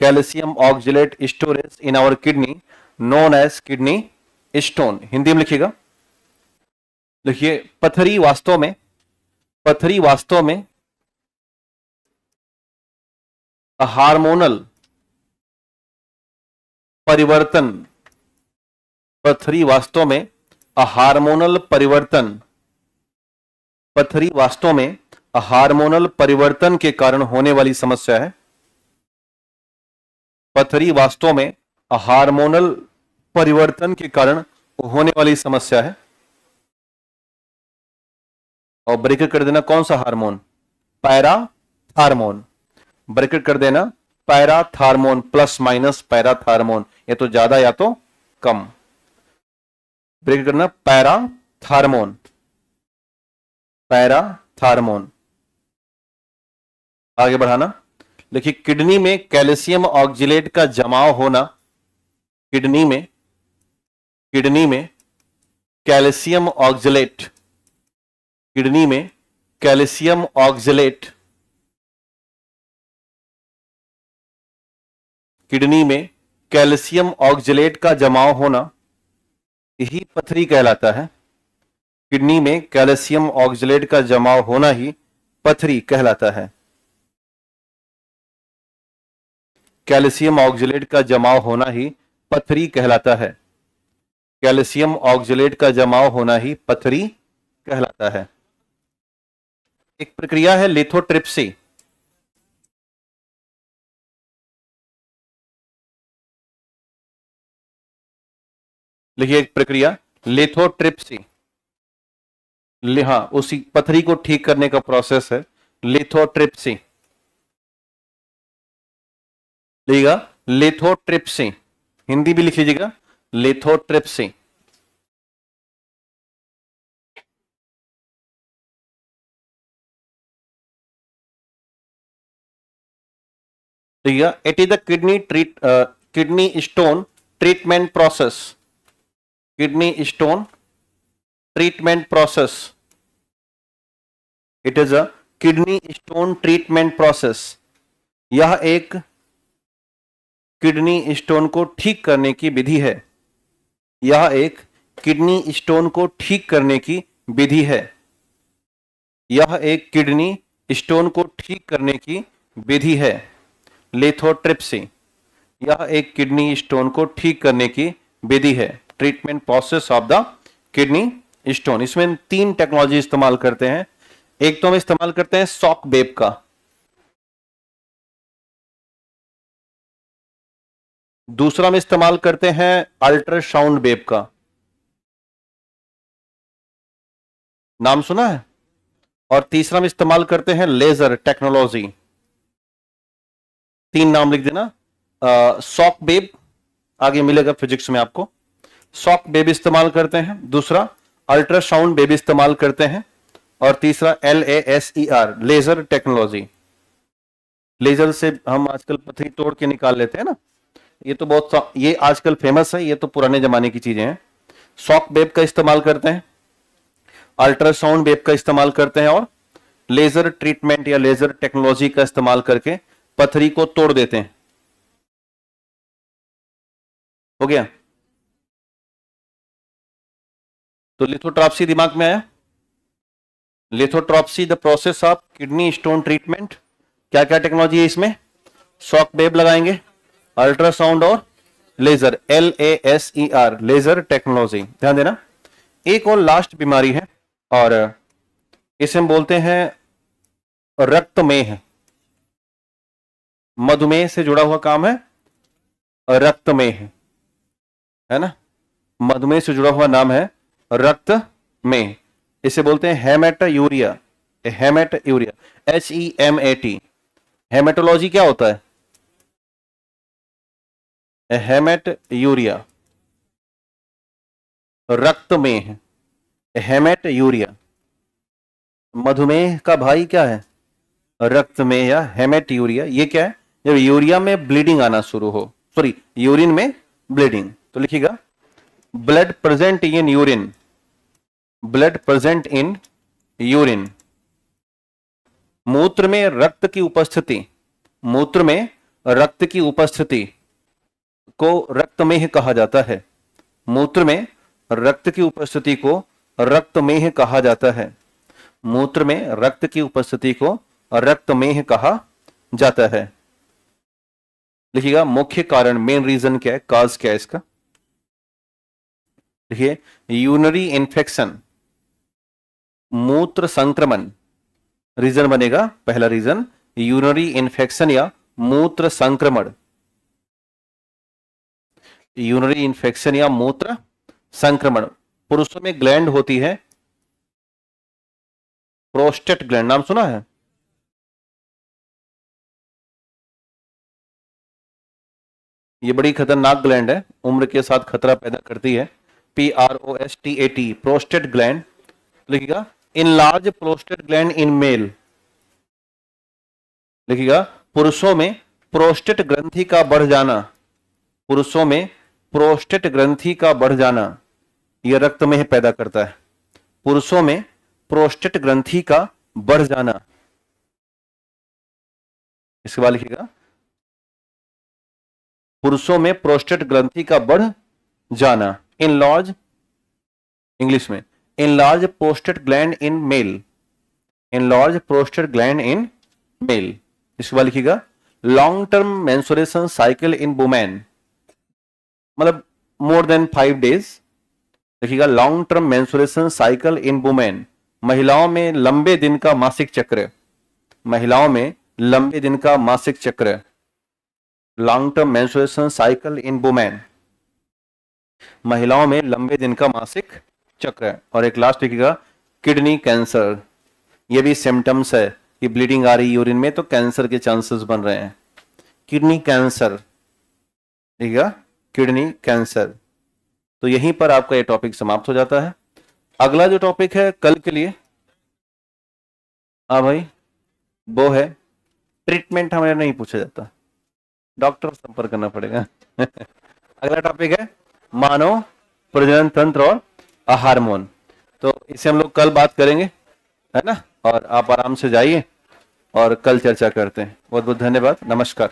calcium oxalate storage in our kidney known as kidney stone। Hindi में लिखिएगा, लिखिए पथरी वास्तव में हार्मोनल परिवर्तन, पथरी वास्तव में हार्मोनल परिवर्तन, पथरी वास्तव में हार्मोनल परिवर्तन के कारण होने वाली समस्या है। पथरी वास्तव में हार्मोनल परिवर्तन के कारण होने वाली समस्या है। और ब्रैकेट कर देना कौन सा हार्मोन? पैराथायरमोन। ब्रैकेट कर देना पैराथायरमोन प्लस माइनस पैराथायरमोन, या तो ज्यादा या तो कम। ब्रैकेट करना पैराथायरमोन, पैराथायरमोन। आगे बढ़ाना, देखिए किडनी में कैल्शियम ऑक्सलेट का जमाव होना, किडनी में कैल्शियम ऑक्सलेट, किडनी में कैल्शियम ऑक्सलेट, किडनी में कैल्शियम ऑक्सलेट का जमाव होना यही पथरी कहलाता है। किडनी में कैल्शियम ऑक्सलेट का जमाव होना ही पथरी कहलाता है। कैल्शियम ऑक्सलेट का जमाव होना ही पथरी कहलाता है। कैल्शियम ऑक्सलेट का जमाव होना ही पथरी कहलाता है। एक प्रक्रिया है लिथोट्रिप्सी। लिखिए एक प्रक्रिया लिथोट्रिप्सी, हाँ उसी पथरी को ठीक करने का प्रोसेस है लिथोट्रिप्सी। लिखिएगा लिथोट्रिप्सी, हिंदी भी लिख लीजिएगा लिथोट्रिप्सी। लिखिएगा it is the kidney stone treatment process, kidney stone treatment process, it is a kidney stone treatment process. यह एक किडनी स्टोन को ठीक करने की विधि है, यह एक किडनी स्टोन को ठीक करने की विधि है, यह एक किडनी स्टोन को ठीक करने की विधि है। लिथोट्रिप्सी, यह एक किडनी स्टोन को ठीक करने की विधि है, treatment process of the kidney stone. इसमें 3 टेक्नोलॉजी इस्तेमाल करते हैं। एक तो हम इस्तेमाल करते हैं शॉक वेव का, दूसरा हम इस्तेमाल करते हैं अल्ट्रासाउंड वेव का, नाम सुना है, और तीसरा हम इस्तेमाल करते हैं लेजर टेक्नोलॉजी। 3 नाम लिख देना। शॉक वेव आगे मिलेगा फिजिक्स में आपको, शॉक वेव इस्तेमाल करते हैं, दूसरा अल्ट्रासाउंड वेव इस्तेमाल करते हैं, और तीसरा LASER लेजर टेक्नोलॉजी। लेजर से हम आजकल पथरी तोड़ के निकाल लेते हैं ना, ये तो बहुत, ये आजकल फेमस है, ये तो पुराने जमाने की चीजें हैं। शॉक वेव का इस्तेमाल करते हैं, अल्ट्रासाउंड वेव का इस्तेमाल करते हैं, और लेजर ट्रीटमेंट या लेजर टेक्नोलॉजी का इस्तेमाल करके पथरी को तोड़ देते हैं। हो गया? तो लिथोट्रिप्सी दिमाग में आया? Lithotripsy the process of kidney stone treatment. क्या क्या टेक्नोलॉजी है इसमें? शॉक वेव लगाएंगे, अल्ट्रासाउंड और लेजर, LASER लेजर टेक्नोलॉजी। ध्यान देना। एक और लास्ट बीमारी है और इसे हम बोलते हैं रक्तमेह। मधुमेह से जुड़ा हुआ काम है रक्तमेह, है ना, मधुमेह से जुड़ा हुआ नाम है रक्तमेह। इसे बोलते हैं हेमेटोयूरिया, हेमेटोयूरिया, HEMAT। हेमेटोलॉजी क्या होता है? हेमेटोयूरिया, रक्तमेह, हेमेटोयूरिया। मधुमेह का भाई क्या है? रक्तमेह या हेमेटोयूरिया। ये क्या है? जब यूरिया में ब्लीडिंग आना शुरू हो, सॉरी यूरिन में ब्लीडिंग, तो लिखिएगा blood present in urine, blood present in urine. मूत्र में रक्त की उपस्थिति, मूत्र में रक्त की उपस्थिति को रक्तमेह कहा जाता है। मूत्र में रक्त की उपस्थिति को रक्तमेह कहा जाता है। मूत्र में रक्त की उपस्थिति को रक्तमेह कहा जाता है। लिखिएगा मुख्य कारण, मेन रीजन क्या है, काज क्या है इसका? देखिए यूरिनरी इन्फेक्शन, मूत्र संक्रमण रीजन बनेगा। पहला रीजन यूरिनरी इन्फेक्शन या मूत्र संक्रमण, यूरिनरी इन्फेक्शन या मूत्र संक्रमण। पुरुषों में ग्लैंड होती है प्रोस्टेट ग्लैंड, नाम सुना है? ये बड़ी खतरनाक ग्लैंड है, उम्र के साथ खतरा पैदा करती है। PROSTAT, prostate gland. लिखिएगा enlarge prostate gland in male. लिखिएगा पुरुषों में प्रोस्टेट ग्रंथि का बढ़ जाना, पुरुषों में प्रोस्टेट ग्रंथि का बढ़ जाना यह रक्तमेह पैदा करता है। पुरुषों में प्रोस्टेट ग्रंथि का बढ़ जाना। इसके बाद लिखिएगा पुरुषों में प्रोस्टेट ग्रंथि का बढ़ जाना, इनलार्ज, इंग्लिश में enlarge prostate gland in male, enlarge prostate gland in male. इसके बाद लिखिएगा long term menstruation cycle in women, मतलब मोर देन 5 डेज। देखिएगा long term menstruation cycle in women, महिलाओं में लंबे दिन का मासिक चक्र, महिलाओं में लंबे दिन का मासिक चक्र, long term menstruation cycle in women, महिलाओं में लंबे दिन का मासिक चक्र। और एक लास्ट लिखिएगा किडनी कैंसर, ये भी सिम्टम्स है कि ब्लीडिंग आ रही यूरिन में तो कैंसर के चांसेस बन रहे हैं। किडनी कैंसर, ठीक है, किडनी कैंसर। तो यहीं पर आपका ये टॉपिक समाप्त हो जाता है। अगला जो टॉपिक है कल के लिए, हाँ भाई, वो है ट्रीटमेंट। हमें नहीं पूछा जाता, डॉक्टर से संपर्क करना पड़ेगा। अगला टॉपिक है मानव प्रजनन तंत्र और हार्मोन। तो इसे हम लोग कल बात करेंगे, है ना। और आप आराम से जाइए और कल चर्चा करते हैं। बहुत बहुत धन्यवाद, नमस्कार।